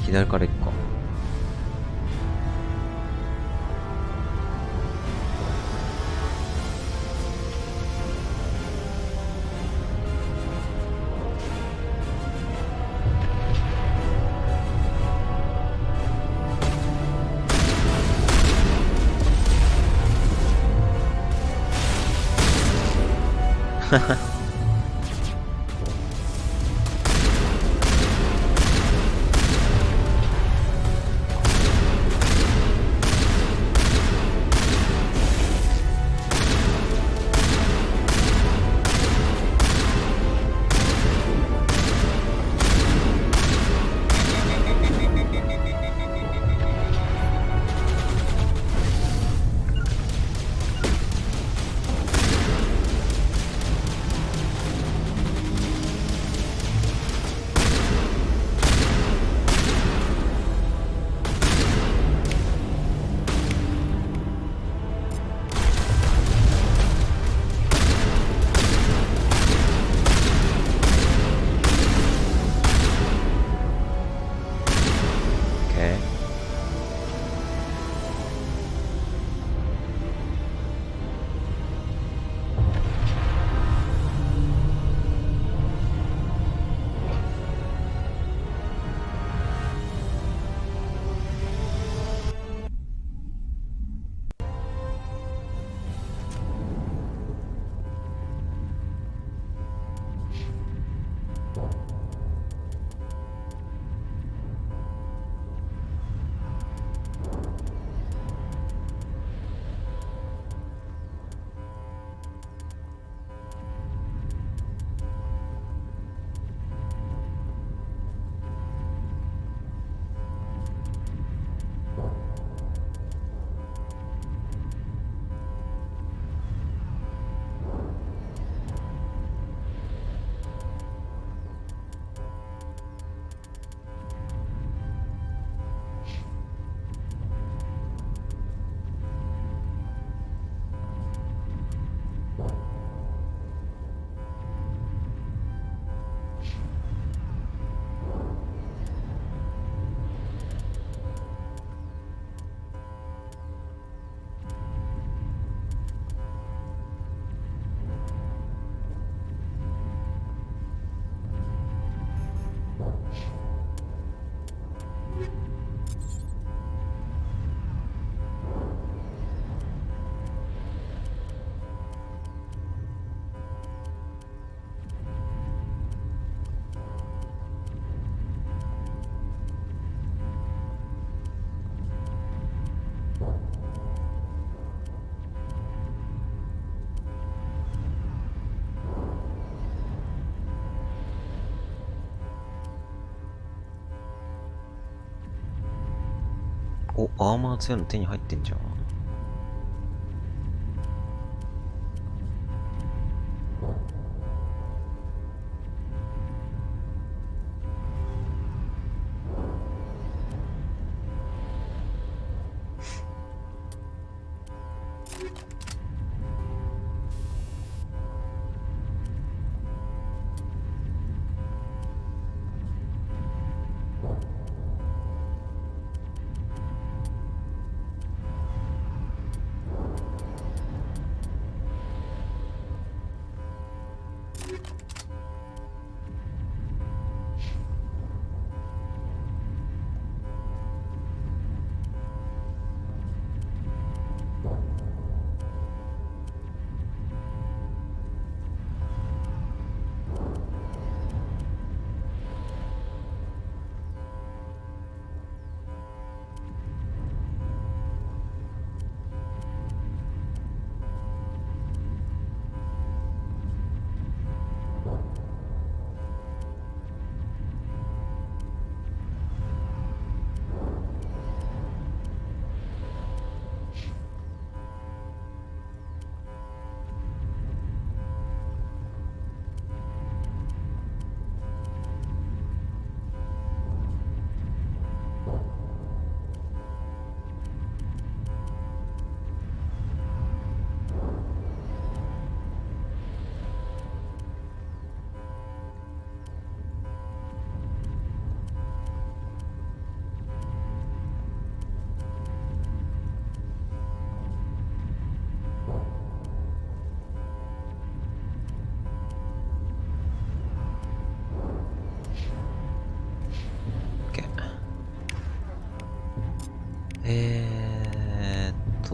左から行くか。ハハお、アーマー強いの手に入ってんじゃん。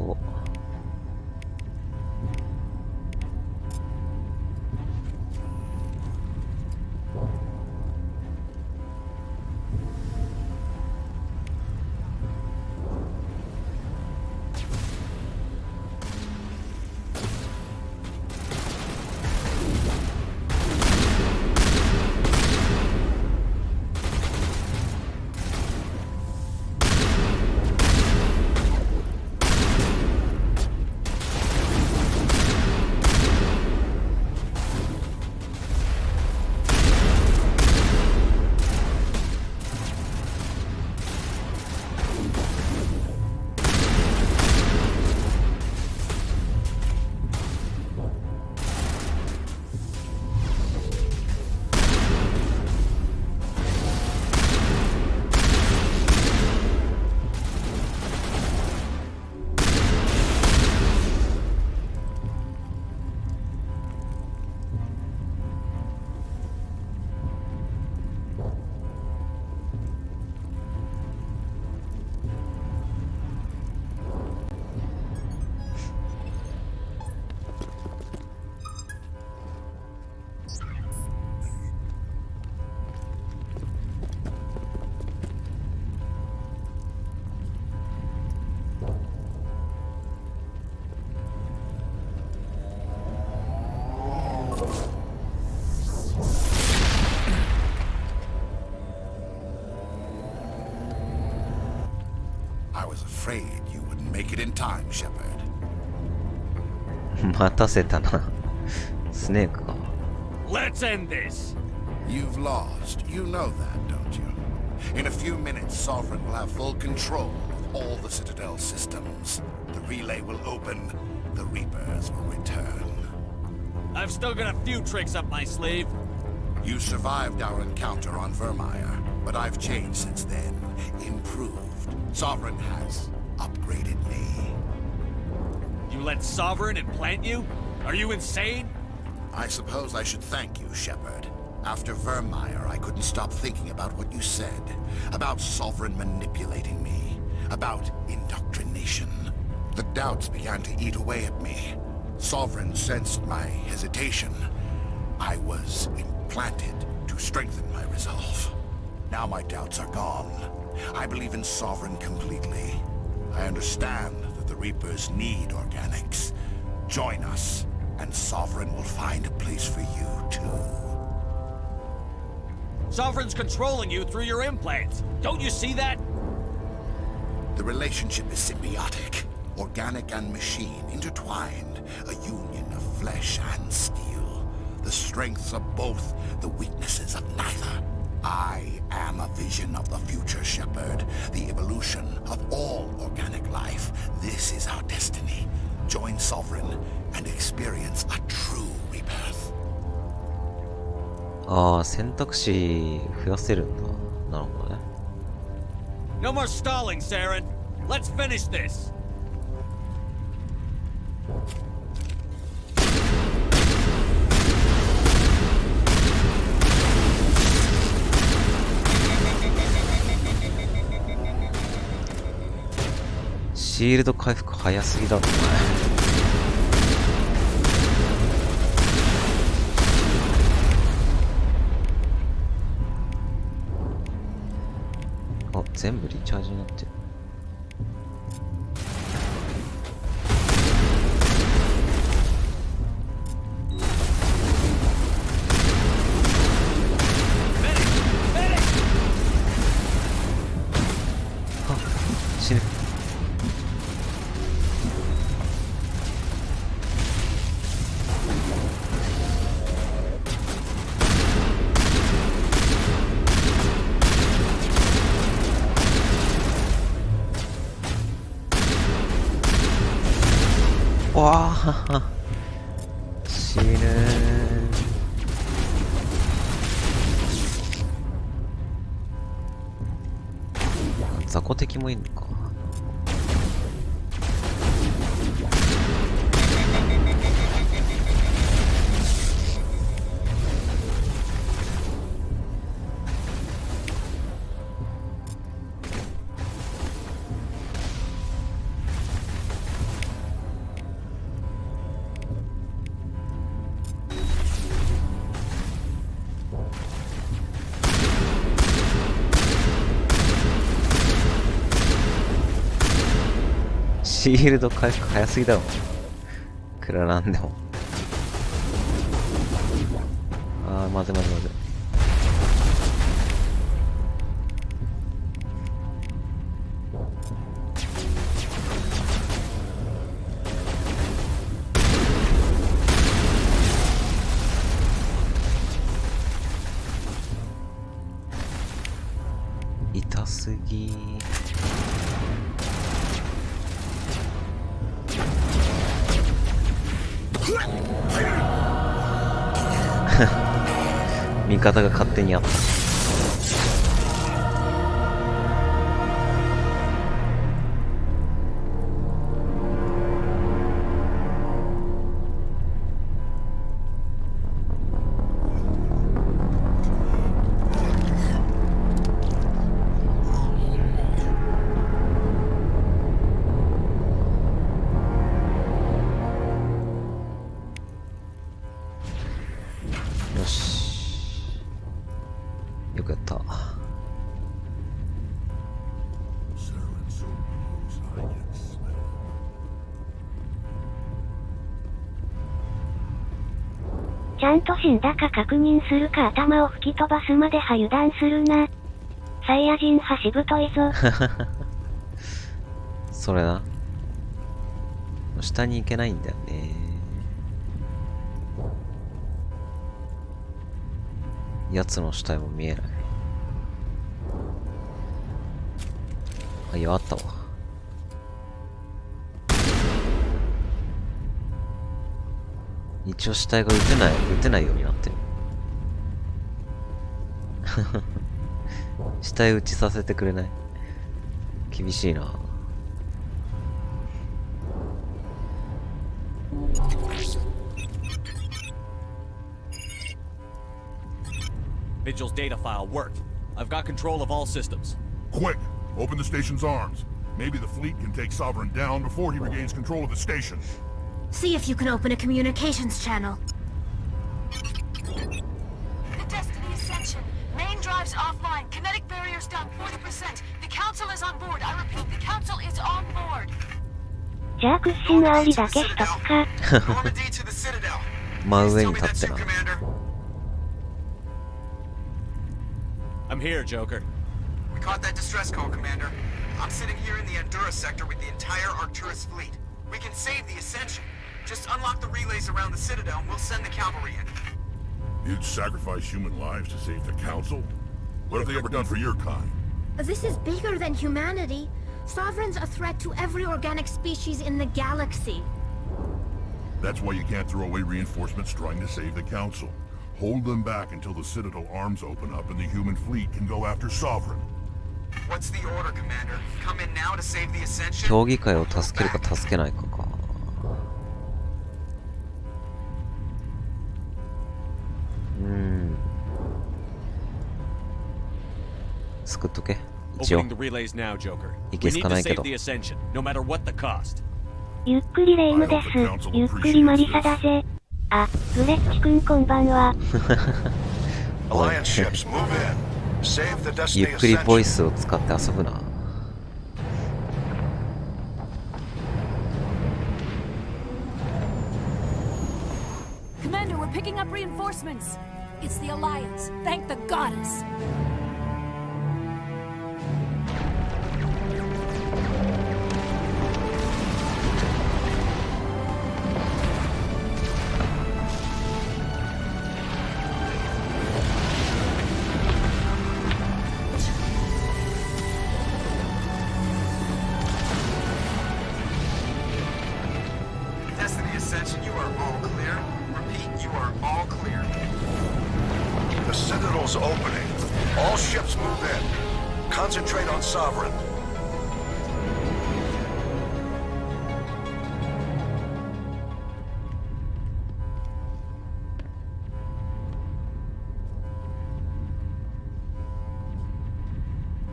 そう。I was afraid you wouldn't make it in time, Shepard. 待たせたな。スネークか。Let's end this! You've lost. You know that, don't you? In a few minutes, Sovereign will have full control of all the Citadel systems. The relay will open. The Reapers will return. I've still got a few tricks up my sleeve. You survived our encounter on Vermeer, but I've changed since then. Improved. Sovereign has upgraded me. You let Sovereign implant you? Are you insane? I suppose I should thank you, Shepard. After Vermeer, I couldn't stop thinking about what you said. About Sovereign manipulating me. About indoctrination. The doubts began to eat away at me. Sovereign sensed my hesitation. I was implanted to strengthen my resolve. Now my doubts are gone. I believe in Sovereign completely. I understand that the Reapers need organics. Join us, and Sovereign will find a place for you, too. Sovereign's controlling you through your implants. Don't you see that? The relationship is symbiotic. Organic and machine intertwined. A union of flesh and steel. The strengths of both, the weaknesses of neither. I am a vision of the future, Shepard. The evolution of all organic life. This is our destiny. Join Sovereign and experience a true rebirth. ああ、選択肢増やせるんだ。なるほどね。No more stalling, Saren. Let's finish this.「シールド回復早すぎだろお前」あ、全部リチャージになってる。あ、死ぬ。わあ死ぬ雑魚敵もいるのか。シールド回復早すぎだろ。くらなんでも。あー、まずいまずいまずい。痛すぎ味方が勝手にやった。よし、よくやった。ちゃんと死んだか確認するか頭を吹き飛ばすまでは油断するな。サイヤ人はしぶといぞ。それな。下に行けないんだよね。奴の死体も見えない。あ、いや、あったわ。一応死体が撃てないようになってる。死体撃ちさせてくれない？厳しいな。Vigil's data file worked. I've got control of all systems. Quick! Open the station's arms. Maybe the fleet can take Sovereign down before he regains control of the station. See if you can open a communications channel. Contest to the Ascension. Main drives offline. Kinetic barriers down 40%. The Council is on board. I repeat, the Council is on board. じゃあ屈伸煽りだけしとくか。真上に立ってな。I'm here, Joker. We caught that distress call, Commander. I'm sitting here in the Endura sector with the entire Arcturus fleet. We can save the Ascension. Just unlock the relays around the Citadel and we'll send the cavalry in. You'd sacrifice human lives to save the Council? What have they ever done for your kind? This is bigger than humanity. Sovereign's a threat to every organic species in the galaxy. That's why you can't throw away reinforcements trying to save the Council. Hold them back until the Citadel arms open up and the human fleet can go after Sovereign. What's the order, Commander? Come in now to save the Ascension? 競技会を助けるか助けないかか。救っとけ。一応。いけすかないけど。ゆっくりレイムです。ゆっくりマリサだぜ。あ、グレッチ君こんばんは。ゆっくりボイスを使って遊ぶな。Commander, we're picking up reinforcements. It's the Alliance. Thank the goddess. Destiny Ascension, you are all clear. Repeat, you are all clear. The Citadel's opening. All ships move in. Concentrate on Sovereign.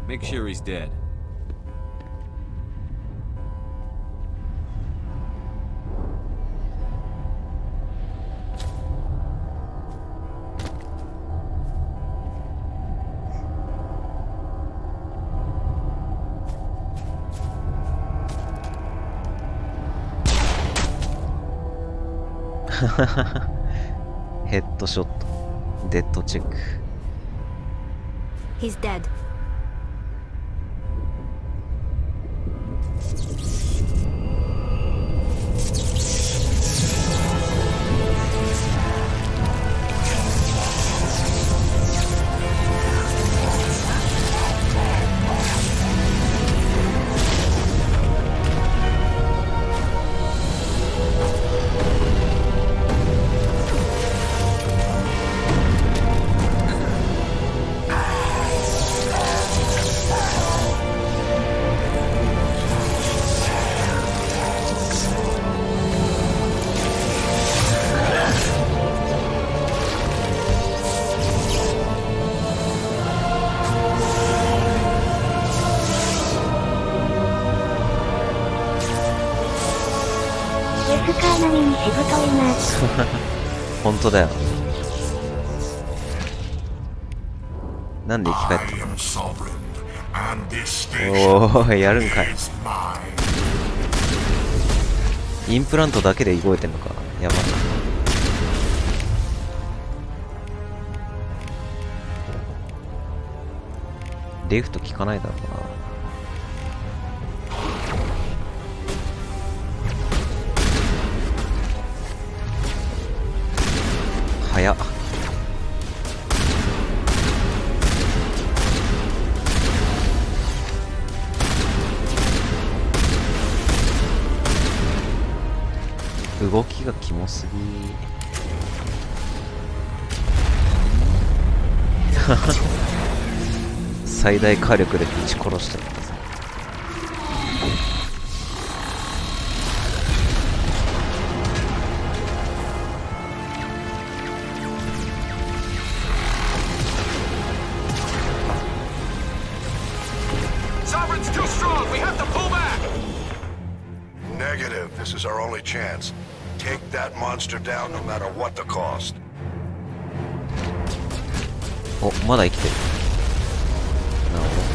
Make sure he's dead. ヘッドショット、デッドチェック。 He's dead.太いな。本当だよ。なんで生き返ったの？おお、やるんかい。インプラントだけで動いてんのか。やばい。レフト効かないだろうな。早っ。動きがキモすぎ。最大火力で撃ち殺しちゃった。This is our only chance. Take that monster down no matter what the cost. お、まだ生きてる。なるほど。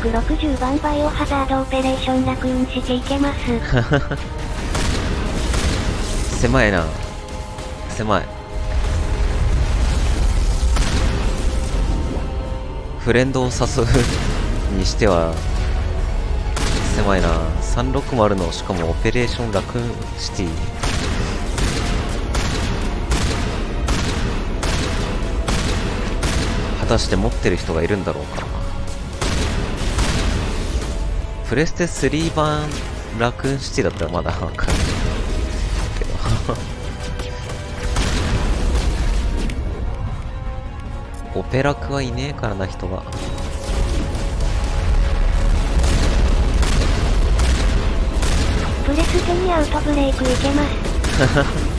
360番バイオハザードオペレーションラクーンしていけます。狭いな。狭い。フレンドを誘うにしては狭いな。360のしかもオペレーションラクーンシティ。果たして持ってる人がいるんだろうか。プレステ3版ラクーンシティだったらまだわかるけどオペラクはいねえからな、人が。プレステにアウトブレイクいけます。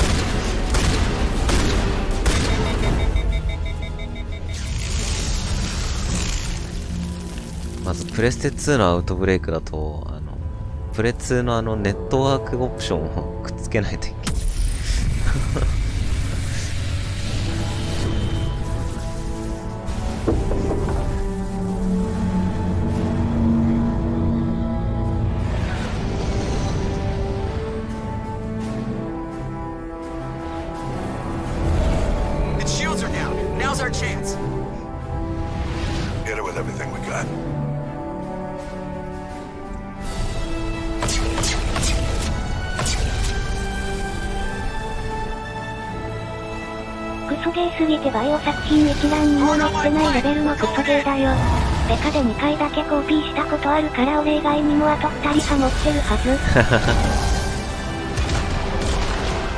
まずプレステ2のアウトブレイクだとプレ2のネットワークオプションをくっつけないといけない。Its shields are down. Now's our chance. Hit it with everything we got. クソゲーすぎてバイオ作品一覧にも載ってないレベルのクソゲーだよ。ペカで2回だけコピーしたことあるから俺以外にもあと2人は持ってるは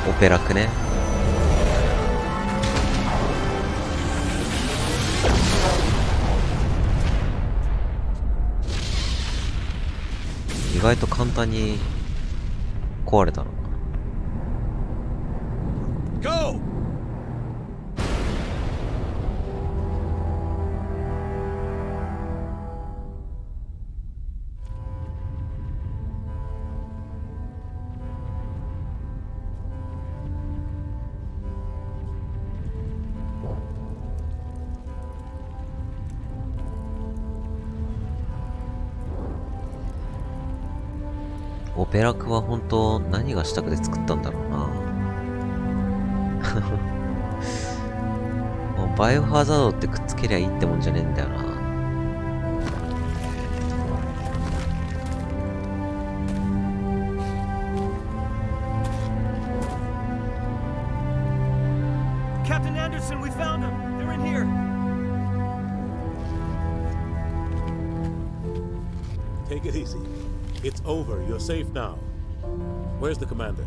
ず。オペラクね。意外と簡単に壊れたの。Go! ペラクは本当何がしたくて作ったんだろうな。もうバイオハザードってくっつけりゃいいってもんじゃねえんだよな。Captain Anderson, we found them. They're in here. Take it easy. It's over. You're safe now. Where's the commander?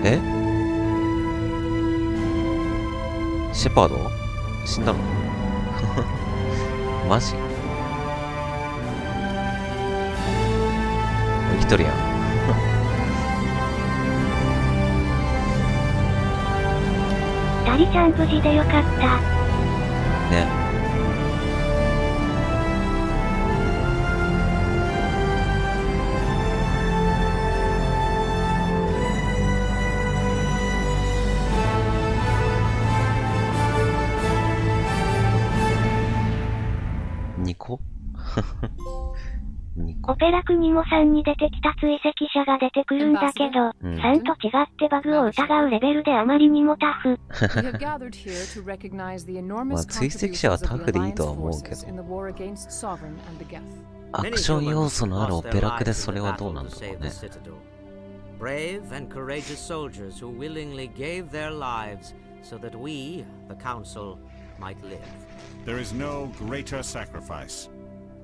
Eh? シェパード死んだのマジ生きとるやんダリちゃん無事でよかったね。オペラクにも3に出てきた追跡者が出てくるんだけど、3と違ってバグを疑うレベルであまりにもタフ。まあ追跡者はタフでいいとは思うけど、アクション要素のあるオペラクでそれはどうなんだろうね。Brave and courageous soldiers who willingly gave their lives so that we, the Council, might live. There is no greater sacrifice,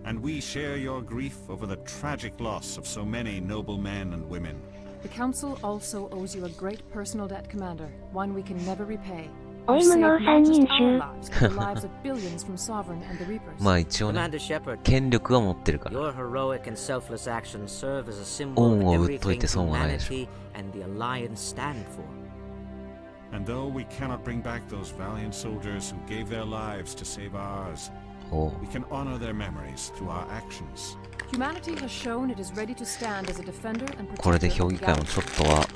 and we share your grief over the tragic loss of so many noble men and women. The Council also owes you a great personal debt, Commander, one we can never repay. おい無能三人衆。まあ一応ね、権力は持ってるから。恩を売っといて損はないでしょ。And though we cannot bring back those valiant soldiers who gave their lives to save ours, we can honor their memories through our actions. Humanity has shown it is ready to stand as a defender and protector. これで評議会もちょっとは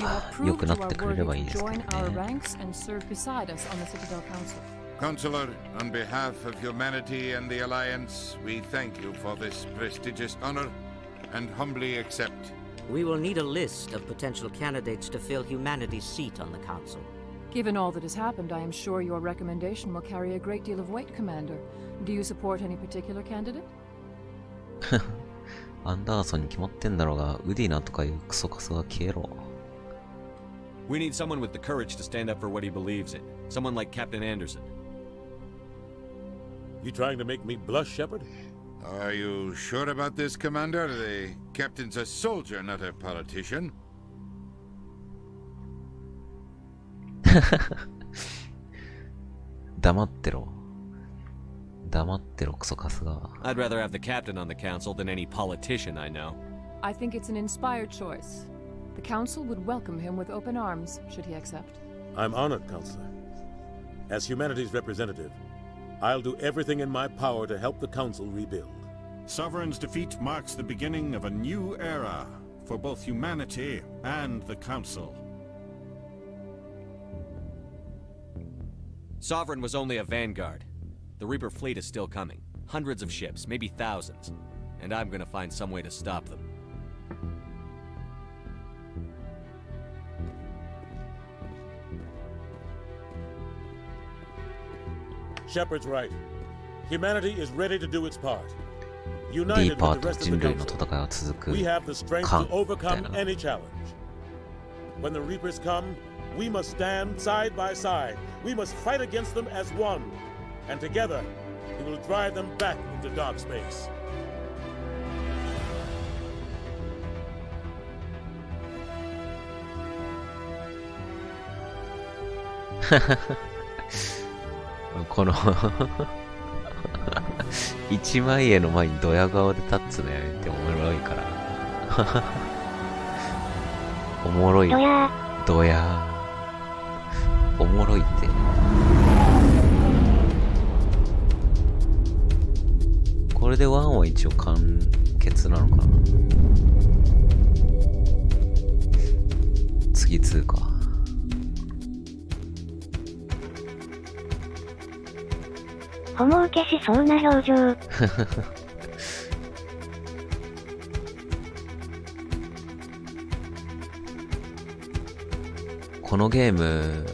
良くなってくれればいいですけどね。Counselor, on behalf of humanity and the Alliance, we thank you for this prestigious honor and humbly accept. We will need a list of potential candidates to fill humanity's seat on the Council. Given all that has happened, I am sure your recommendation will carry a great deal of weight, Commander. Do you support any particular candidate? アンダーソンに決まってんだろうが、ウディナとかいうクソカスは消えろ。We need someone with the courage to stand up for what he believes in. Someone like Captain Anderson. You trying to make me blush, Shepard? Are you sure about this, Commander? The captain's a soldier, not a politician. 黙ってろ。黙ってろ、クソカスが。I'd rather have the captain on the council than any politician I know. I think it's an inspired choice. The council would welcome him with open arms, should he accept. I'm honored, Counselor. As humanity's representative, I'll do everything in my power to help the council rebuild. Sovereign's defeat marks the beginning of a new era for both humanity and the council. Sovereign was only a vanguard. The Reaper fleet is still coming. Hundreds of ships, maybe thousands. And I'm gonna find some way to stop them. Shepard's right. Humanity is ready to do its part. ディーパーと人類の戦いは続く。 We have the strength to overcome any challenge. When the Reapers come, we must stand side by side. We must fight against them as one. And together, we will drive them back into dark space.この一枚絵の前にドヤ顔で立つのやめておもろいからおもろいドヤおもろいってれで1は一応完結なのかな。次2か。ホモ受けしそうな表情。このゲーム、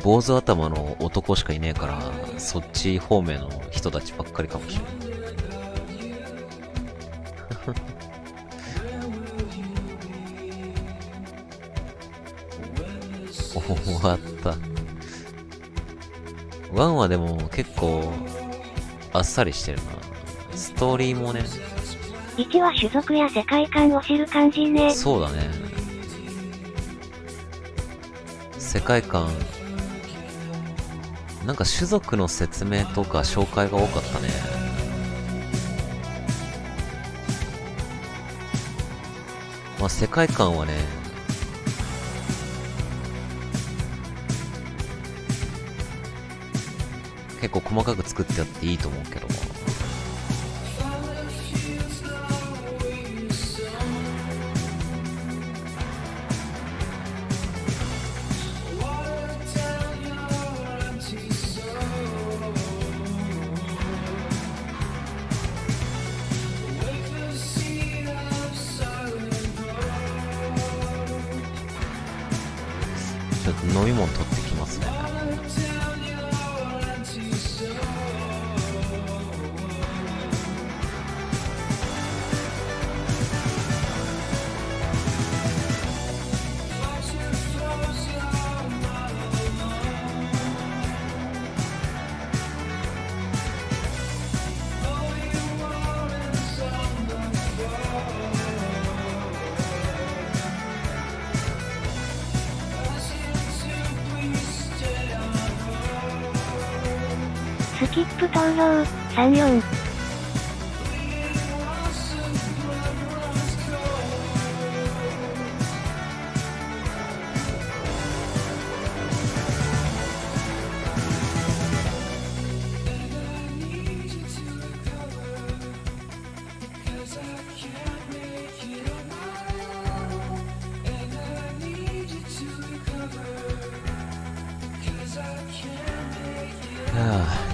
坊主頭の男しかいねえから、そっち方面の人たちばっかりかもしれない。終わった。1はでも結構あっさりしてるな。ストーリーもね。1は種族や世界観を知る感じね。そうだね。世界観、なんか種族の説明とか紹介が多かったね。まあ世界観はね、結構細かく作ってやっていいと思うけど。ちょっと飲み物取ってきますね。スキップ投票、34。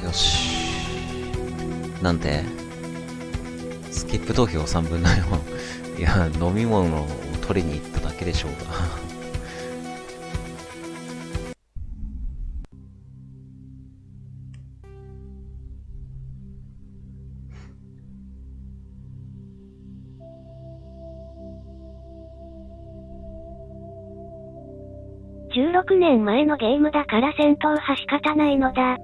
よし。なんてスキップ投票3分の4。いや、飲み物を取りに行っただけでしょうが。16年前のゲームだから戦闘は仕方ないのだ。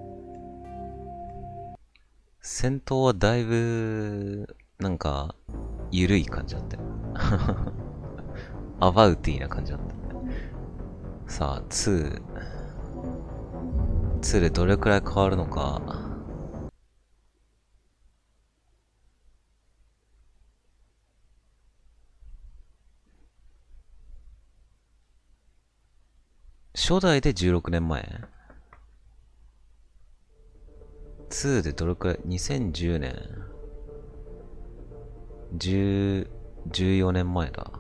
戦闘はだいぶ、なんか、ゆるい感じだったよ。アバウティーな感じだった。さあ、2。2でどれくらい変わるのか。初代で16年前。2でどれくらい ?2010 年。14年前だ。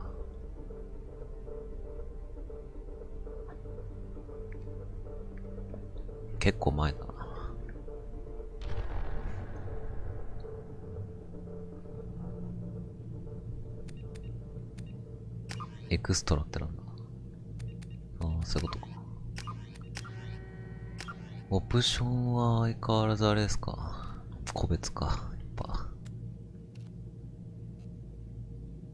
結構前だな。エクストラってなんだ。ああ、そういうことか。オプションは相変わらずあれですか。個別か。やっぱ。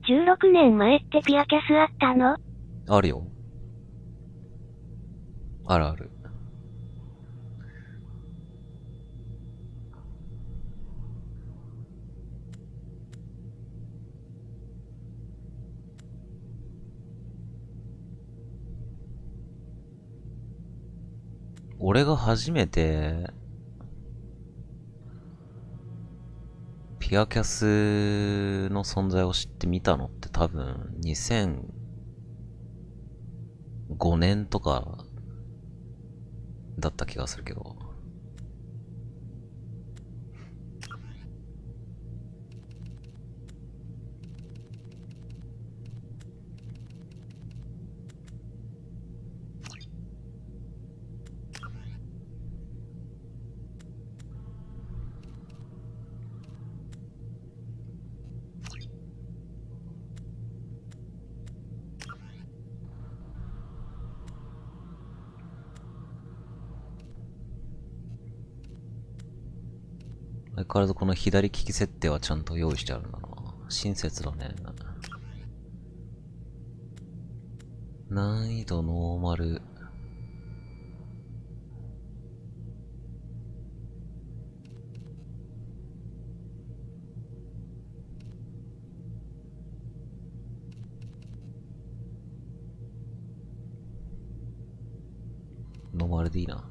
16年前ってピアキャスあったの？あるよ。あるある。俺が初めてピアキャスの存在を知ってみたのって多分2005年とかだった気がするけど、相変わらずこの左利き設定はちゃんと用意してあるんだな。親切だね。難易度ノーマル。ノーマルでいいな。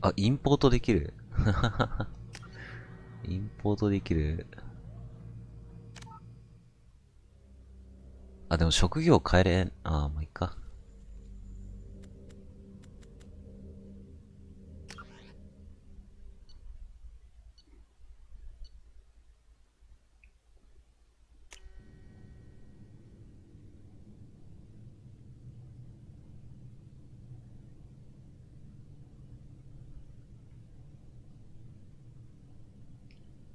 あ、インポートできる。インポートできる。あ、でも職業変えれん。あ、まあ、いいか。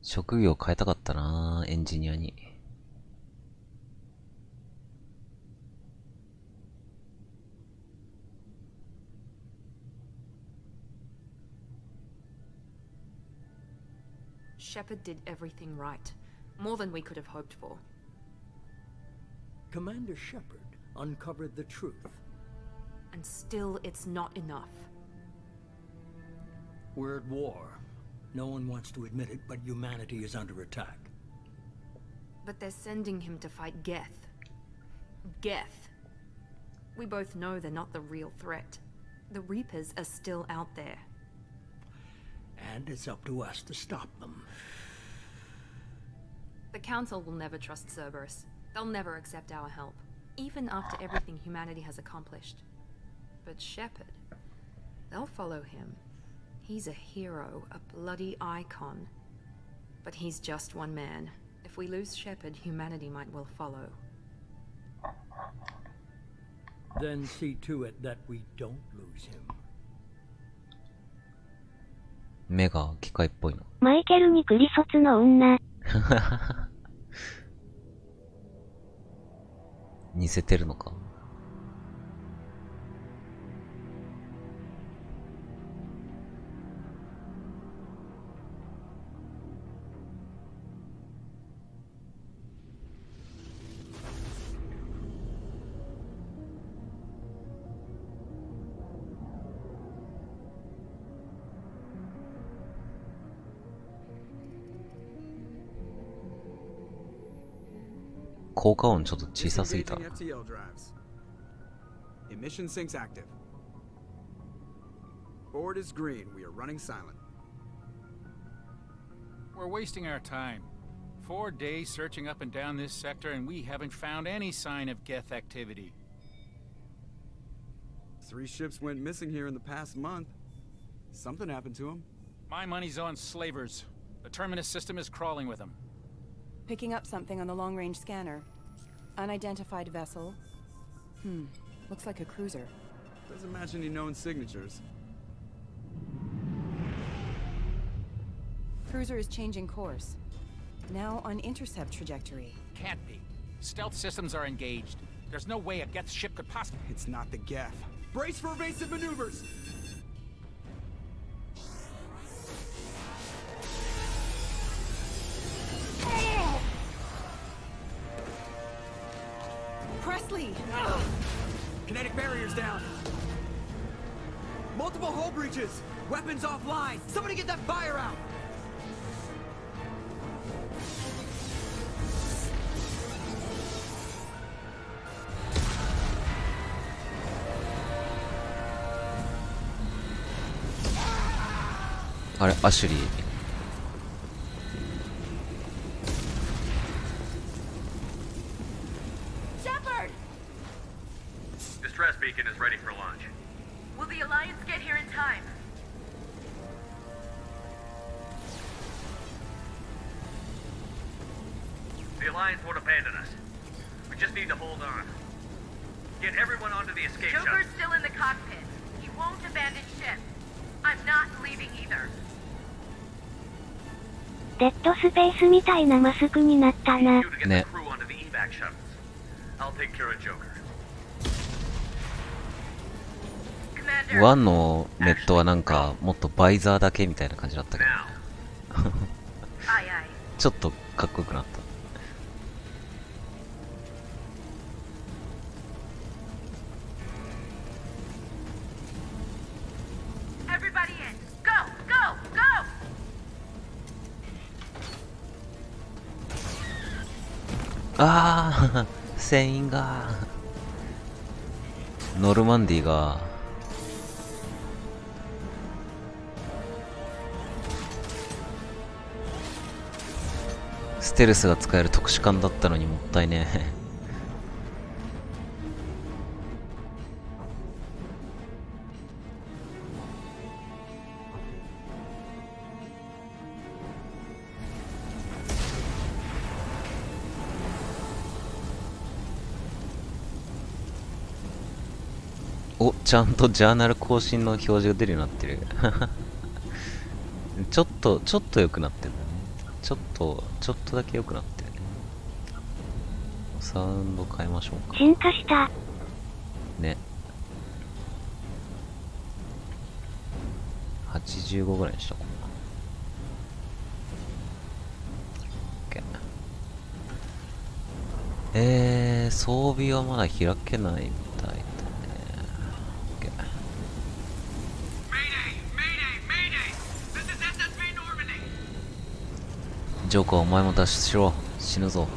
職業変えたかったな、エンジニアに。Shepard did everything right. More than we could have hoped for. Commander Shepard uncovered the truth. And still, it's not enough. We're at war. No one wants to admit it, but humanity is under attack. But they're sending him to fight Geth. Geth. We both know they're not the real threat. The Reapers are still out there. And it's up to us to stop them. The Council will never trust Cerberus. They'll never accept our help, even after everything humanity has accomplished. But Shepard, they'll follow him. He's a hero, a bloody icon. But he's just one man. If we lose Shepard, humanity might well follow. Then see to it that we don't lose him. 目が機械っぽいの。マイケルにクリソツの女。似せてるのか。効果音ちょっと小さすぎた。Emission sinks active. Board is green. We are running silent. We're wasting our time. 4 days searching up and down this sector, and we haven't found any sign of Geth activity. 3 ships went missing here in the past month. Something happened to them. My money's on slavers. The Terminus system is crawling with them. Picking up something on the long-range scanner. Unidentified vessel. Looks like a cruiser. Doesn't match any known signatures. Cruiser is changing course. Now on intercept trajectory. Can't be. Stealth systems are engaged. There's no way a Geth ship could possibly... It's not the Geth. Brace for evasive maneuvers! Presley! Kinetic barriers down! Multiple hull breaches! Weapons offline! Somebody get that fire out! Ashley. Shepard! Distress beacon is ready for launch. Will the Alliance get here in time? The Alliance won't abandon us. We just need to hold on. Get everyone onto the escape shuttle. Joker's still in the cockpit. He won't abandon ship. I'm not leaving either. デッドスペースみたいなマスクになったな。You to get the crew onto the evac shuttles. I'll take care of Joker. 1のネットはなんかもっとバイザーだけみたいな感じだったけどちょっとかっこよくなった。Everybody in. Go, go, go! ああ船員がノルマンディがステルスが使える特殊艦だったのにもったいねえお、ちゃんとジャーナル更新の表示が出るようになってるちょっと良くなってるんだね。ちょっとだけ良くなってるね。サウンド変えましょうか。進化したね。85ぐらいにしとこう。OK。装備はまだ開けないみたいだね。OK。ジョーカーお前も脱出しろ。死ぬぞ。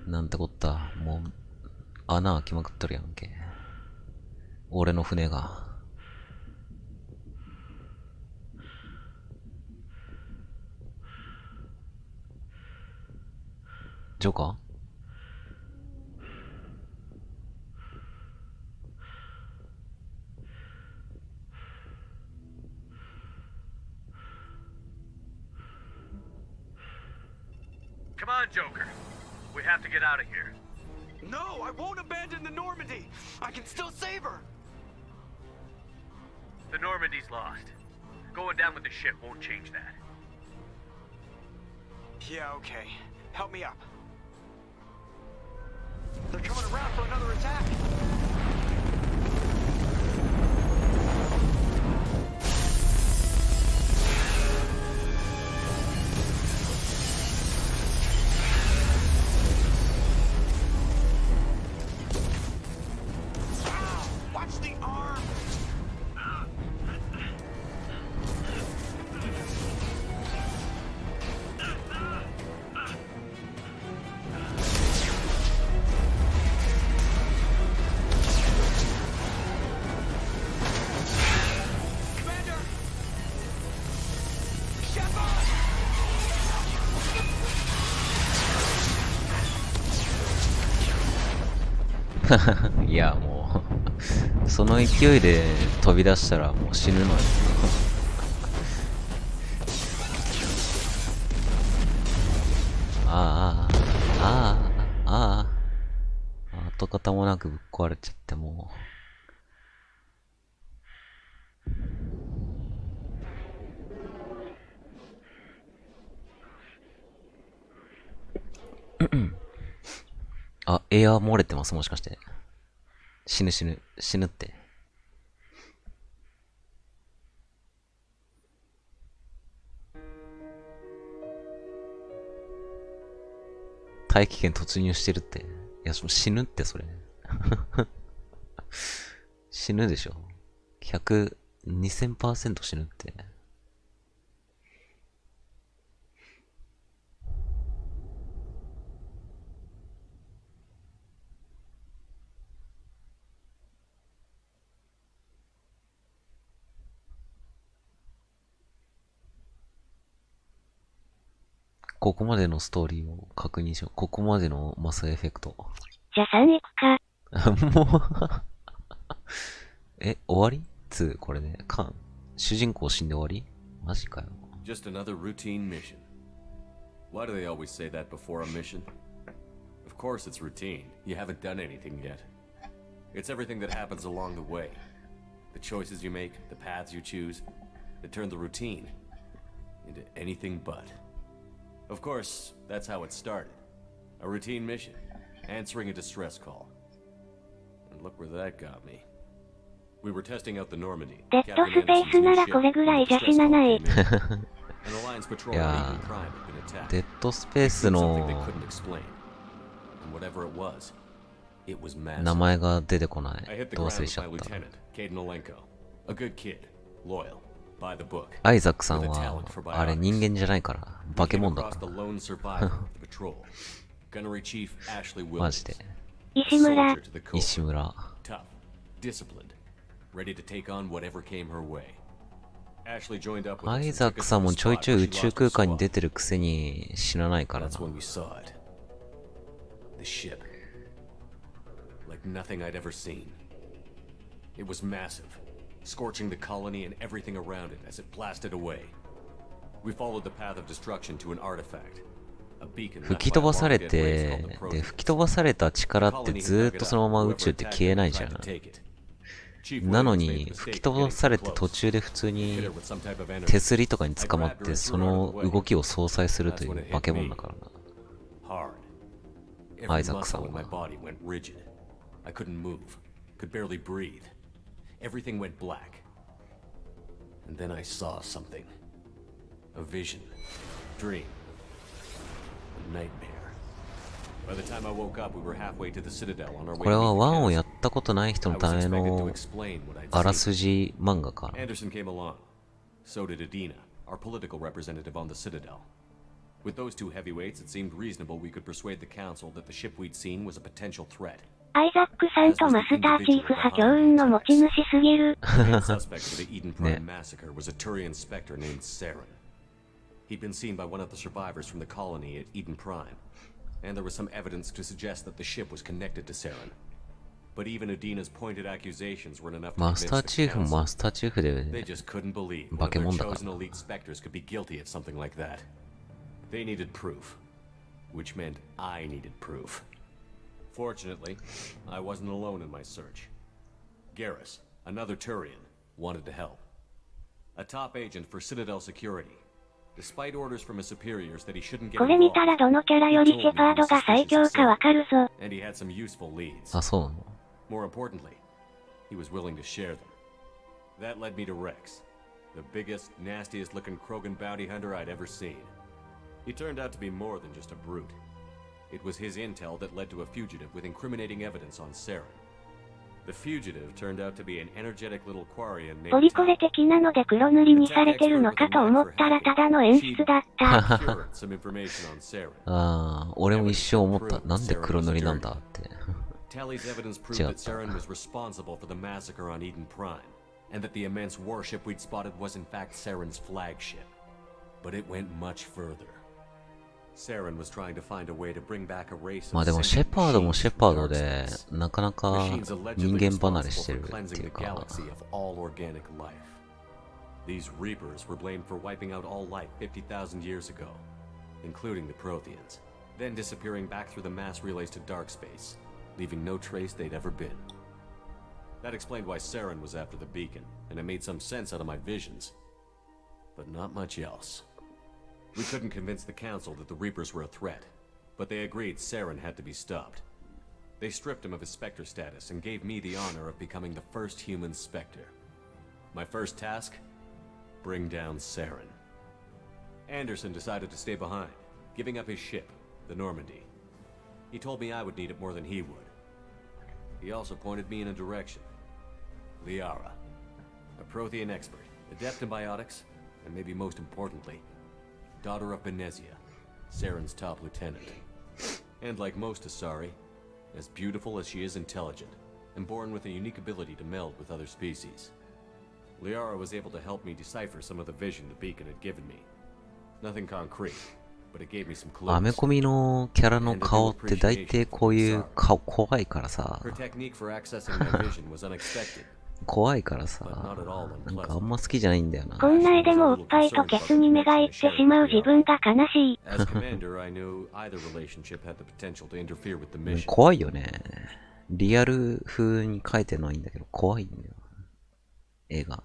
なんてこった。もう穴開きまくっとるやんけ。俺の船が。ジョーカーCome on, Joker. We have to get out of here. No, I won't abandon the Normandy. I can still save her. The Normandy's lost. Going down with the ship won't change that. Yeah, okay. Help me up. They're coming around for another attack. Watch the arm. Commander. Shepard. いやもうその勢いで飛び出したらもう死ぬのよ跡形もなくぶっ壊れちゃってもうあ、エアー漏れてます、もしかして。死ぬって。大気圏突入してるって。いや、死ぬって、それ。死ぬでしょ。2000% 死ぬって。ここまでのストーリーを確認しよう。ここまでのマスエフェクト。じゃあ3行くか。もう終わり2これで、主人公死んで終わりマジかよ。Just another routine mission. Why do they always say that before a mission? Of course it's routine. You haven't done anything yet. It's everything that happens along the way. The choices you make, the paths you choose, that turn the routine into anything but. Of course, that's how it started. A routine mission, answering a distress call. And look where that got me. We were testing out the Normandy. デッドスペースならこれぐらいじゃ死なない。いやー、デッドスペースの名前が出てこない。どう忘れしちゃった。アイザックさんは、あれ人間じゃないから、化け物だから。マジで。石村。石村。アイザックさんもちょいちょい宇宙空間に出てるくせに死なないからな。scorching the colony and everything around it as it blasted away. We followed the path of destruction to an artifact. 吹き飛ばされて、で、吹き飛ばされた力ってずーっとそのまま宇宙って消えないじゃん。なのに、吹き飛ばされて途中で普通に手すりとかに捕まってその動きを相殺するという化け物だからな。アイザックさんは。Everything went black. And then I saw something. A vision. Dream. A nightmare. By the time I woke up, we were halfway to the Citadel on our way to これはワンをやったことない人のためのあらすじ漫画か。Anderson came along. So did Adina, our political representative on the Citadel. With those two heavyweights, it seemed reasonable we could persuade the council that the ship we'd seen was a potential threat. アイザックさんとマスターチーフ派強運の持ち主すぎる。Suspect for the Eden Prime massacre was a Turian specter named Saren. He'd been seen by one of the survivors from the colony at Eden Prime, and there was some evidence to suggest that the ship was connected to Saren. But even Adina's pointed accusations weren't enough to convince the council. マスターチーフで They just couldn't believe one of their chosen elite specters could be guilty of something like that. They needed proof, which meant I needed proof. Fortunately, I wasn't alone in my search. Garrus, another Turian, wanted to help. A top agent for Citadel security. Despite orders from his superiors that he shouldn't get これ見たらどのキャラよりシェパードが最強かわかるぞ。And he had some useful leads. あ、そうなの? More importantly, he was willing to share them. That led me to Rex, the biggest, nastiest looking Krogan bounty hunter I'd ever seen. He turned out to be more than just a brute. It was his intel that led to a fugitive with incriminating evidence on Saren. The fugitive turned out to be an energetic little Quarian named ポリコレ的なので黒塗りにされてるのかと思ったらただの演出だった。ああ、俺も一生思った。なんで黒塗りなんだって。Tally's evidence proved that Saren was responsible for the massacre on Eden Prime, and that the immense warship we'd spotted was in fact Saren's flagship. But it went much further. Saren was trying to find a way to bring back a race of まあでもシェパードもシェパードでなかなか人間離れしてるっていうか。These Reapers were blamed for wiping out all life 50,000 years ago, including the Protheans, then disappearing back through the mass relays to dark space, leaving no trace they'd ever been. That explained why Saren was after the beacon, and it made some sense out of my visions, but not much else. We couldn't convince the council that the Reapers were a threat, but they agreed Saren had to be stopped. They stripped him of his Spectre status and gave me the honor of becoming the first human Spectre. My first task? Bring down Saren. Anderson decided to stay behind, giving up his ship, the Normandy. He told me I would need it more than he would. He also pointed me in a direction. Liara, a Prothean expert, adept in biotics, and maybe most importantly, daughter of Benezia, Saren's top lieutenant. And like most Asari, as beautiful as she is intelligent, and born with a unique ability to meld with other species. Liara was able to help me decipher some of the vision the beacon had given me. Nothing concrete, but it gave me some clues. アメコミのキャラの顔って大体こういう顔怖いからさ。Her technique for accessing my vision was unexpected. 怖いからさ、なんかあんま好きじゃないんだよな。こんな絵でもおっぱいとケツに目がいってしまう自分が悲しい。As commander, I knew either relationship had the potential to interfere with the mission. 怖いよね。リアル風に描いてるのはいいんだけど、怖いんだよ。絵が。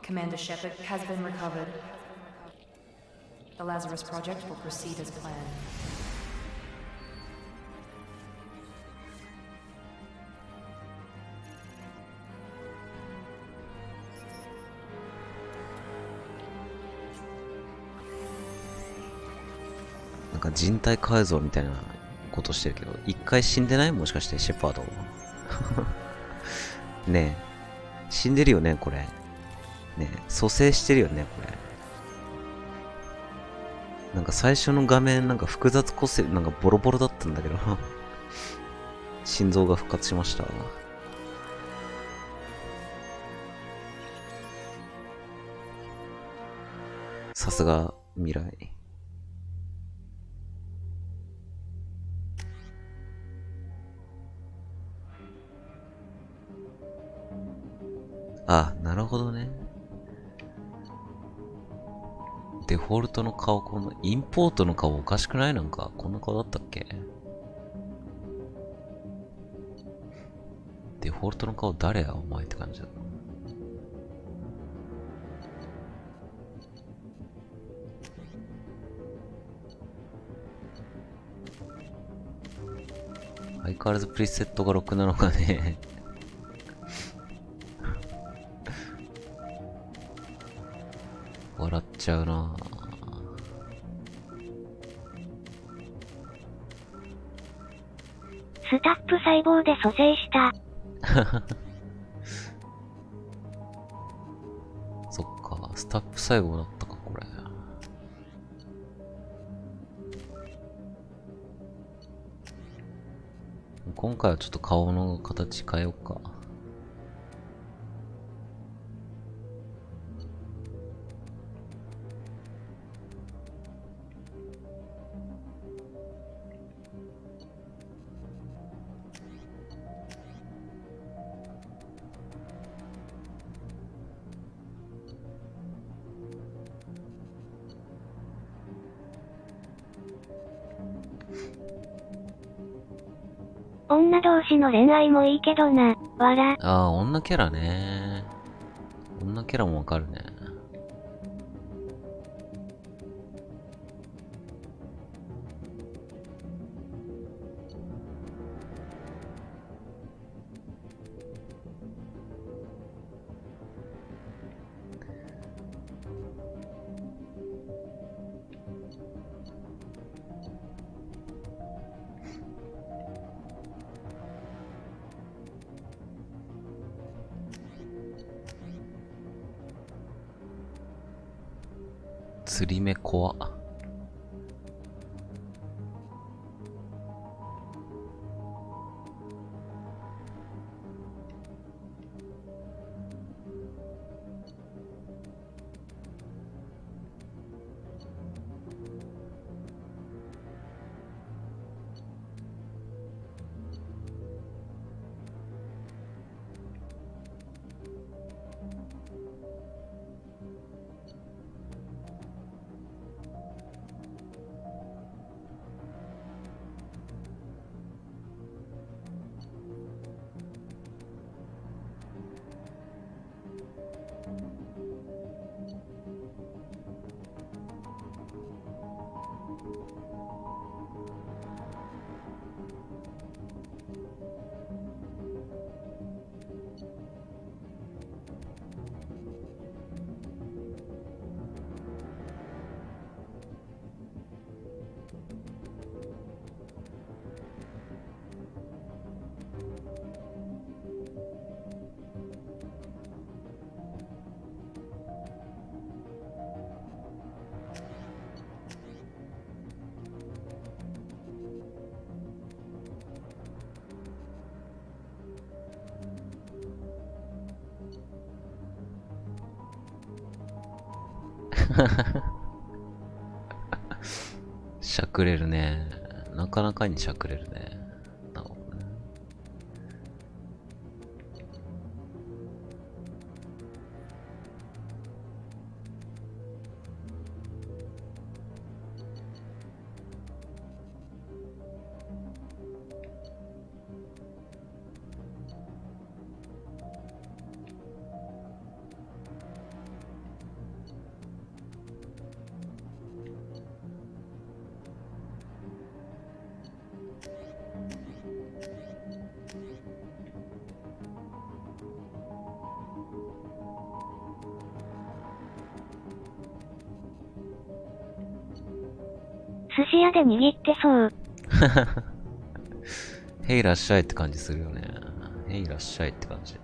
Commander Shepard has been recovered. The Lazarus Project will proceed as planned. Like なんか人体改造みたいなことしてるけど、一回死んでない？もしかしてシェパード。ねえ。死んでるよね、これ。ねえ、蘇生してるよね、これ。なんか最初の画面、なんか複雑骨折、なんかボロボロだったんだけど。心臓が復活しました。さすが未来。あ、なるほどね。デフォルトの顔、このインポートの顔おかしくない？なんか、こんな顔だったっけ？デフォルトの顔誰やお前って感じだ。相変わらずプリセットが6なのかね。笑っちゃうな。スタップ細胞で蘇生した。そっか、スタップ細胞だったか、これ。今回はちょっと顔の形変えようか。女同士の恋愛もいいけどな、わら。ああ、女キャラね。女キャラもわかるね。釣り目怖っ。しゃくれるね。なかなかにしゃくれるね。なるほどね。寿司屋で握ってそう。へいらっしゃいって感じするよね。へいらっしゃいって感じ。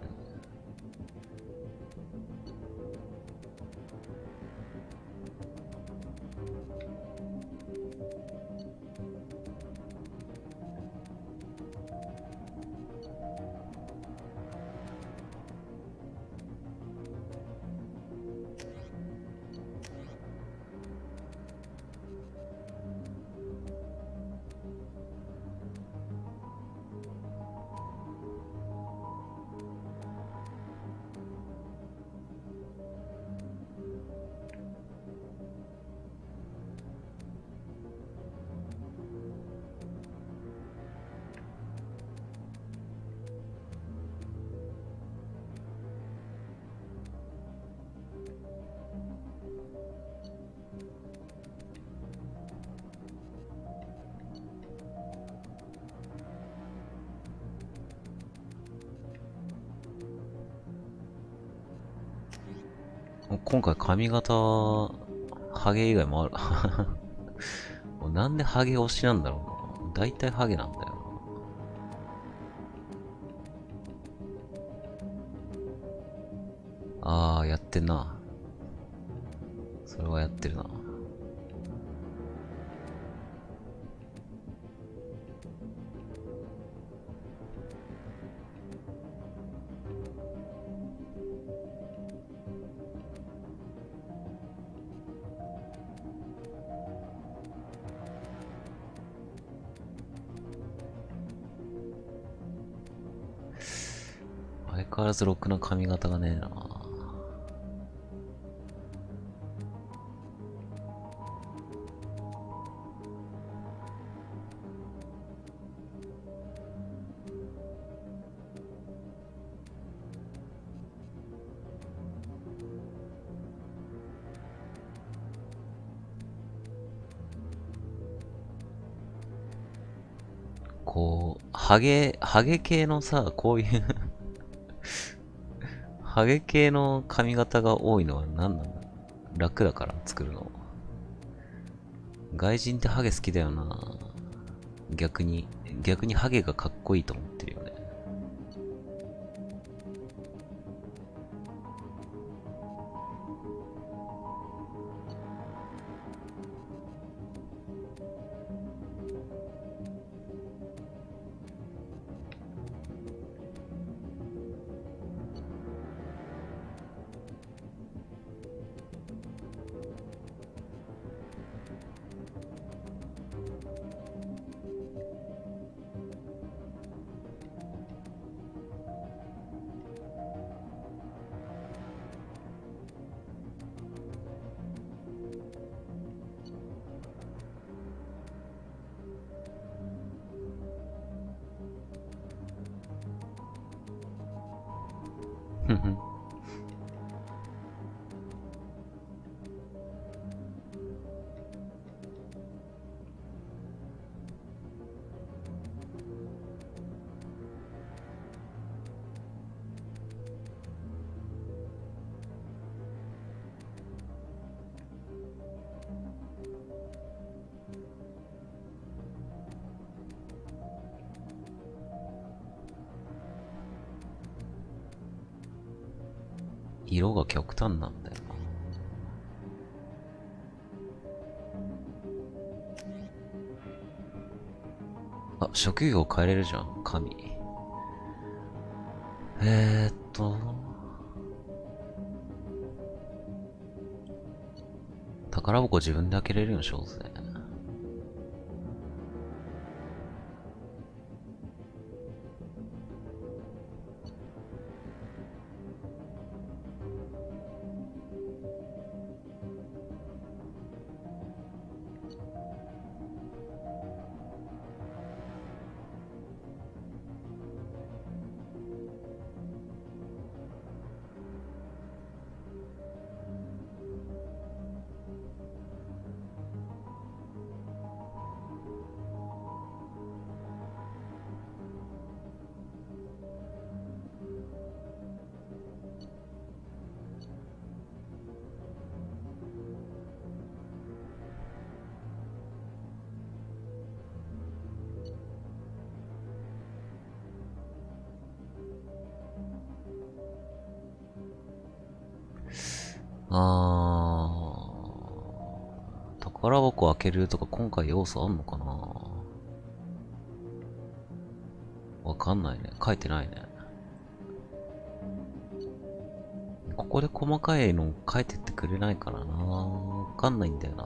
今回髪型、ハゲ以外もある。もうなんでハゲ推しなんだろうな。大体ハゲなんだよな。あー、やってんな。それはやってるな。相変わらずろくな髪型がねえな。こう、ハゲ系のさ、こういうハゲ系の髪型が多いのは何なの？楽だから作るの。外人ってハゲ好きだよな。逆にハゲがかっこいいと思ってるよね。ふふ。色が極端なんだよな。あ、職業変えれるじゃん、神。宝箱自分で開けれるようにしようぜ。宝箱開けるとか今回要素あんのかな。わかんないね。書いてないね。ここで細かいの書いてってくれないからな。わかんないんだよな。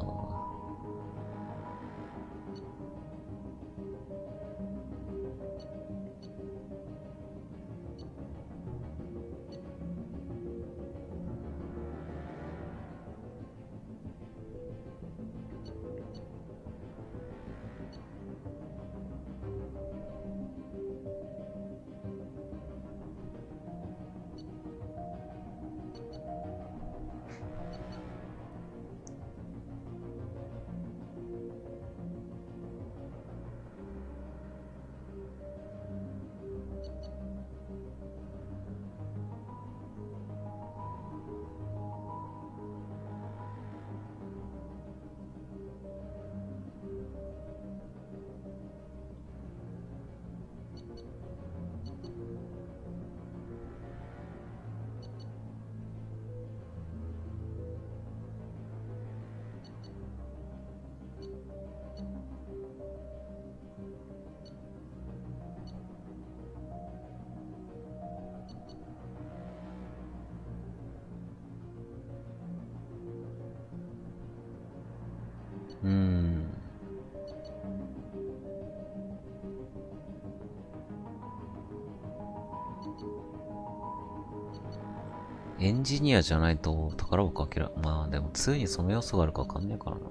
エンジニアじゃないと宝箱開けら、まあでも2にその要素があるかわかんねえからな。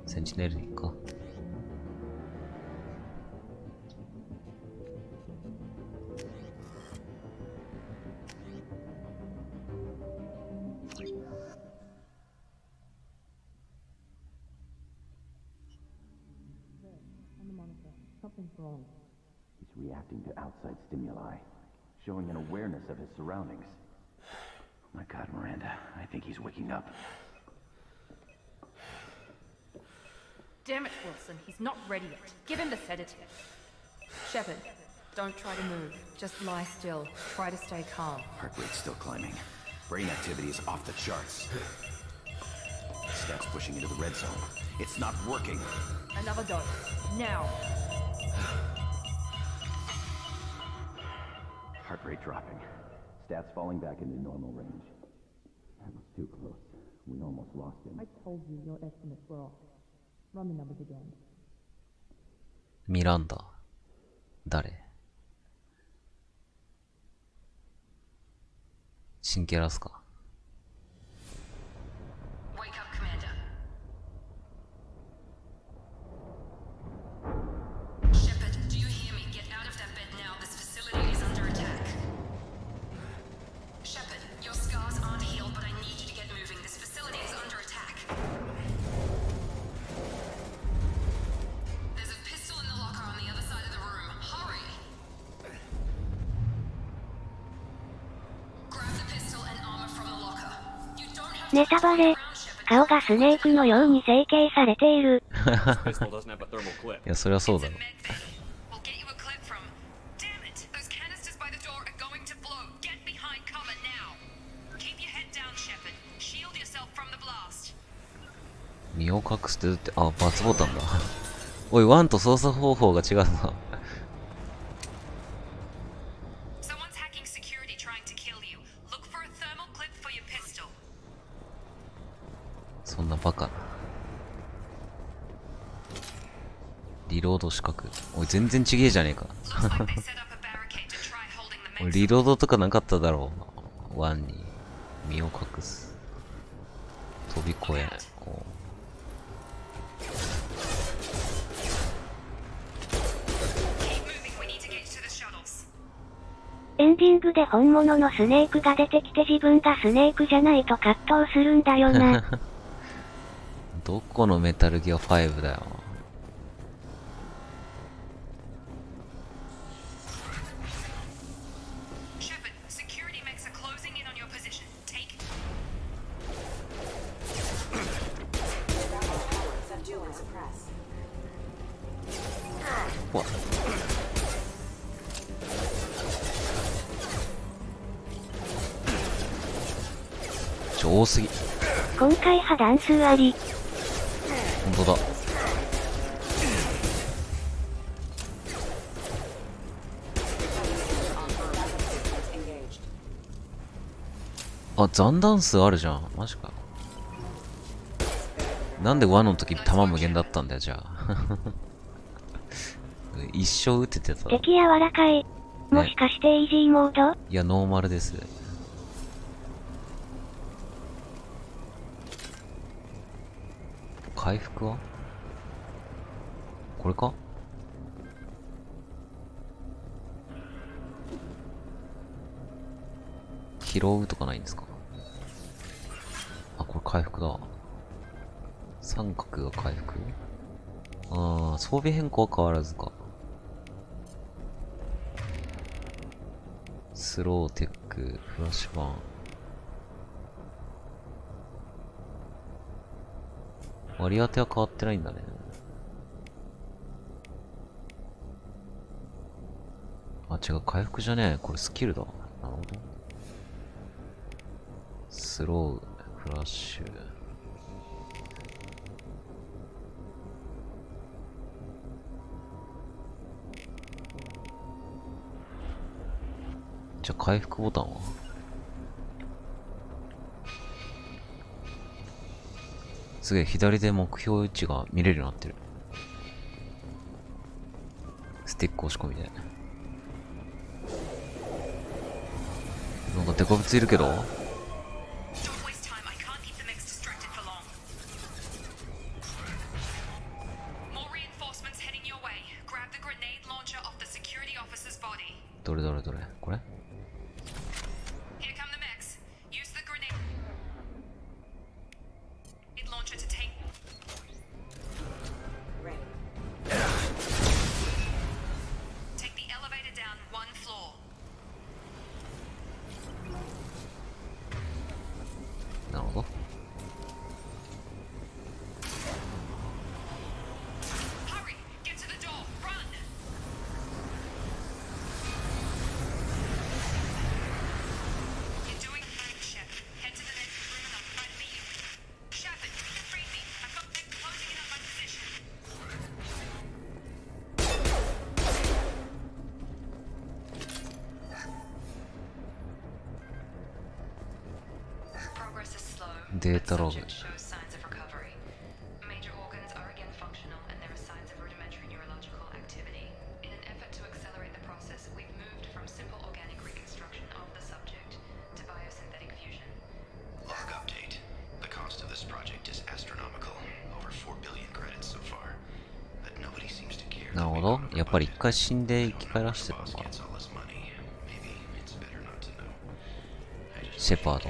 センチネルでいいか。He's reacting to outside stimuli, showing an awareness of his surroundings. Oh my God, Miranda, I think he's waking up. Damn it, Wilson, he's not ready yet. Give him the sedative. Shepard, don't try to move. Just lie still. Try to stay calm. Heart rate's still climbing. Brain activity is off the charts. Stats pushing into the red zone. It's not working. Another dose. Now. Heart rate dropping. Stats falling back into normal range. That was too close. We almost lost him. I told you your estimates were off. Run the numbers again. ミランダ。誰？新キャラっすか？ Wake up, Commander. Shepard, do you hear me? Get out of that bed now. This facility is under attack. Shepard, your scars aren't healed, but I need you to get moving. This facility is under attack. There's a pistol in the locker on the other side of the room. Hurry! Grab the pistol and armor from the locker. You don't have ネタバレ。顔がスネークのように成形されている。いや、そりゃそうだろ。We'll get you a clip from. Damn it! Those canisters by the door are going to blow. Get behind cover now. Keep your head down, Shepard. Shield yourself from the blast. 身を隠してって、あ、×ボタンだ。おい、1と操作方法が違うな。Someone's hacking security trying to kill you. Look for a thermal clip for your pistol. バカな。リロード資格。おい、全然ちげえじゃねえか。俺、リロードとかなかっただろう。ワンに身を隠す。飛び越え。こう。エンディングで本物のスネークが出てきて自分がスネークじゃないと葛藤するんだよな。どこのメタルギア5だよ。わっ多すぎ。今回破弾数あり。本当だ。あ、残弾数あるじゃん。マジか。なんで1の時弾無限だったんだよ、じゃあ。一生撃ててた。敵柔らかい。もしかしてイージーモード？いや、ノーマルです。回復はこれか？拾うとかないんですか？あ、これ回復だ。三角が回復？ああ、装備変更は変わらずか。スローテック、フラッシュバーン。割り当ては変わってないんだね。あ、違う、回復じゃねえ。これスキルだ。なるほど。スロー、フラッシュ。じゃあ回復ボタンはすげえ、左で目標位置が見れるようになってる。スティック押し込みで。なんかデカブツいるけどどれどれどれこれなるほど。データログ。なるほど。やっぱり一回死んで生き返らせてるのか。シェパード。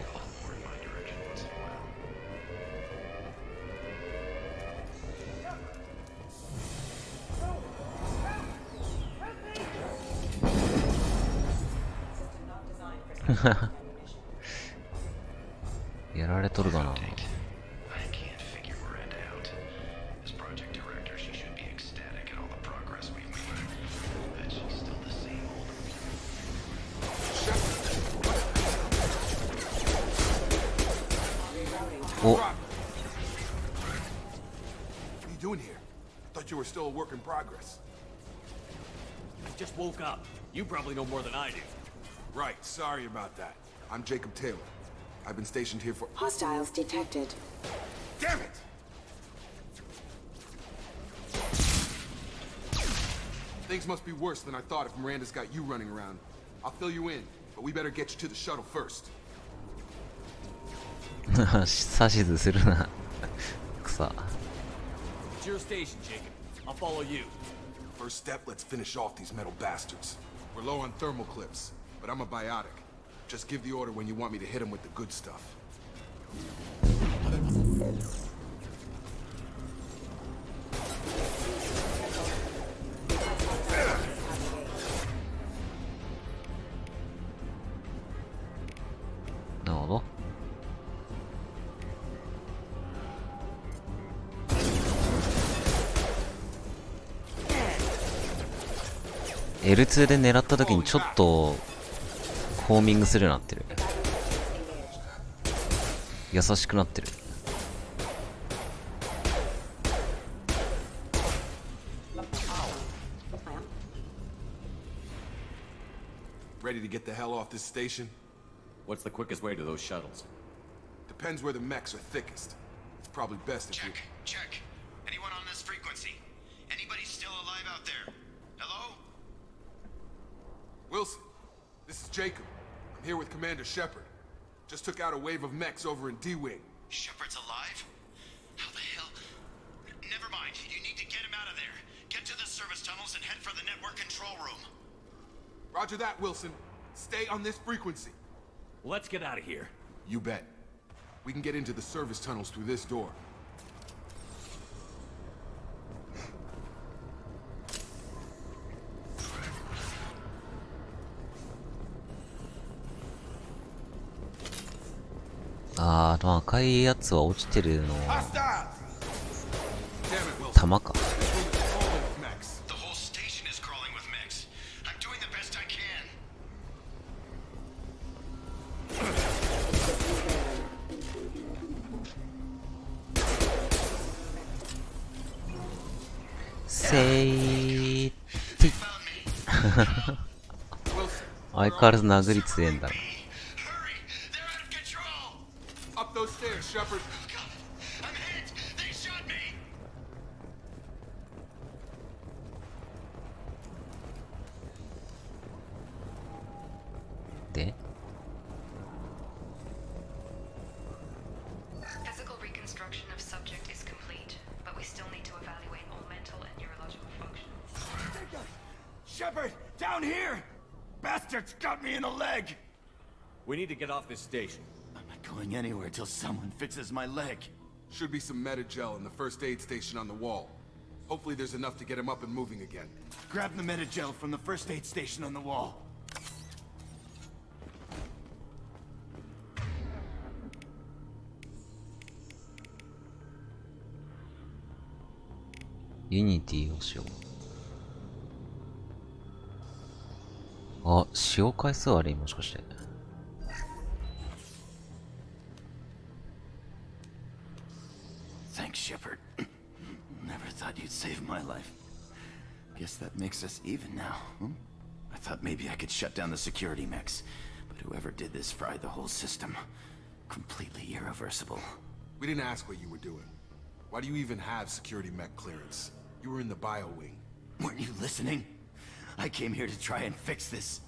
やられとるかな。お。What are you doing here? I thought you were still a work in progress. I just woke up. You probably know more than I do. Right, sorry about that. I'm Jacob Taylor. I've been stationed here for... Hostiles detected. Damn it! Things must be worse than I thought if Miranda's got you running around. I'll fill you in, but we better get you to the shuttle first. 指図するな。草。 It's your station, Jacob. I'll follow you. First step, let's finish off these metal bastards. We're low on thermal clips, but I'm a biotic. Just give the order when you want me to hit them with the good stuff. なるほど。L2 で狙った時にちょっとホーミングするようになってる。優しくなってる。Ready to get the hell off this station? What's the quickest way to those shuttles? Depends where the mechs are thickest. It's probably best if you... Check. Anyone on this frequency? Anybody still alive out there? Hello? Wilson, this is Jacob. I'm here with Commander Shepard. Just took out a wave of mechs over in D-Wing. Shepard's alive? How the hell? Never mind. You need to get him out of there. Get to the service tunnels and head for the network control room. Roger that, Wilson. Stay on this frequency. Let's get out of here. You bet. We can get into the service tunnels through this door.あの赤いやつは落ちてるの弾か。The whole station is crawling with mechs. I'm doing the best I can. せいて相変わらず殴り強えんだな。Up those stairs, Shepard. I'm hit. They shot me. で Physical reconstruction of subject is complete, but we still need to evaluate all mental and neurological functions. Shepard, down here! Bastards got me in the leg! We need to get off this station. I'm not going anywhere till someone fixes my leg. Should be some meta-gel in the first aid station on the wall. Hopefully there's enough to get him up and moving again. Grab the meta-gel from the first aid station on the wall. Unity をしよう。あ、使用回数悪いもしかして。Thanks, Shepard. Never thought you'd save my life. Guess that makes us even now, hmm? I thought maybe I could shut down the security mechs, but whoever did this fried the whole system. Completely irreversible. We didn't ask what you were doing. Why do you even have security mech clearance? You were in the bio wing. Weren't you listening? I came here to try and fix this.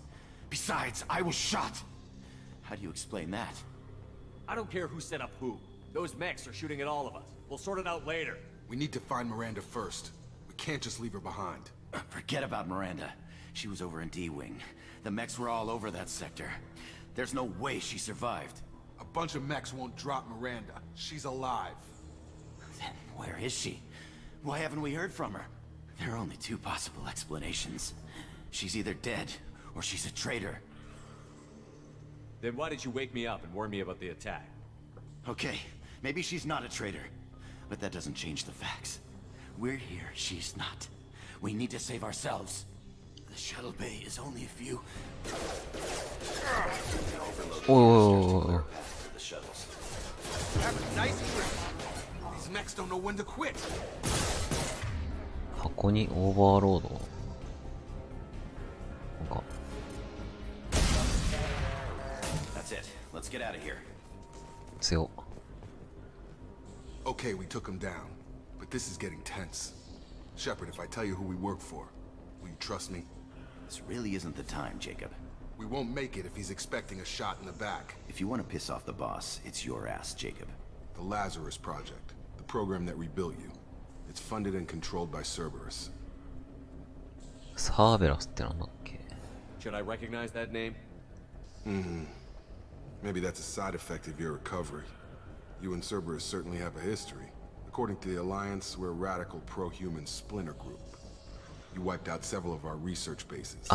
Besides, I was shot. How do you explain that? I don't care who set up who. Those mechs are shooting at all of us. We'll sort it out later. We need to find Miranda first. We can't just leave her behind. Forget about Miranda. She was over in D-Wing. The mechs were all over that sector. There's no way she survived. A bunch of mechs won't drop Miranda. She's alive. Then where is she? Why haven't we heard from her? There are only two possible explanations. She's either dead, or she's a traitor. Then why did you wake me up and warn me about the attack? Okay, maybe she's not a traitor. But that doesn't change the facts. We're here, she's not. We need to save ourselves. The shuttle bay is only a few... Oh. The shuttles. Have a nice trip. These mechs don't know when to quit. 箱にオーバーロード。なんか。That's it. Let's get out of here. 強。Okay, we took him down. But this is getting tense. Shepard, if I tell you who we work for, will you trust me? This really isn't the time, Jacob. We won't make it if he's expecting a shot in the back. If you want to piss off the boss, it's your ass, Jacob. The Lazarus Project. The program that rebuilt you. It's funded and controlled by Cerberus. Should I recognize that name? Maybe that's a side effect of your recovery. You and Cerberus certainly have a history. According to the Alliance, we're a radical pro-human splinter group. You wiped out several of our research bases.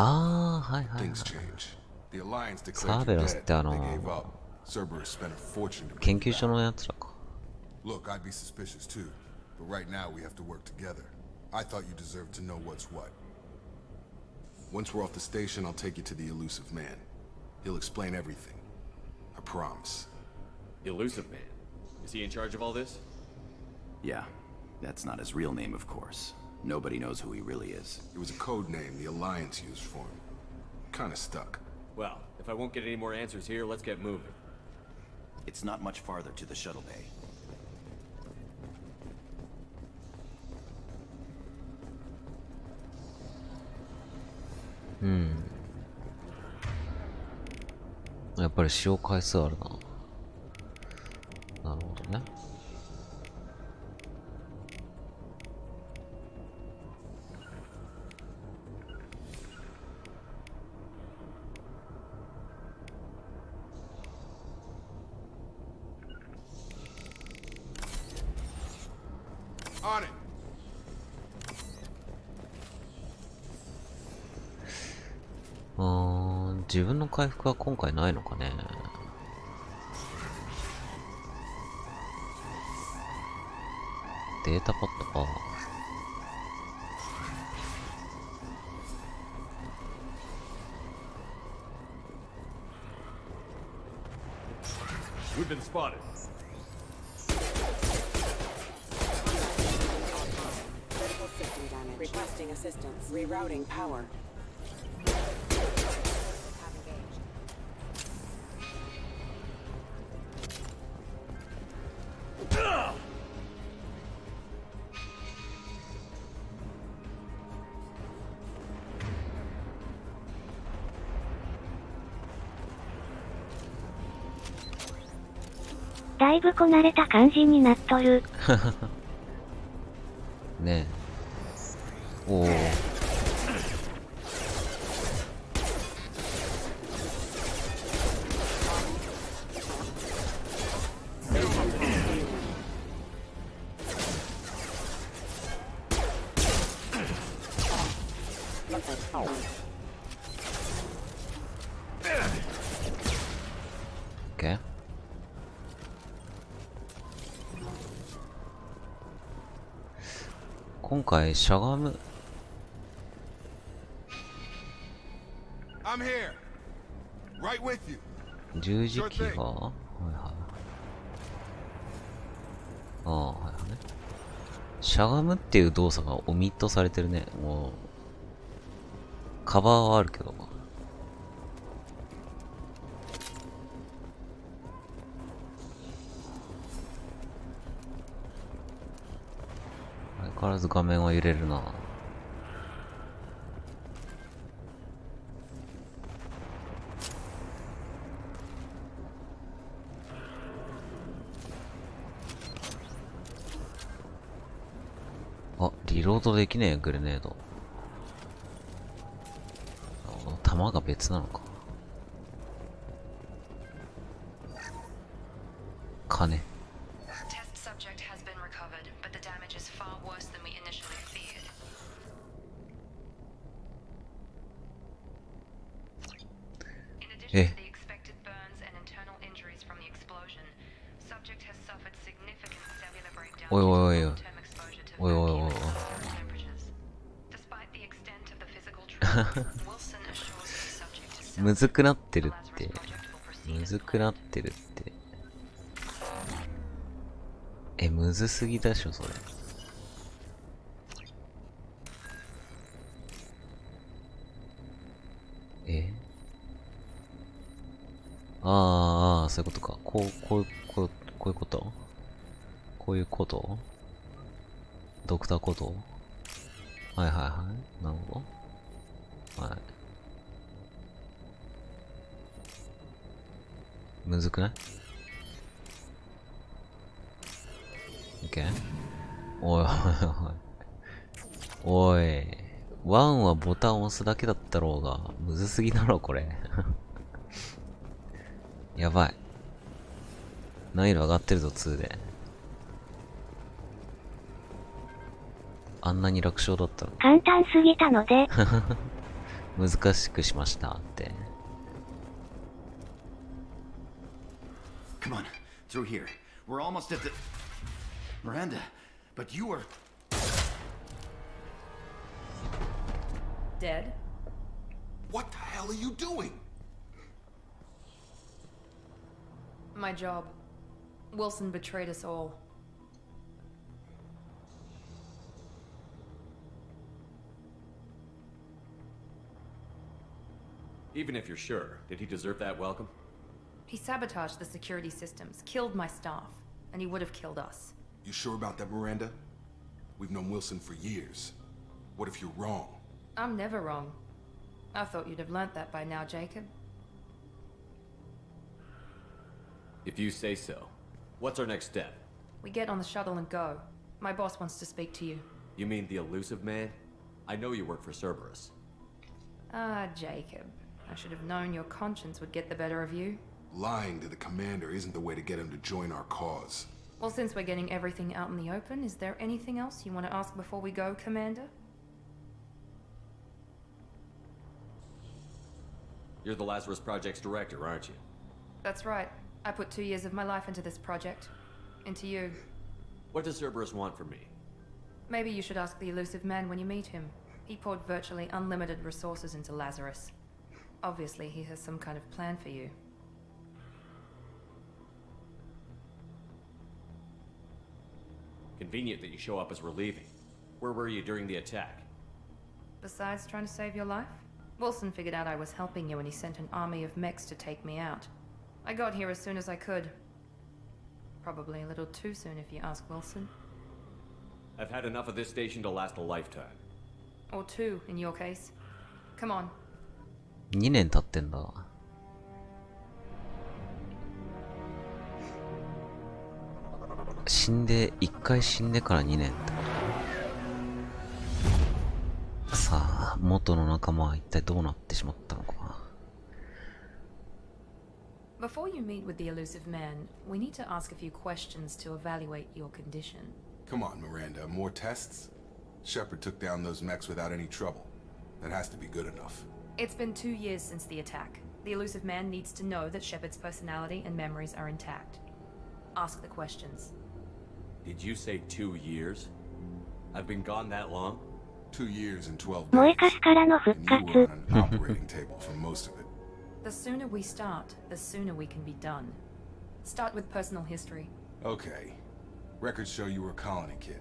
Things change. The Alliance declared you dead. They gave up. Cerberus spent a fortune to bring you back. Look, I'd be suspicious too. But right now we have to work together. I thought you deserved to know what's what. Once we're off the station, I'll take you to the Elusive Man. He'll explain everything. I promise. Elusive Man? Is he in charge of all this? Yeah. That's not his real name, of course. Nobody knows who he really is. It was a code name the Alliance used for him. Kinda stuck. Well, if I won't get any more answers here, let's get moving. It's not much farther to the shuttle bay. Hmm. やっぱり使用回数あるな。なるほどね。On it. 自分の回復は今回ないのかね。データパッドか。We've been spotted. Critical system damage. Requesting assistance. Rerouting power. .だいぶこなれた感じになっとる。ねえ。おお。OK。今回しゃがむ I'm here. Right with you. 十字キーがはいはい。ああはいはいね。しゃがむっていう動作がオミットされてるね。もうカバーはあるけど。相変わらず画面は揺れるな。あ、リロードできねえ、グレネード。弾が別なのか。金。え。おいおいおいおい。おいおいおいおい。むずくなってるって。むずくなってるって。え、むずすぎだしょ、それ。えああ、そういうことか。こういうことこういうことドクターこと、はいはいはい。なるほど。はい。むずくない？ OK？ おいおいおい。おい。1はボタン押すだけだったろうが。むずすぎだろ、これ。やばい。難易度上がってるぞ、2で。あんなに楽勝だったの。簡単すぎたので。難しくしましたって。Come on, through here. We're almost at the... Miranda, but you were... Dead? What the hell are you doing? My job. Wilson betrayed us all. Even if you're sure, did he deserve that welcome? He sabotaged the security systems, killed my staff, and he would have killed us. You sure about that, Miranda? We've known Wilson for years. What if you're wrong? I'm never wrong. I thought you'd have learnt that by now, Jacob. If you say so. What's our next step? We get on the shuttle and go. My boss wants to speak to you. You mean the elusive man? I know you work for Cerberus. Ah, Jacob. I should have known your conscience would get the better of you. Lying to the commander isn't the way to get him to join our cause. Well, since we're getting everything out in the open, is there anything else you want to ask before we go, Commander? You're the Lazarus Project's director, aren't you? That's right. I put 2 years of my life into this project. Into you. What does Cerberus want from me? Maybe you should ask the elusive man when you meet him. He poured virtually unlimited resources into Lazarus. Obviously, he has some kind of plan for you. Convenient that you show up as we're leaving. Where were you during the attack? Besides trying to save your life, Wilson figured out I was helping you and he sent an army of mechs to take me out. I got here as soon as I could. Probably a little too soon if you ask Wilson. I've had enough of this station to last a lifetime. Or 2, in your case. Come on. 2年経ってんだ。一回死んでから2年ってこと。さあ、元の仲間は一体どうなってしまったのか。Before you meet with the elusive man, we need to ask a few questions to evaluate your condition. Come on, Miranda, more tests? Shepard took down those mechs without any trouble. That has to be good enough. It's been 2 years since the attack. The elusive man needs to know that Shepard's personality and memories are intact. Ask the questions. Did you say 2 years? I've been gone that long? 2 years and 12 days. 燃えかすからの復 And you were 活。 on an operating table for most of it. The sooner we start, the sooner we can be done. Start with personal history. Okay. Records show you were a colony kid.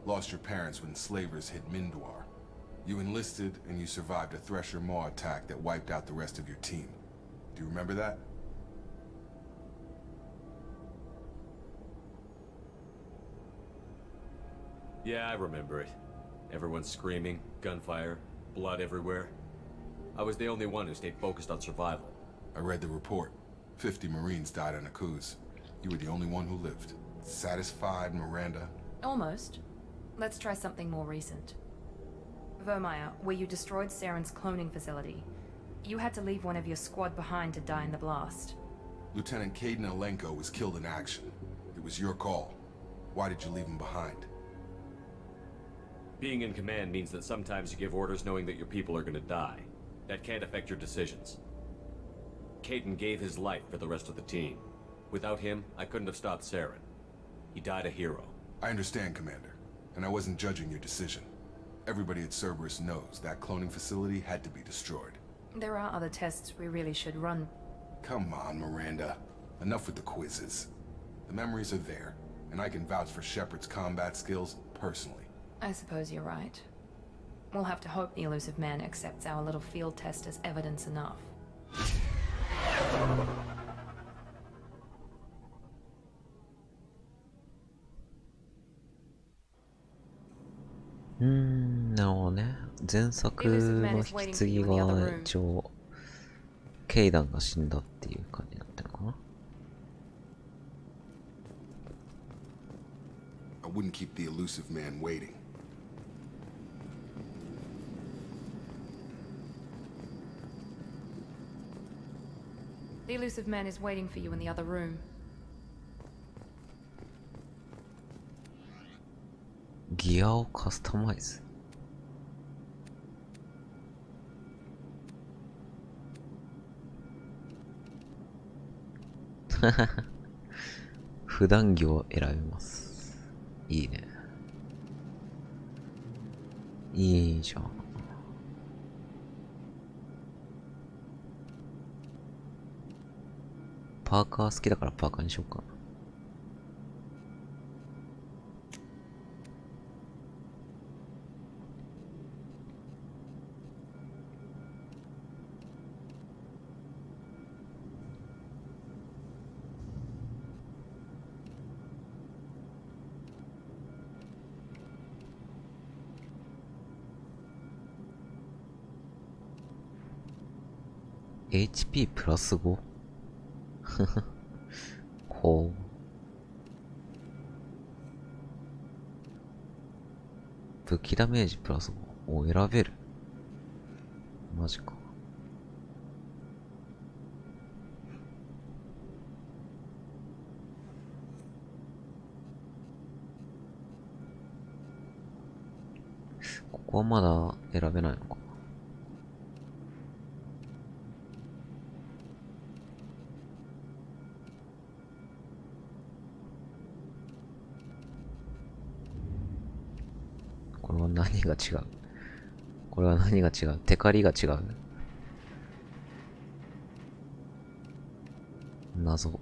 Lost your parents when slavers hit Mindwar. You enlisted and you survived a Thresher Maw attack that wiped out the rest of your team. Do you remember that? Yeah, I remember it. Everyone screaming, gunfire, blood everywhere. I was the only one who stayed focused on survival. I read the report. 50 Marines died on a cruise. You were the only one who lived. Satisfied, Miranda? Almost. Let's try something more recent. Vermeer, where you destroyed Saren's cloning facility. You had to leave one of your squad behind to die in the blast. Lieutenant Caden Alenko was killed in action. It was your call. Why did you leave him behind? Being in command means that sometimes you give orders knowing that your people are gonna die. That can't affect your decisions. Caden gave his life for the rest of the team. Without him, I couldn't have stopped Saren. He died a hero. I understand, Commander. And I wasn't judging your decision. Everybody at Cerberus knows that cloning facility had to be destroyed. There are other tests we really should run. Come on, Miranda. Enough with the quizzes. The memories are there, and I can vouch for Shepard's combat skills personally. I suppose you're right. We'll have to hope the elusive man accepts our little field test as evidence enough. なるほどね。前作の引き継ぎが一応、ケイダンが死んだっていう感じになってるのかな。I wouldn't keep the elusive man waiting. The elusive man is waiting for you in the other room. ギアをカスタマイズ。普段着を選べます。いいね。いいじゃん。パーカー好きだからパーカーにしようかな。HP プラス 5？ ほう。武器ダメージプラス 5 を選べる。マジか。ここはまだ選べないのか。これは何が違う？これは何が違う？テカリが違う？謎。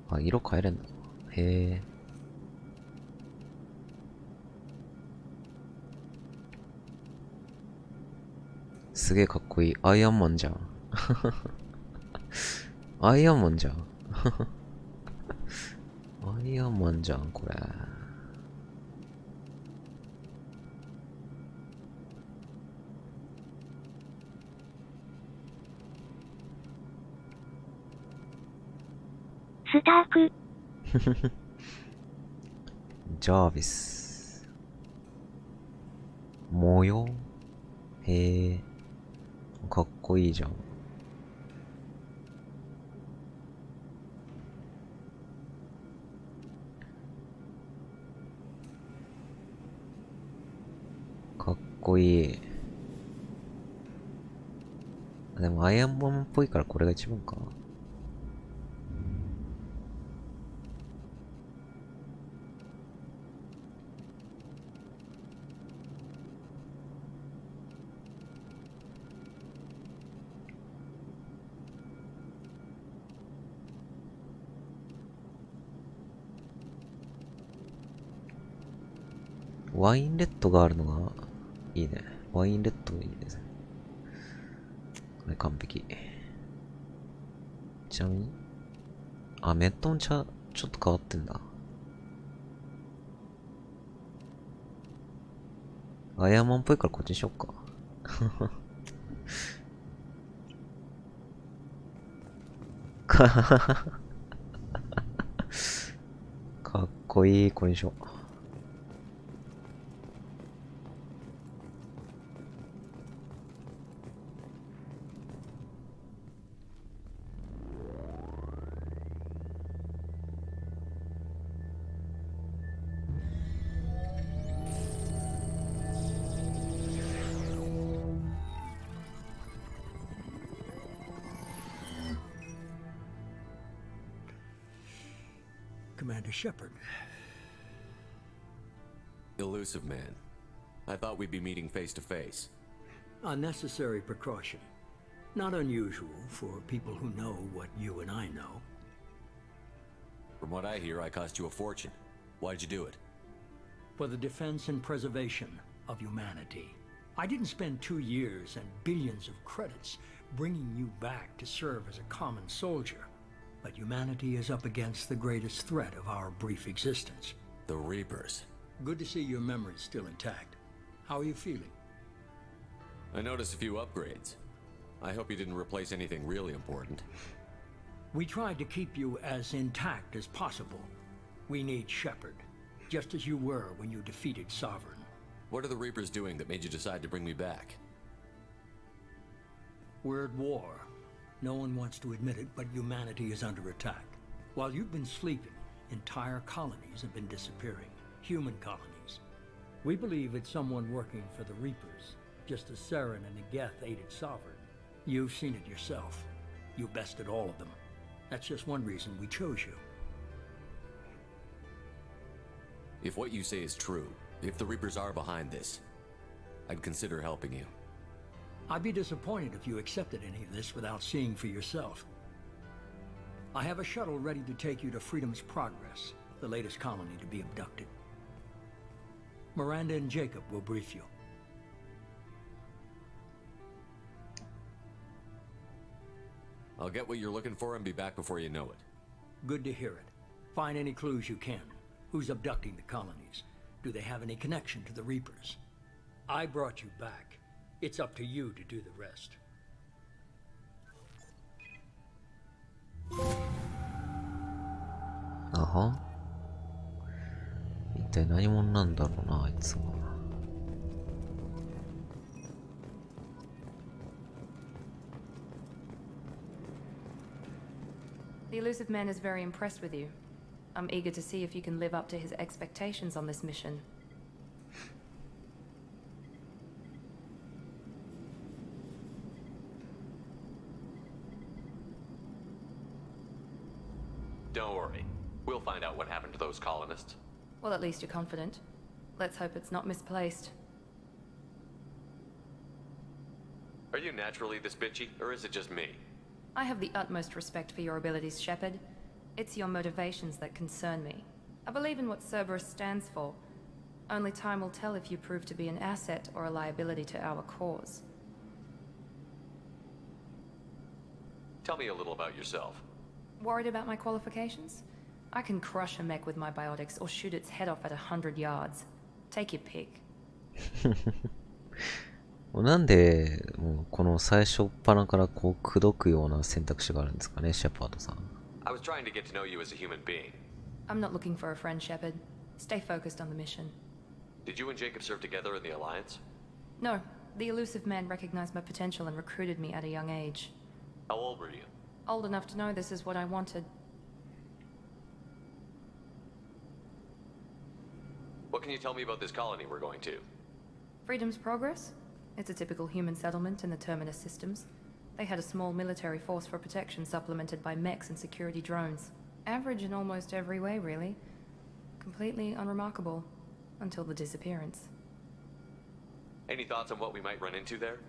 あ、色変えれんの？へえ。すげえかっこいい。アイアンマンじゃん。アイアンマンじゃん。アイアンマンじゃん、これ。スターク。ジャービス。模様？へえ。かっこいいじゃん。かっこいい。でもアイアンマンっぽいからこれが一番か。ワインレッドがあるのがいいね。ワインレッドいいですね。これ完璧。ちなみに、あ、メットン茶ちょっと変わってんだ。アイアンマンっぽいからこっちにしよっか。かっこいい、これにしよう。Commander Shepard. Elusive man. I thought we'd be meeting face to face. A necessary precaution. Not unusual for people who know what you and I know. From what I hear, I cost you a fortune. Why'd you do it? For the defense and preservation of humanity. I didn't spend 2 years and billions of credits bringing you back to serve as a common soldier. But humanity is up against the greatest threat of our brief existence. The Reapers. Good to see your memory's still intact. How are you feeling? I noticed a few upgrades. I hope you didn't replace anything really important. We tried to keep you as intact as possible. We need Shepard, just as you were when you defeated Sovereign. What are the Reapers doing that made you decide to bring me back? We're at war. No one wants to admit it, but humanity is under attack. While you've been sleeping, entire colonies have been disappearing. Human colonies. We believe it's someone working for the Reapers, just as Saren and Negeth aided Sovereign. You've seen it yourself. You bested all of them. That's just one reason we chose you. If what you say is true, if the Reapers are behind this, I'd consider helping you. I'd be disappointed if you accepted any of this without seeing for yourself. I have a shuttle ready to take you to Freedom's Progress, the latest colony to be abducted. Miranda and Jacob will brief you. I'll get what you're looking for and be back before you know it. Good to hear it. Find any clues you can. Who's abducting the colonies? Do they have any connection to the Reapers? I brought you back. It's up to you to do the rest. Aha. 一体何者なんだろうな、あいつは。The elusive man is very impressed with you. I'm eager to see if you can live up to his expectations on this mission. Don't worry. We'll find out what happened to those colonists. Well, at least you're confident. Let's hope it's not misplaced. Are you naturally this bitchy, or is it just me? I have the utmost respect for your abilities, Shepard. It's your motivations that concern me. I believe in what Cerberus stands for. Only time will tell if you prove to be an asset or a liability to our cause. Tell me a little about yourself. Worried about my qualifications? I can crush a mech with my biotics or shoot its head off at 100 yards. Take your pick. なんでもうこの最初っ端からこう口説くような選択肢があるんですかね、シェパードさん。I was trying to get to know you as a human being. I'm not looking for a friend, Shepard. Stay focused on the mission. Did you and Jacob serve together in the Alliance? No. The elusive man recognized my potential and recruited me at a young age. How old were you? Old enough to know this is what I wanted. What can you tell me about this colony we're going to? Freedom's Progress? It's a typical human settlement in the Terminus systems. They had a small military force for protection supplemented by mechs and security drones. Average in almost every way, really. Completely unremarkable. Until the disappearance. Any thoughts on what we might run into there?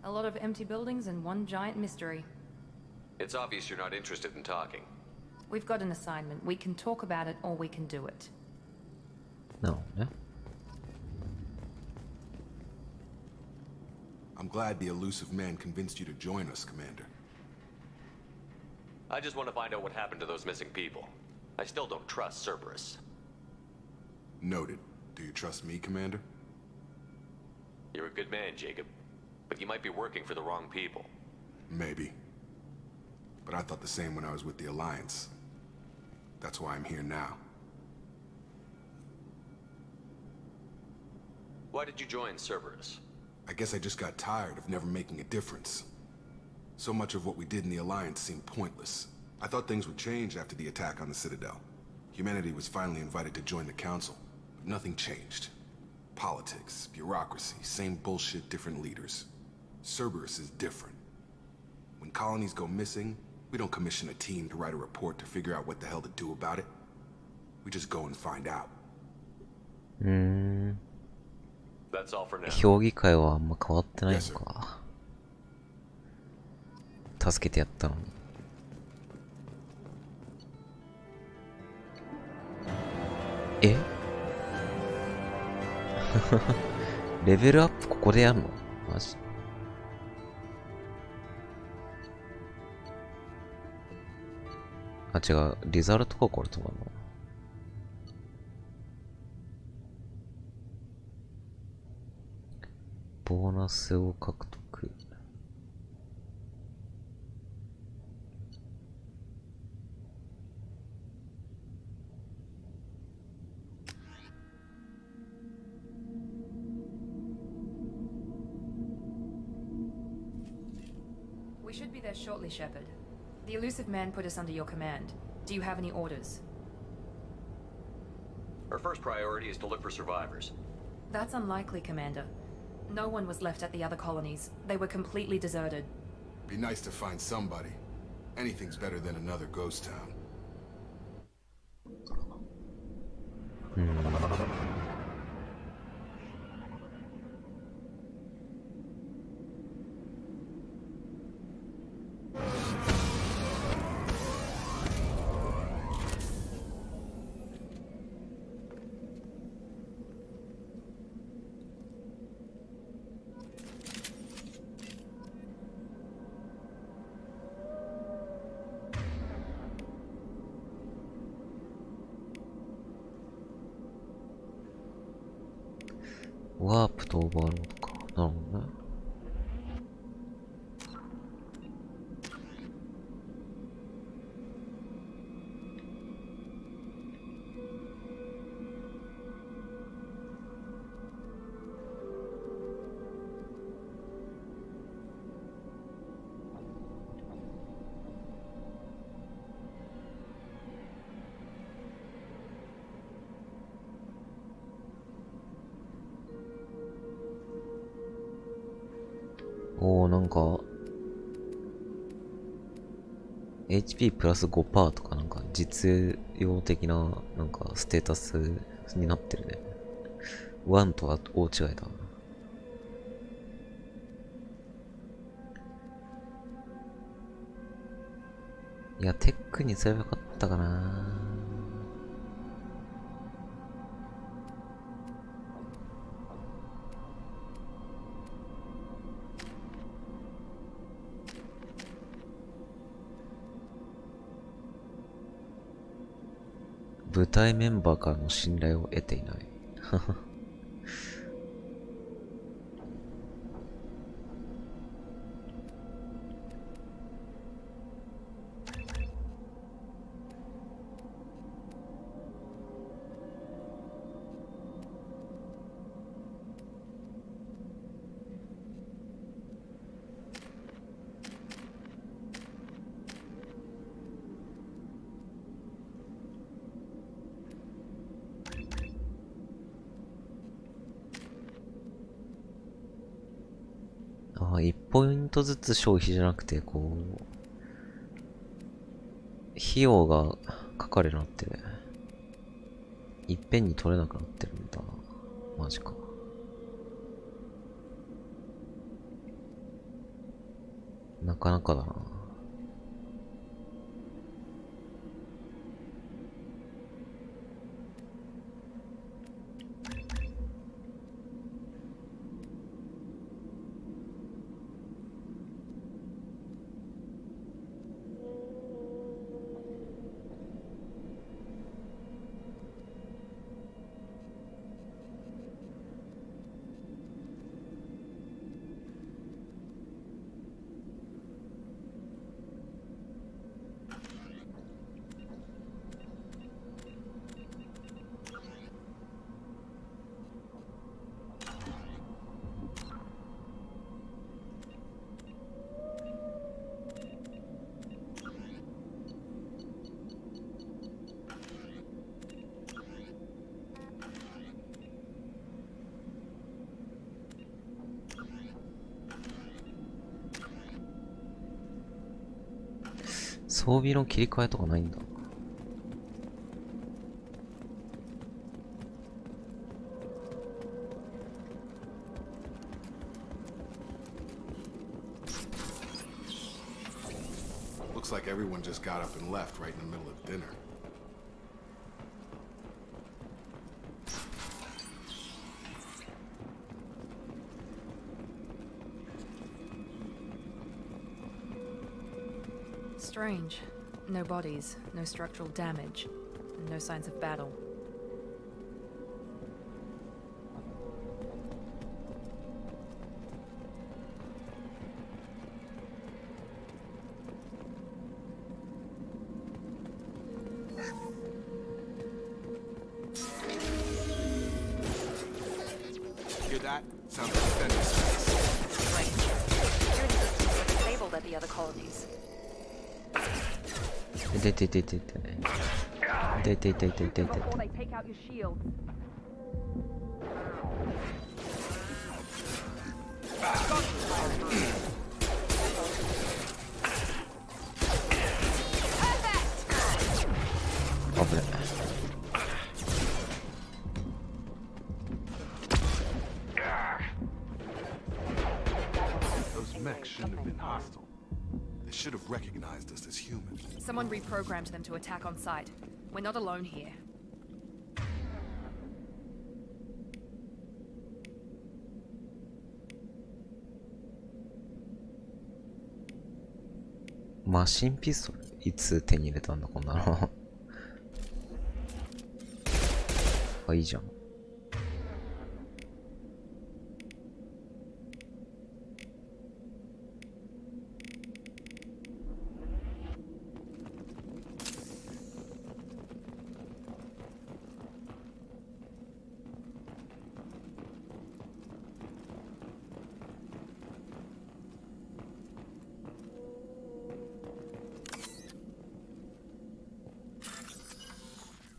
A lot of empty buildings and one giant mystery. It's obvious you're not interested in talking. We've got an assignment. We can talk about it or we can do it. No, yeah. I'm glad the elusive man convinced you to join us, Commander. I just want to find out what happened to those missing people. I still don't trust Cerberus. Noted. Do you trust me, Commander? You're a good man, Jacob. But you might be working for the wrong people. Maybe. But I thought the same when I was with the Alliance. That's why I'm here now. Why did you join Cerberus? I guess I just got tired of never making a difference. So much of what we did in the Alliance seemed pointless. I thought things would change after the attack on the Citadel. Humanity was finally invited to join the Council, but nothing changed. Politics, bureaucracy, same bullshit, different leaders. Cerberus is different. When colonies go missing, we don't commission a team to write a report to figure out what the hell to do about it. We just go and find out. That's all for now. 評議会はあんま変わってないのか。助けてやったのに。えレベルアップここでやんの？マジ？あ、違う。リザルトかこれとかな。ボーナスを獲得。We should be there shortly, Shepard. The elusive man put us under your command. Do you have any orders? Our first priority is to look for survivors. That's unlikely, Commander. No one was left at the other colonies. They were completely deserted. Be nice to find somebody. Anything's better than another ghost town.ワープとオーバーロードか。なるほどね。おー、なんか HP プラス 5% とかなんか実用的ななんかステータスになってるね。1とは大違いだ。いや、テックにすればよかったかな。部隊メンバーからの信頼を得ていない。1ポイントずつ消費じゃなくて、こう、費用がかかるようになって、いっぺんに取れなくなってるんだ。マジか。なかなかだな。装備の切り替えとかないんだ。Looks like everyone just got up and left right in the middle of dinner. Strange. No bodies, no structural damage, and no signs of battle. Hear that? Sounds like defender space. Strange. Security systems are disabled at the other colonies. 痛い痛い痛い痛い痛い痛い痛い痛い痛い痛い Before they take out your shield. Those mechs shouldn't have been hostile. They should have recognized us as human. Someone reprogrammed them to attack on sight. We're not alone here. マシンピストルいつ手に入れたんだこんなのあ、いいじゃん。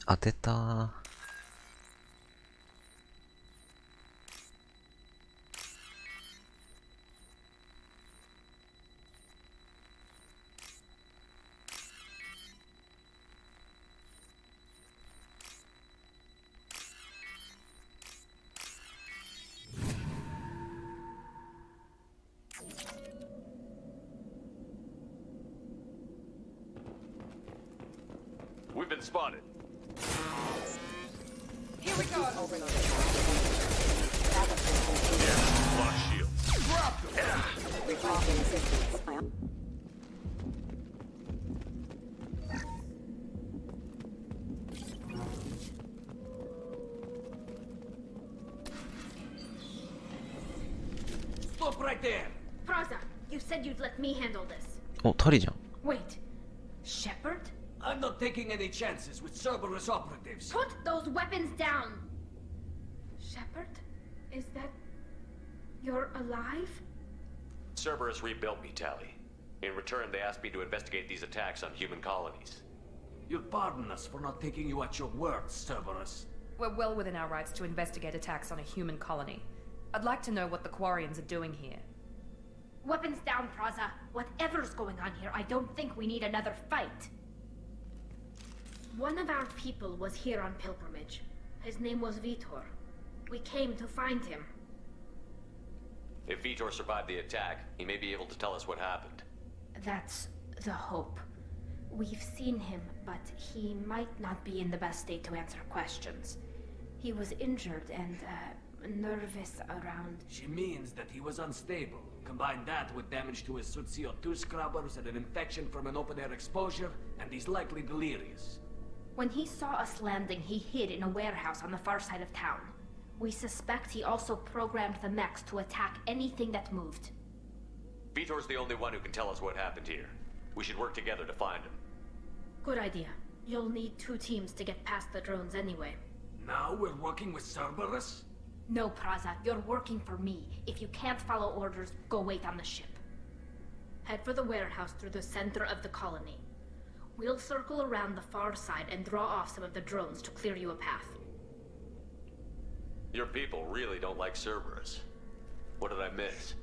当てたー。We've been spotted. Here we go. Yeah, lock shields. Drop them. Requesting assistance. Stop right there! Praza, you said you'd let me handle this. お、タリじゃん。 Wait, Shepard? I'm not taking any chances with Cerberus operatives. Put those weapons down! Shepard? Is that... you're alive? Cerberus rebuilt me, Tally. In return, they asked me to investigate these attacks on human colonies. You'll pardon us for not taking you at your word, Cerberus. We're well within our rights to investigate attacks on a human colony. I'd like to know what the Quarians are doing here. Weapons down, Praza. Whatever's going on here, I don't think we need another fight. One of our people was here on pilgrimage. His name was Vitor. We came to find him. If Vitor survived the attack, he may be able to tell us what happened. That's the hope. We've seen him, but he might not be in the best state to answer questions. He was injured and, nervous around... She means that he was unstable. Combine that with damage to his suit CO2 scrubbers and an infection from an open-air exposure, and he's likely delirious. When he saw us landing, he hid in a warehouse on the far side of town. We suspect he also programmed the mechs to attack anything that moved. Vitor's the only one who can tell us what happened here. We should work together to find him. Good idea. You'll need 2 teams to get past the drones anyway. Now we're working with Cerberus? No, Praza, you're working for me. If you can't follow orders, go wait on the ship. Head for the warehouse through the center of the colony. We'll circle around the far side and draw off some of the drones to clear you a path. Your people really don't like Cerberus. What did I miss?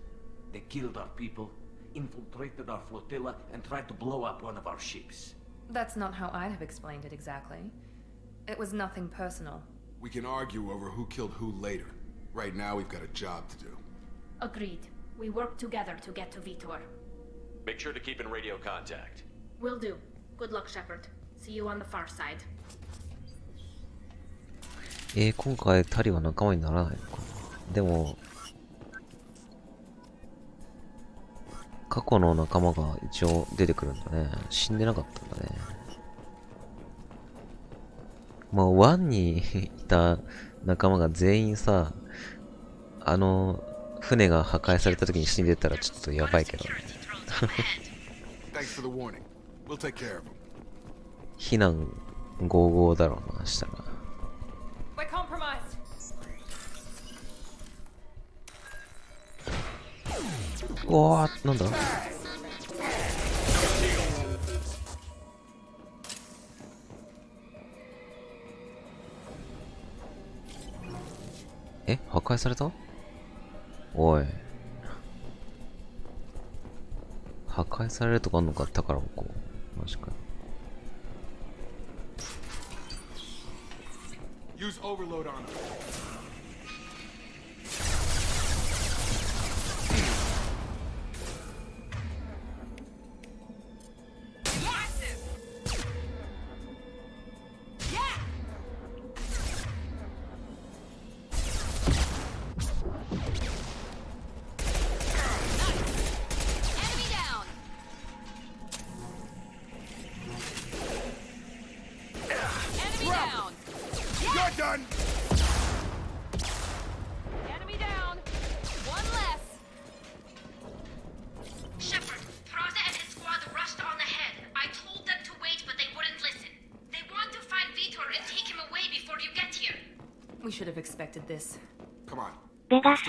They killed our people, infiltrated our flotilla, and tried to blow up one of our ships. That's not how I'd have explained it exactly. It was nothing personal. We can argue over who killed who later. Right now, we've got a job to do. Agreed. We work together to get to Vitor. Make sure to keep in radio contact. Will do. Good luck, Shepard. See you on the far side. 今回タリは仲間にならないのか。でも過去の仲間が一応出てくるんだね。死んでなかったんだね。まあ、1にいた仲間が全員さ、船が破壊された時に死んでたらちょっとやばいけどね。避難55だろうな、したら。うわー、なんだ？え、破壊された？おい。破壊されるとかあんのか、宝箱。マジか。Use overload on them. We should have expected this. Come on. ベガス。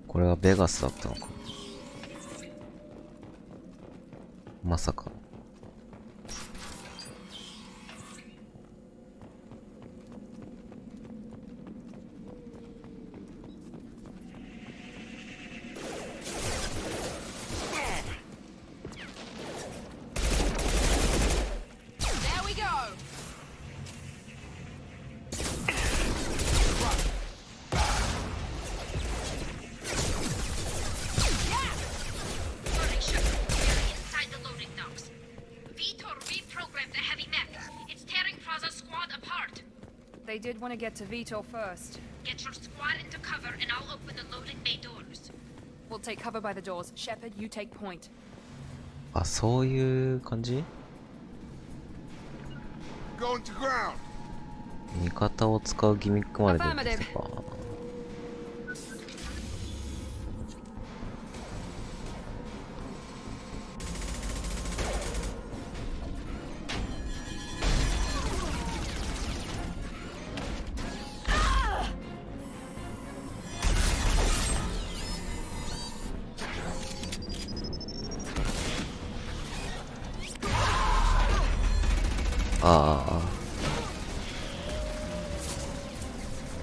これはベガスだったのか。まさか。They did want to get to Vitor first. Get your squad into cover and I'll open the loading bay doors. We'll take cover by the doors. Shepard, you take point. あ、そういう感じ？ Going to ground. 味方を使うギミックまで出てきたか。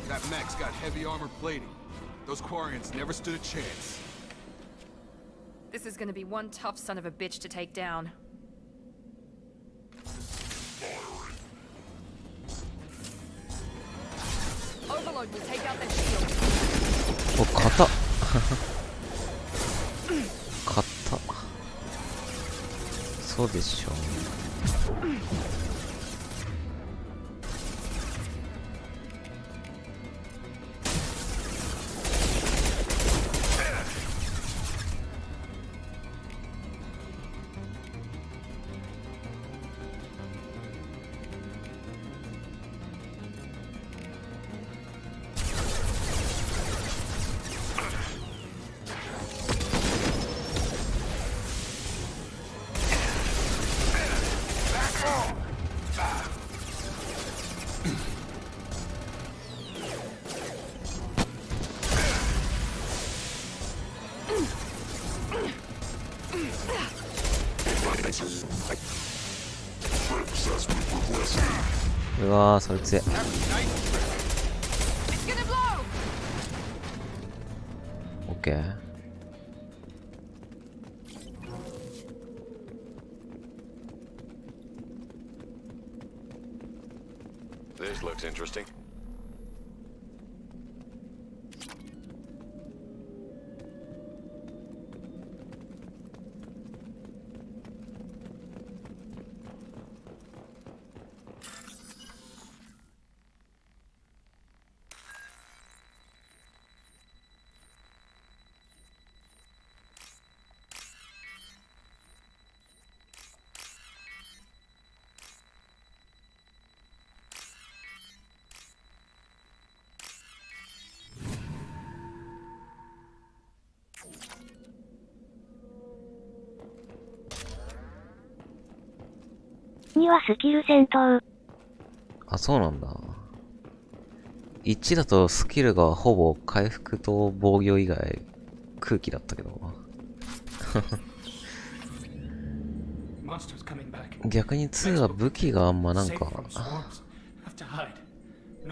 That mech's got heavy armor plating. Those Quarians never stood a chance. This is gonna be one tough son of a bitch to take down. Overload will take out their shield. お、硬っ。硬っ。そうでしょ。うわー、それ強い。オッケー。This looks interesting. 2はスキル戦闘。あ、そうなんだ。1だとスキルがほぼ回復と防御以外空気だったけど。逆に2は武器があんまなんか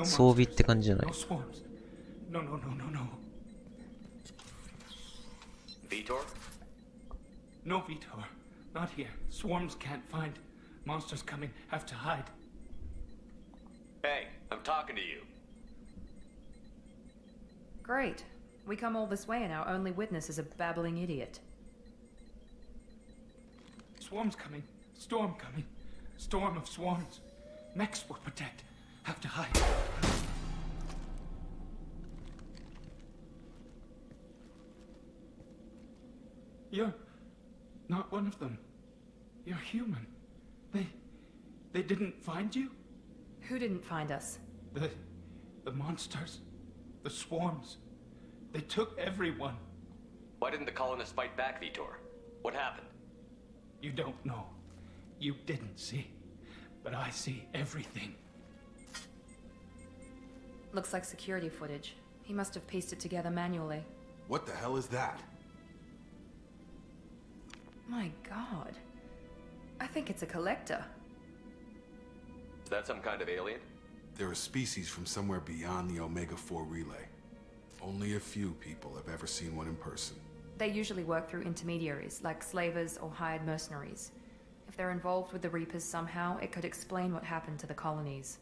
装備って感じじゃない。Vitor? No, Vitor. Not here. Swarms can't find. Monsters coming. Have to hide. Hey, I'm talking to you. Great. We come all this way and our only witness is a babbling idiot. Swarms coming. Storm coming. Storm of swarms. Mechs will protect. Have to hide. You're not one of them. You're human. They didn't find you? Who didn't find us? The monsters. The swarms. They took everyone. Why didn't the colonists fight back, Vitor? What happened? You don't know. You didn't see. But I see everything. Looks like security footage. He must have pieced it together manually. What the hell is that? My god. I think it's a collector. Is that some kind of alien? They're a species from somewhere beyond the Omega-4 relay. Only a few people have ever seen one in person. They usually work through intermediaries, like slavers or hired mercenaries. If they're involved with the Reapers somehow, it could explain what happened to the colonies.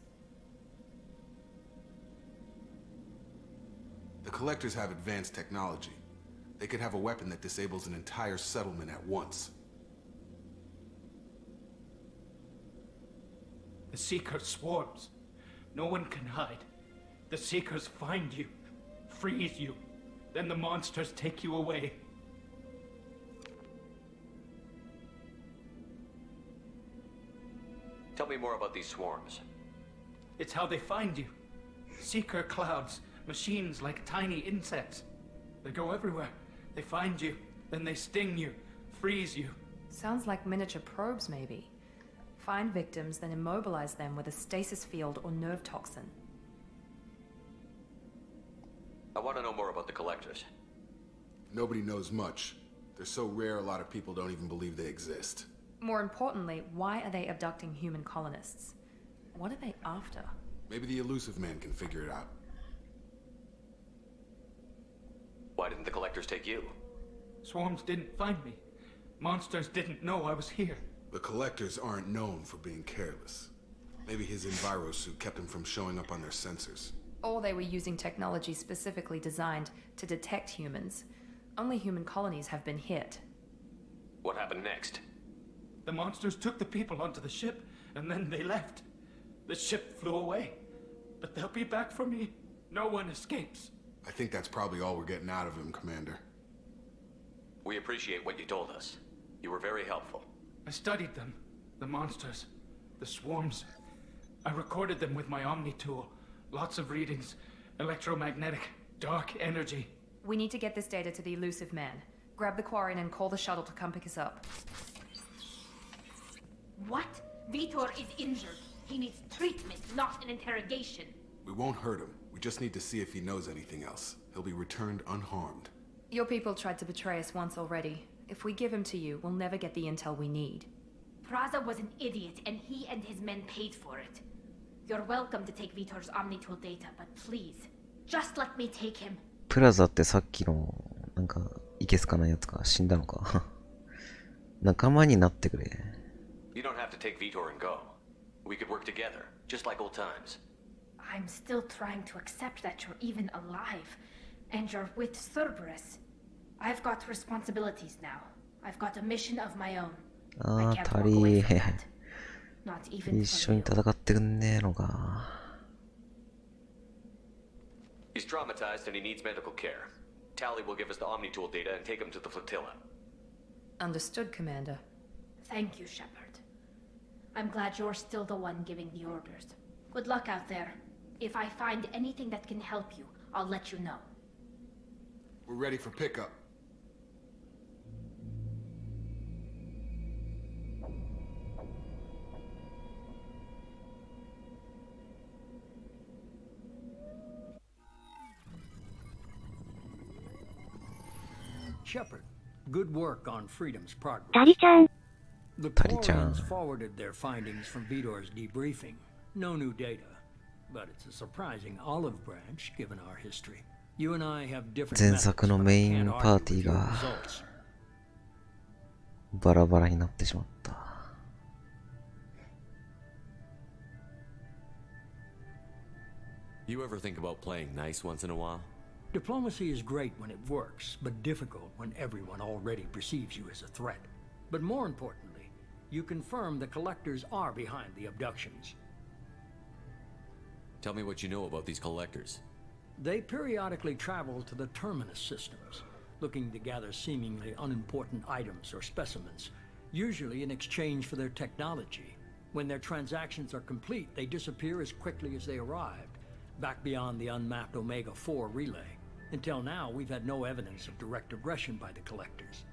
The Collectors have advanced technology. They could have a weapon that disables an entire settlement at once. The Seeker swarms. No one can hide. The Seekers find you, freeze you, then the monsters take you away. Tell me more about these swarms. It's how they find you. Seeker clouds, machines like tiny insects. They go everywhere. They find you, then they sting you, freeze you. Sounds like miniature probes, maybe. Find victims, then immobilize them with a stasis field or nerve toxin. I want to know more about the Collectors. Nobody knows much. They're so rare, a lot of people don't even believe they exist. More importantly, why are they abducting human colonists? What are they after? Maybe the Elusive Man can figure it out. Why didn't the Collectors take you? Swarms didn't find me. Monsters didn't know I was here. The Collectors aren't known for being careless. Maybe his envirosuit kept him from showing up on their sensors. Or they were using technology specifically designed to detect humans. Only human colonies have been hit. What happened next? The monsters took the people onto the ship, and then they left. The ship flew away. But they'll be back for me. No one escapes. I think that's probably all we're getting out of him, Commander. We appreciate what you told us. You were very helpful. I studied them. The monsters. The swarms. I recorded them with my Omni tool. Lots of readings. Electromagnetic. Dark energy. We need to get this data to the Elusive Man. Grab the Quarian and call the shuttle to come pick us up. What? Vitor is injured. He needs treatment, not an interrogation. We won't hurt him. We just need to see if he knows anything else. He'll be returned unharmed. Your people tried to betray us once already. If we give him to you, we'll never get the intel we need. Praza was an idiot, and he and his men paid for it. You're welcome to take Vitor's Omnitool data, but please, just let me take him. プラザってさっきのなんかいけすかないやつか死んだのか仲間になってくれ You don't have to take Vitor and go. We could work together, just like old times. I'm still trying to accept that you're even alive, and you're with Cerberus. I've got responsibilities now. I've got a mission of my own. I can't walk away from that. Not even 一緒に戦ってくんねえのか He's traumatized and he needs medical care. Tally will give us the Omnitool data and take him to the flotilla. Understood, Commander. Thank you, Shepard. I'm glad you're still the one giving the orders. Good luck out there. If I find anything that can help you, I'll let you know. We're ready for pickup. Shepard, good work on Freedom's progress. タリちゃん。 The タリちゃん。 Quarians forwarded their findings from Vidor's debriefing. No new data, but it's a surprising olive branch given our history. You and I have different 前 methods, 作の but メ I イン can't パー argue ティー with your が results. バラバラになってしまった。You ever think about playing nice once in a while? Diplomacy is great when it works, but difficult when everyone already perceives you as a threat. But more importantly, you confirm the collectors are behind the abductions. Tell me what you know about these collectors. They periodically travel to the terminus systems, looking to gather seemingly unimportant items or specimens, usually in exchange for their technology. When their transactions are complete, they disappear as quickly as they arrived, back beyond the unmapped Omega-4 relay. Until now, we've had no evidence of direct aggression by the collectors.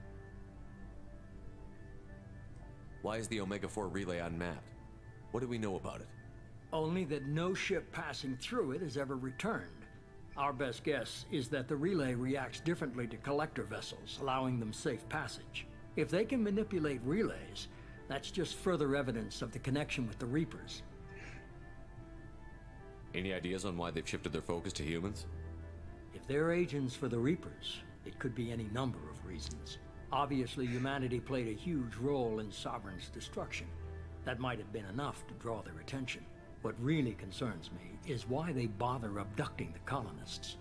Why is the Omega-4 relay unmapped? What do we know about it? Only that no ship passing through it has ever returned. Our best guess is that the relay reacts differently to collector vessels, allowing them safe passage. If they can manipulate relays, that's just further evidence of the connection with the Reapers. Any ideas on why they've shifted their focus to humans? If they're agents for the Reapers, it could be any number of reasons. Obviously, humanity played a huge role in Sovereign's destruction. That might have been enough to draw their attention. What really concerns me is why they bother abducting the colonists.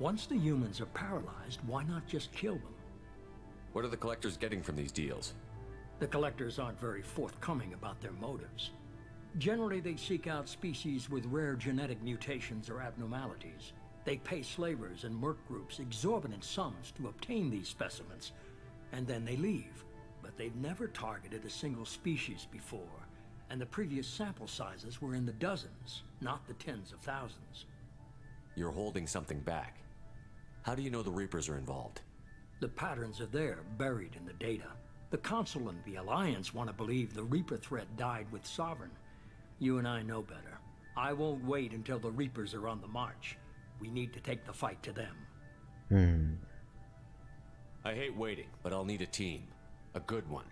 Once the humans are paralyzed, why not just kill them? What are the collectors getting from these deals? The collectors aren't very forthcoming about their motives. Generally, they seek out species with rare genetic mutations or abnormalities. They pay slavers and merc groups exorbitant sums to obtain these specimens, and then they leave. But they've never targeted a single species before, and the previous sample sizes were in the dozens, not the tens of thousands. You're holding something back. How do you know the Reapers are involved? The patterns are there, buried in the data. The Council and the Alliance want to believe the Reaper threat died with Sovereign. You and I know better. I won't wait until the Reapers are on the march. We need to take the fight to them. I hate waiting, but I'll need a team. A good one.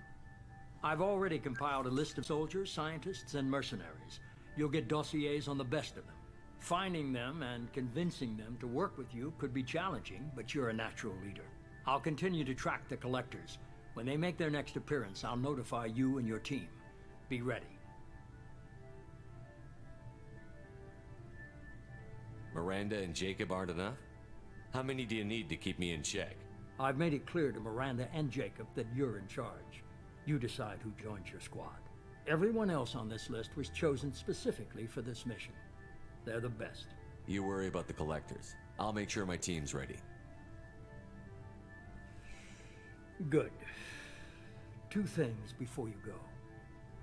I've already compiled a list of soldiers, scientists, and mercenaries. You'll get dossiers on the best of them. Finding them and convincing them to work with you could be challenging, but you're a natural leader. I'll continue to track the collectors. When they make their next appearance, I'll notify you and your team. Be ready. Miranda and Jacob aren't enough? How many do you need to keep me in check? I've made it clear to Miranda and Jacob that you're in charge. You decide who joins your squad. Everyone else on this list was chosen specifically for this mission. They're the best. You worry about the collectors. I'll make sure my team's ready. Good. Two things before you go.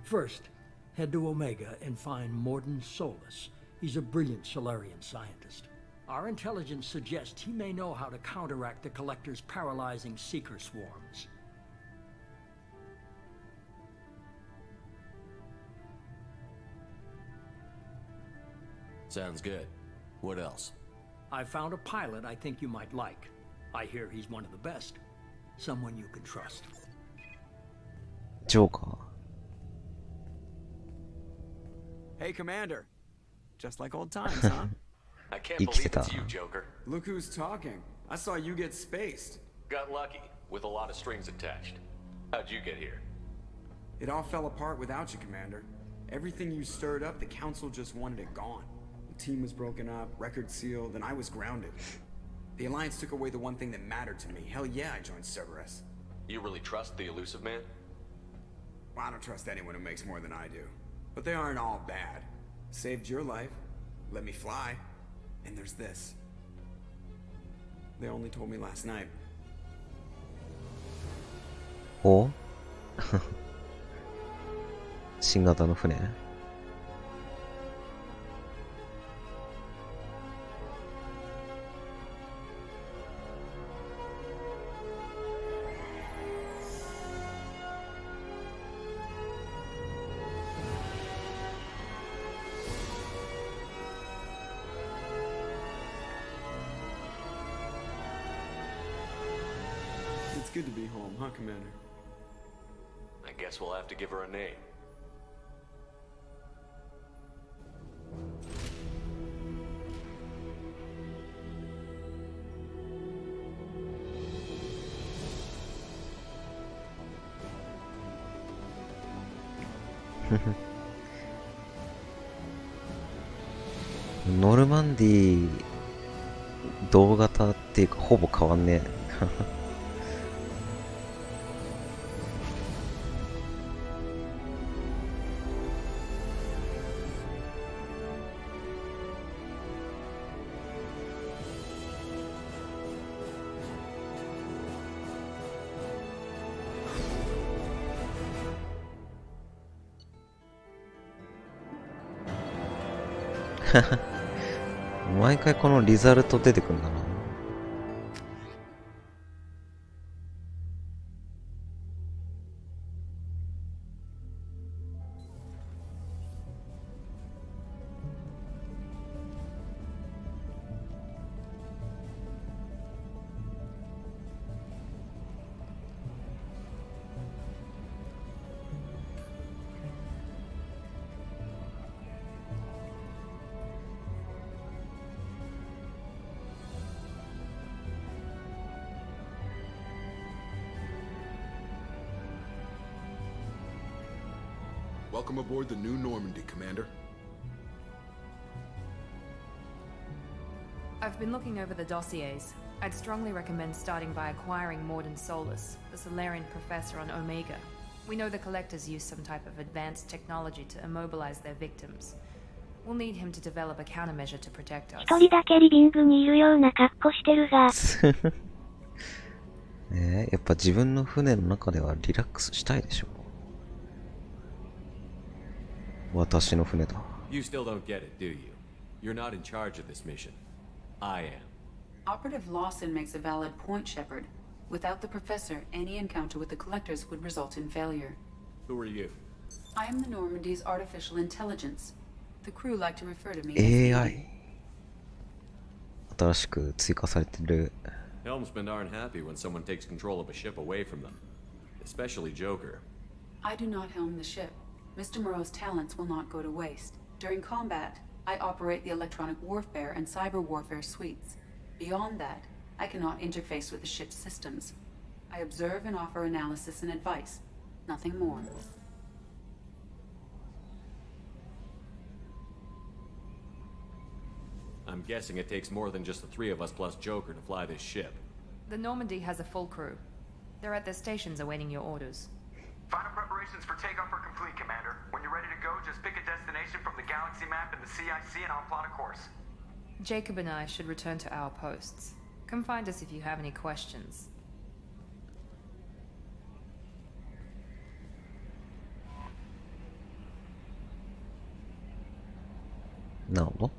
First, head to Omega and find Morden Solus. He's a brilliant Solarian scientist. Our intelligence suggests he may know how to counteract the Collector's paralyzing Seeker swarms. Sounds good. What else? I found a pilot I think you might like. I hear he's one of the best. Someone you can trust. Joker. Hey, Commander. Just like old times, huh? I can't believe it's you, Joker. Look who's talking. I saw you get spaced. Got lucky, with a lot of strings attached. How'd you get here? It all fell apart without you, Commander. Everything you stirred up, the Council just wanted it gone. The team was broken up, record sealed, and I was grounded. The Alliance took away the one thing that mattered to me. Hell yeah, I joined Cerberus. You really trust the elusive man? Well, I don't trust anyone who makes more than I do. But they aren't all bad. Saved your life, let me fly, and there's this. They only told me last night. Oh? 新型の船 good to be home, huh, Commander? I guess we'll have to give her a name.ノルマンディ同型っていうかほぼ変わんねえ。毎回このリザルト出てくるんだな。Welcome aboard the New Normandy, Commander. I've been looking over the dossiers. I'd strongly recommend starting by acquiring Morden Solus, the Solarian professor on Omega. We know the Collectors use some type of advanced technology to immobilize their victims. We'll need him to develop a countermeasure to protect us. 一人だけリビングにいるような格好してるが。やっぱ自分の船の中ではリラックスしたいでしょ。私の船だ。You still don't get it, do you? You're not in charge of this mission. I am. Operative Lawson makes a valid point, Shepard. Without the Professor, any encounter with the Collectors would result in failure. Who are you? I am the Normandy's artificial intelligence. The crew like to refer to me as AI。新しく追加されてる。Helmsmen aren't happy when someone takes control of a ship away from them. Especially Joker. I do not helm the ship. Mr. Moreau's talents will not go to waste. During combat, I operate the electronic warfare and cyber warfare suites. Beyond that, I cannot interface with the ship's systems. I observe and offer analysis and advice. Nothing more. I'm guessing it takes more than just the three of us plus Joker to fly this ship. The Normandy has a full crew. They're at their stations awaiting your orders. Final preparations for takeoff are complete, Commander. When you're ready to go, just pick a destination from the galaxy map in the CIC and I'll plot a course. Jacob and I should return to our posts. Come find us if you have any questions. No.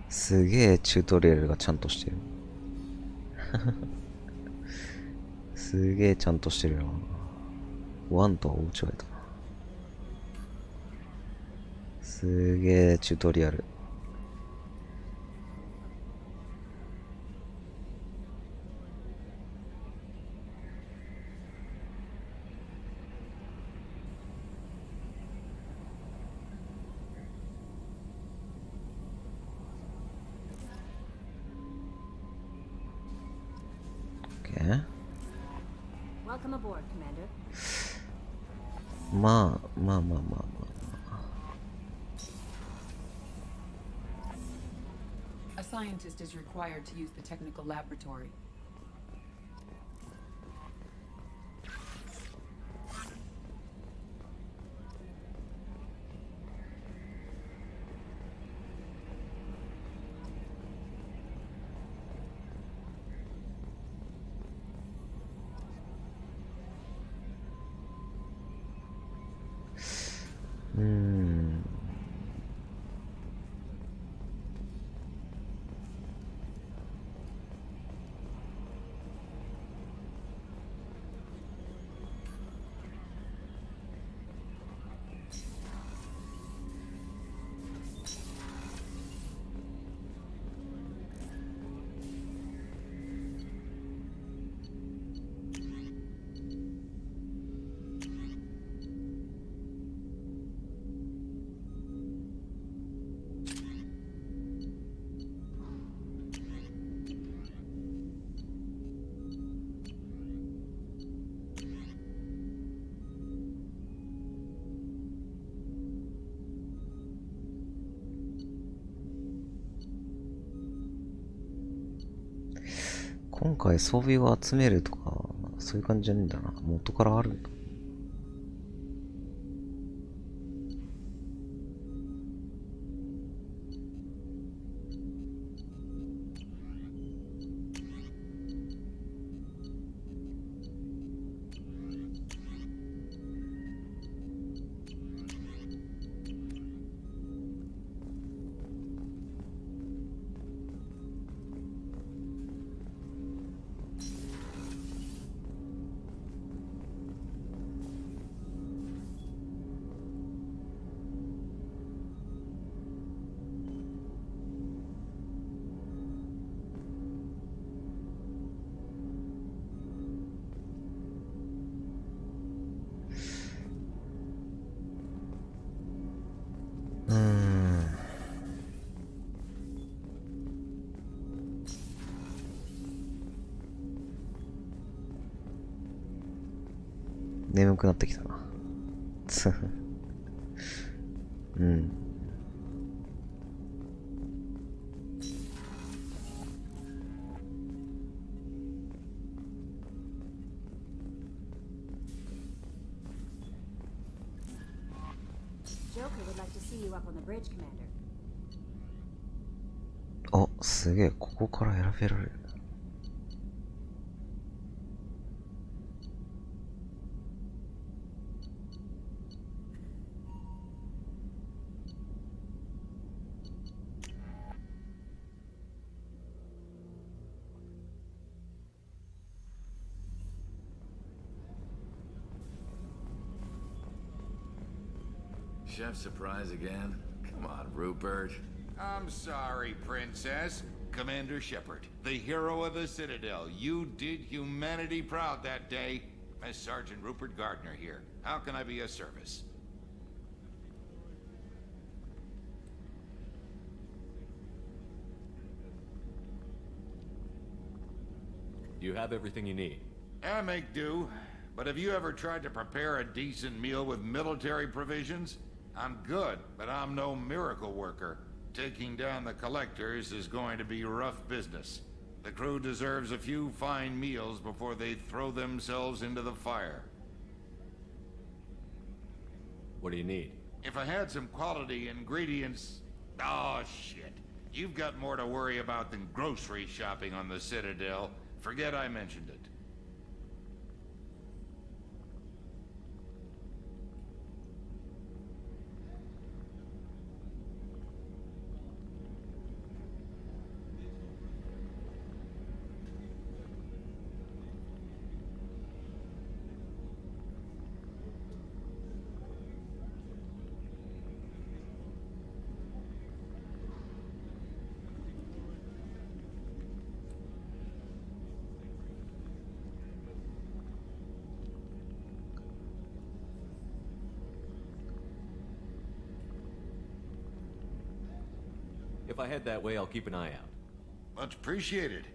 すげえチュートリアルがちゃんとしてる。すげえちゃんとしてるよな。ワンとは大違いだな。すげえチュートリアル。Welcome aboard, Commander. まあ。A scientist is required to use the technical laboratory. 今回装備を集めるとか、そういう感じじゃねえんだな。元からあるんだ。眠くなってきたな。うん。あ、すげえ、ここから選べられる。Chef surprise again? Come on, Rupert. I'm sorry, Princess. Commander Shepard, the hero of the Citadel. You did humanity proud that day. Miss Sergeant Rupert Gardner here. How can I be of service? Do you have everything you need? I make do. But have you ever tried to prepare a decent meal with military provisions? I'm good, but I'm no miracle worker. Taking down the collectors is going to be rough business. The crew deserves a few fine meals before they throw themselves into the fire. What do you need? If I had some quality ingredients... Oh, shit. You've got more to worry about than grocery shopping on the Citadel. Forget I mentioned it. If I head that way, I'll keep an eye out. Much appreciated.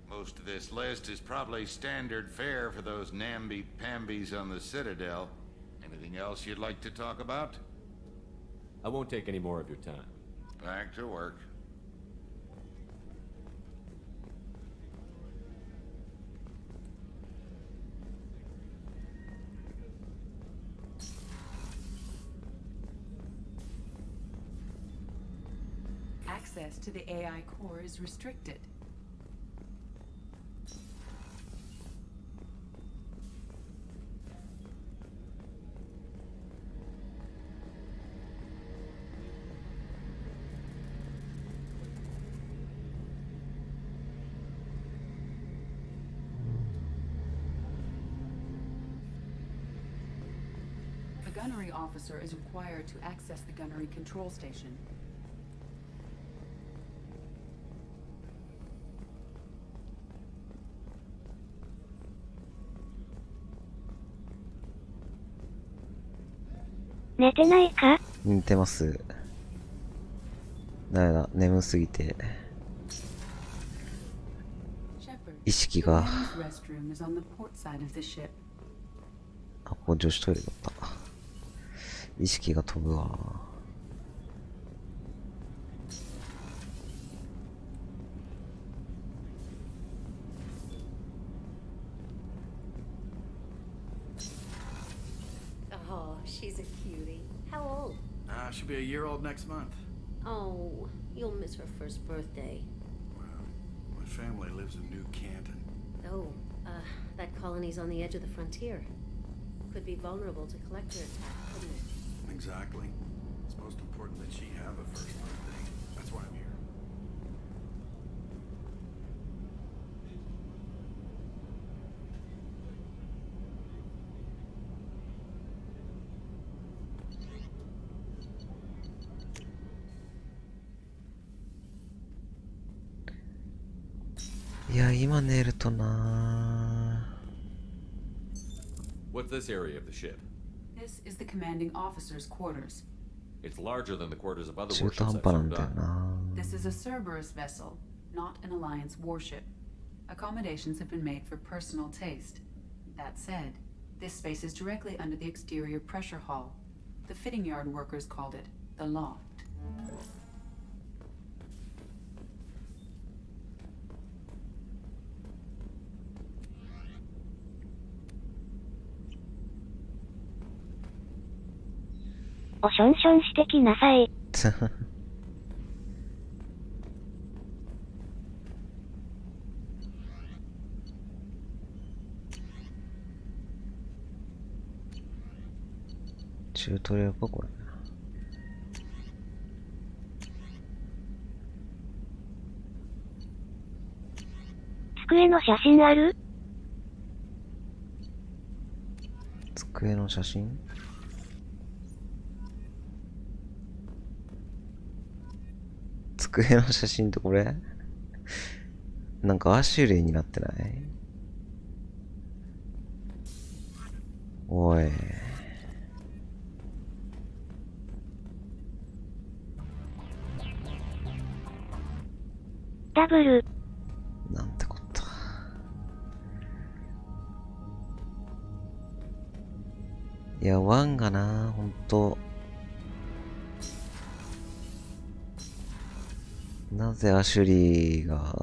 Most of this list is probably standard fare for those namby-pambies on the Citadel. Anything else you'd like to talk about? I won't take any more of your time. Back to work. Access to the AI core is restricted. The gunnery officer is required to access the gunnery control station.寝てないか？寝てます。だめだ、眠すぎて。意識が。あ、ここ女子トイレだった。意識が飛ぶわ。she'll be a year old next month. Oh, you'll miss her first birthday. Well, my family lives in New Canton. Oh, that colony's on the edge of the frontier. Could be vulnerable to collector attack, couldn't it? Exactly. It's most important that she have a first birthday. That's why I'm here. What's this area of the ship? This is the commanding officer's quarters. It's larger than the quarters of other warships I've served on. This is a Cerberus vessel, not an Alliance warship. Accommodations have been made for personal taste. That said, this space is directly under the exterior pressure hull. The fitting yard workers called it the loft. Oh, ションションしてきなさい。チュートリアルかこれ。机の写真ある？机の写真？机の写真ってこれなんかアシュリーになってない？おい。ダブル。なんてこった。いや、ワンがな、ほんと。なぜアシュリーが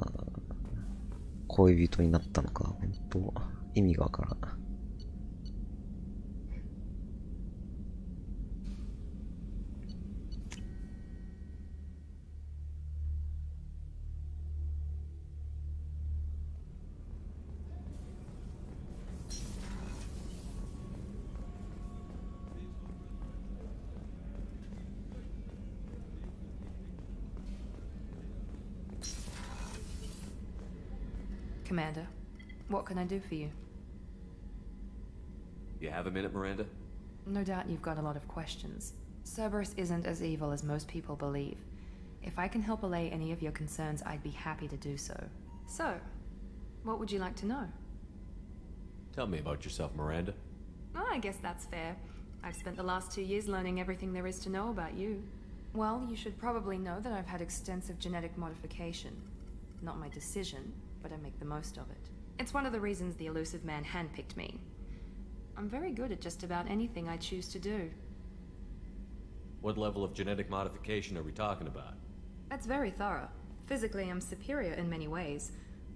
恋人になったのか、ほんと意味がわからん。Commander, what can I do for you? You have a minute, Miranda? No doubt you've got a lot of questions. Cerberus isn't as evil as most people believe. If I can help allay any of your concerns, I'd be happy to do so. So, what would you like to know? Tell me about yourself, Miranda. Oh, I guess that's fair. I've spent the last 2 years learning everything there is to know about you. Well, you should probably know that I've had extensive genetic modification. Not my decision, but I make the most of it. It's one of the reasons the elusive man handpicked me. I'm very good at just about anything I choose to do. What level of genetic modification are we talking about? That's very thorough. Physically, I'm superior in many ways.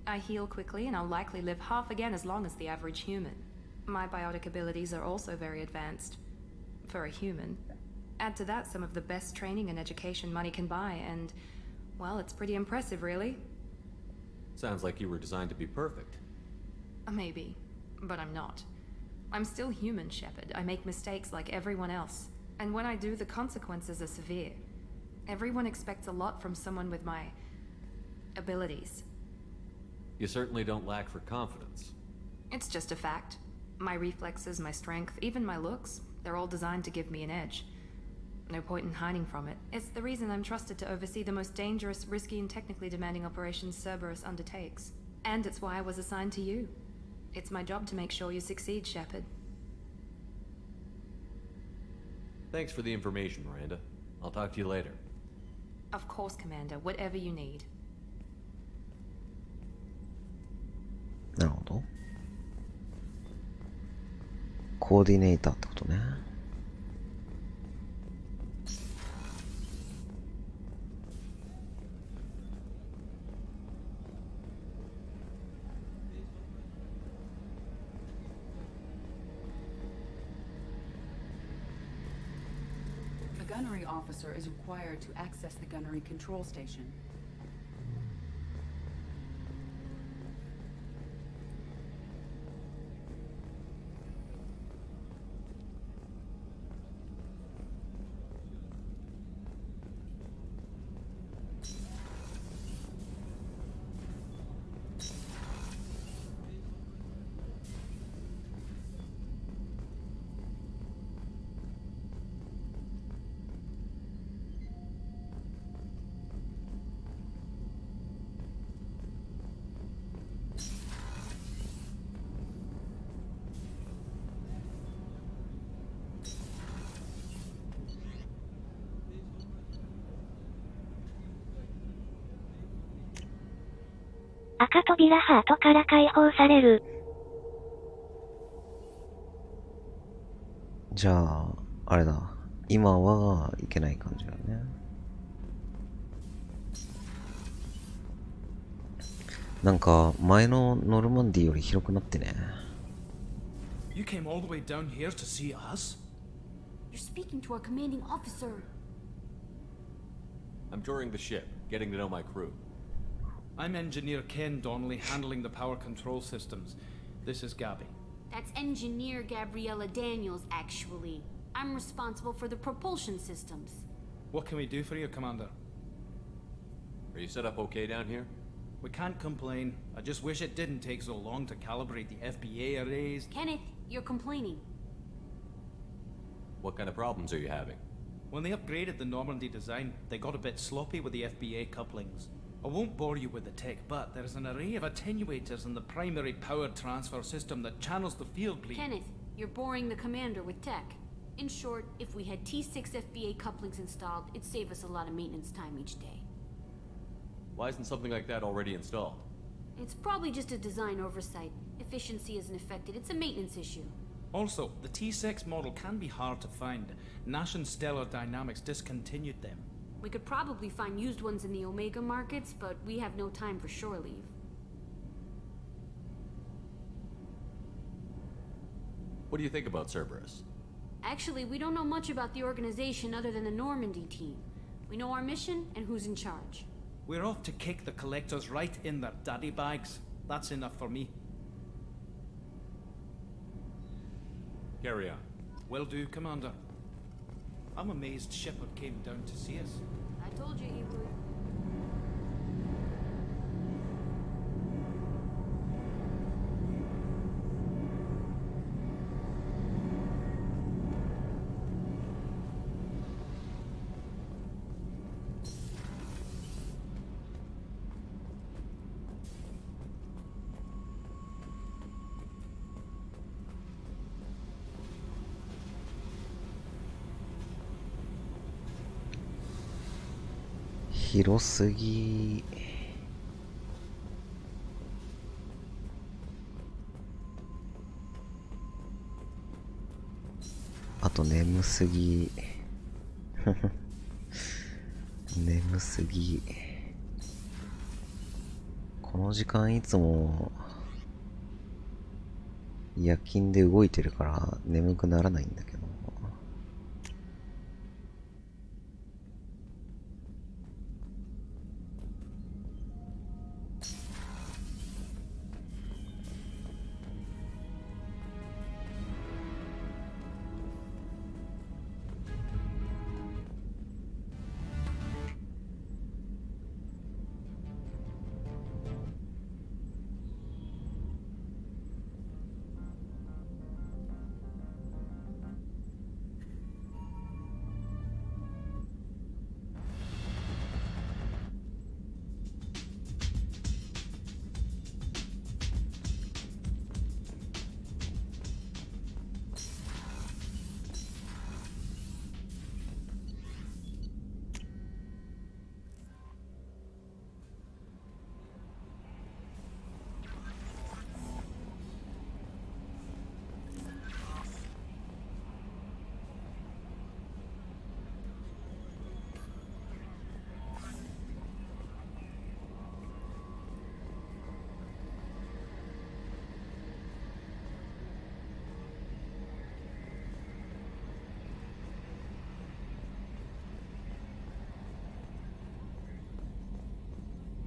I heal quickly, and I'll likely live half again as long as the average human. My biotic abilities are also very advanced. For a human. Add to that some of the best training and education money can buy, and, well, it's pretty impressive, really. Sounds like you were designed to be perfect. Maybe, but I'm not. I'm still human, Shepard. I make mistakes like everyone else. And when I do, the consequences are severe. Everyone expects a lot from someone with my abilities. You certainly don't lack for confidence. It's just a fact. My reflexes, my strength, even my looks, they're all designed to give me an edge. No point in hiding from it. It's the reason I'm trusted to oversee the most dangerous, risky, and technically demanding operations Cerberus undertakes. And it's why I was assigned to you. It's my job to make sure you succeed, Shepard. Thanks for the information, Miranda. I'll talk to you later. Of course, Commander. Whatever you need. なるほど。コーディネーターってことね。gunnery officer is required to access the gunnery control station.赤扉ハートから解放される。じゃあ、あれだ。今はいけない感じだよね。なんか、前のノルマンディより広くなってね。You came all the way down here to see us? You're speaking to our commanding officer. I'm touring the ship, getting to know my crew. I'm Engineer Ken Donnelly, handling the power control systems. This is Gabby. That's Engineer Gabriella Daniels, actually. I'm responsible for the propulsion systems. What can we do for you, Commander? Are you set up okay down here? We can't complain. I just wish it didn't take so long to calibrate the FBA arrays. Kenneth, you're complaining. What kind of problems are you having? When they upgraded the Normandy design, they got a bit sloppy with the FBA couplings. I won't bore you with the tech, but there's an array of attenuators in the primary power transfer system that channels the field bleed. Kenneth, you're boring the commander with tech. In short, if we had T6 FBA couplings installed, it'd save us a lot of maintenance time each day. Why isn't something like that already installed? It's probably just a design oversight. Efficiency isn't affected, it's a maintenance issue. Also, the T6 model can be hard to find. Nash and Stellar Dynamics discontinued them. We could probably find used ones in the Omega markets, but we have no time for shore leave. What do you think about Cerberus? Actually, we don't know much about the organization other than the Normandy team. We know our mission and who's in charge. We're off to kick the collectors right in their daddy bags. That's enough for me. Carry on. Will do, Commander. I'm amazed Shepard came down to see us. I told you he would.広すぎ。あと眠すぎ。眠すぎ。この時間いつも夜勤で動いてるから眠くならないんだけど。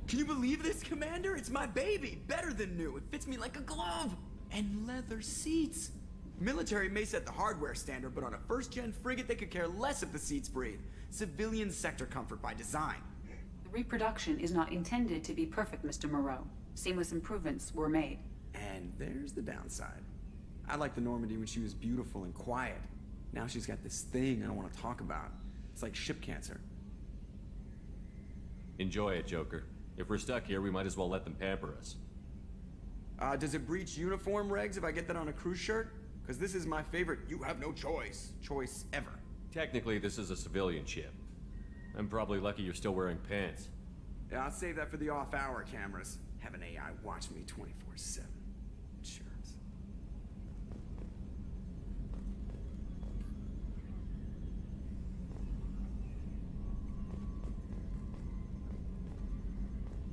Can you believe this, Commander? It's my baby. Better than new. It fits me like a glove. And leather seats. Military may set the hardware standard, but on a first-gen frigate, they could care less if the seats breathe. Civilian sector comfort by design. The reproduction is not intended to be perfect, Mr. Moreau. Seamless improvements were made. And there's the downside. I liked the Normandy when she was beautiful and quiet. Now she's got this thing I don't want to talk about. It's like ship cancer. Enjoy it, Joker. If we're stuck here, we might as well let them pamper us. Does it breach uniform regs if I get that on a cruise shirt? Because this is my favorite you have no choice ever. Technically, this is a civilian ship. I'm probably lucky you're still wearing pants. Yeah, I'll save that for the off-hour cameras. Have an AI watch me 24/7. Sure.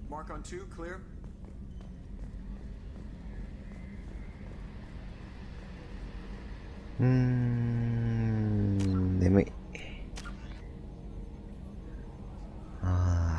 Mark on 2, clear.眠い。あ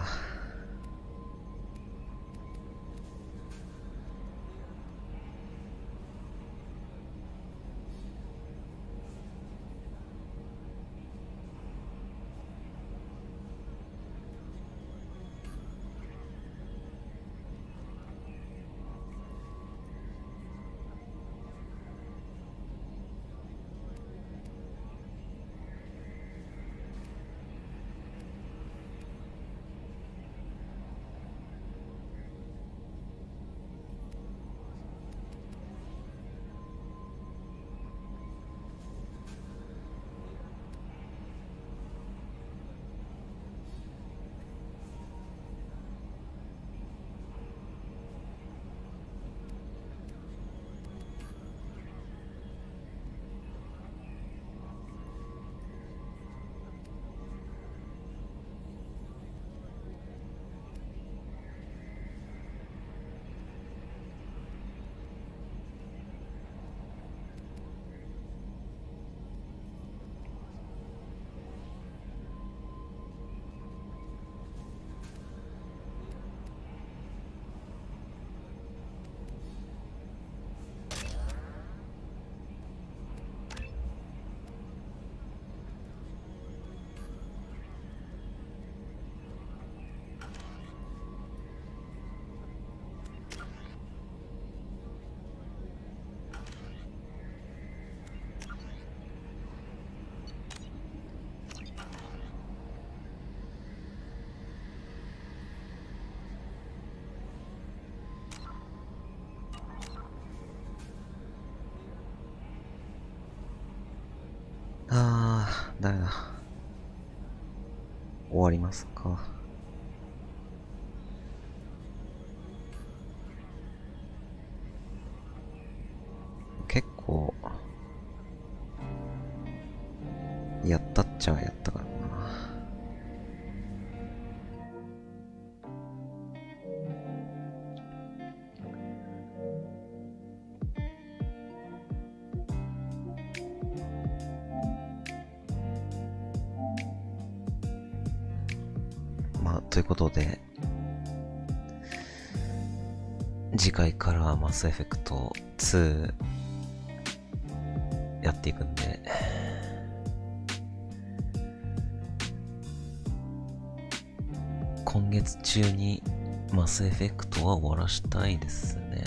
あ。ダメだ。終わりますか。結構やったっちゃやったからな。ということで、次回からはマスエフェクト2やっていくんで、今月中にマスエフェクトは終わらしたいですね。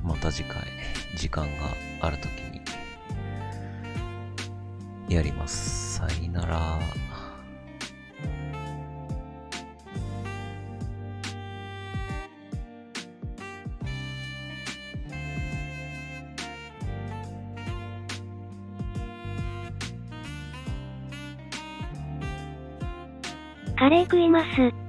また次回時間があるときにやります。さよなら。カレー食います。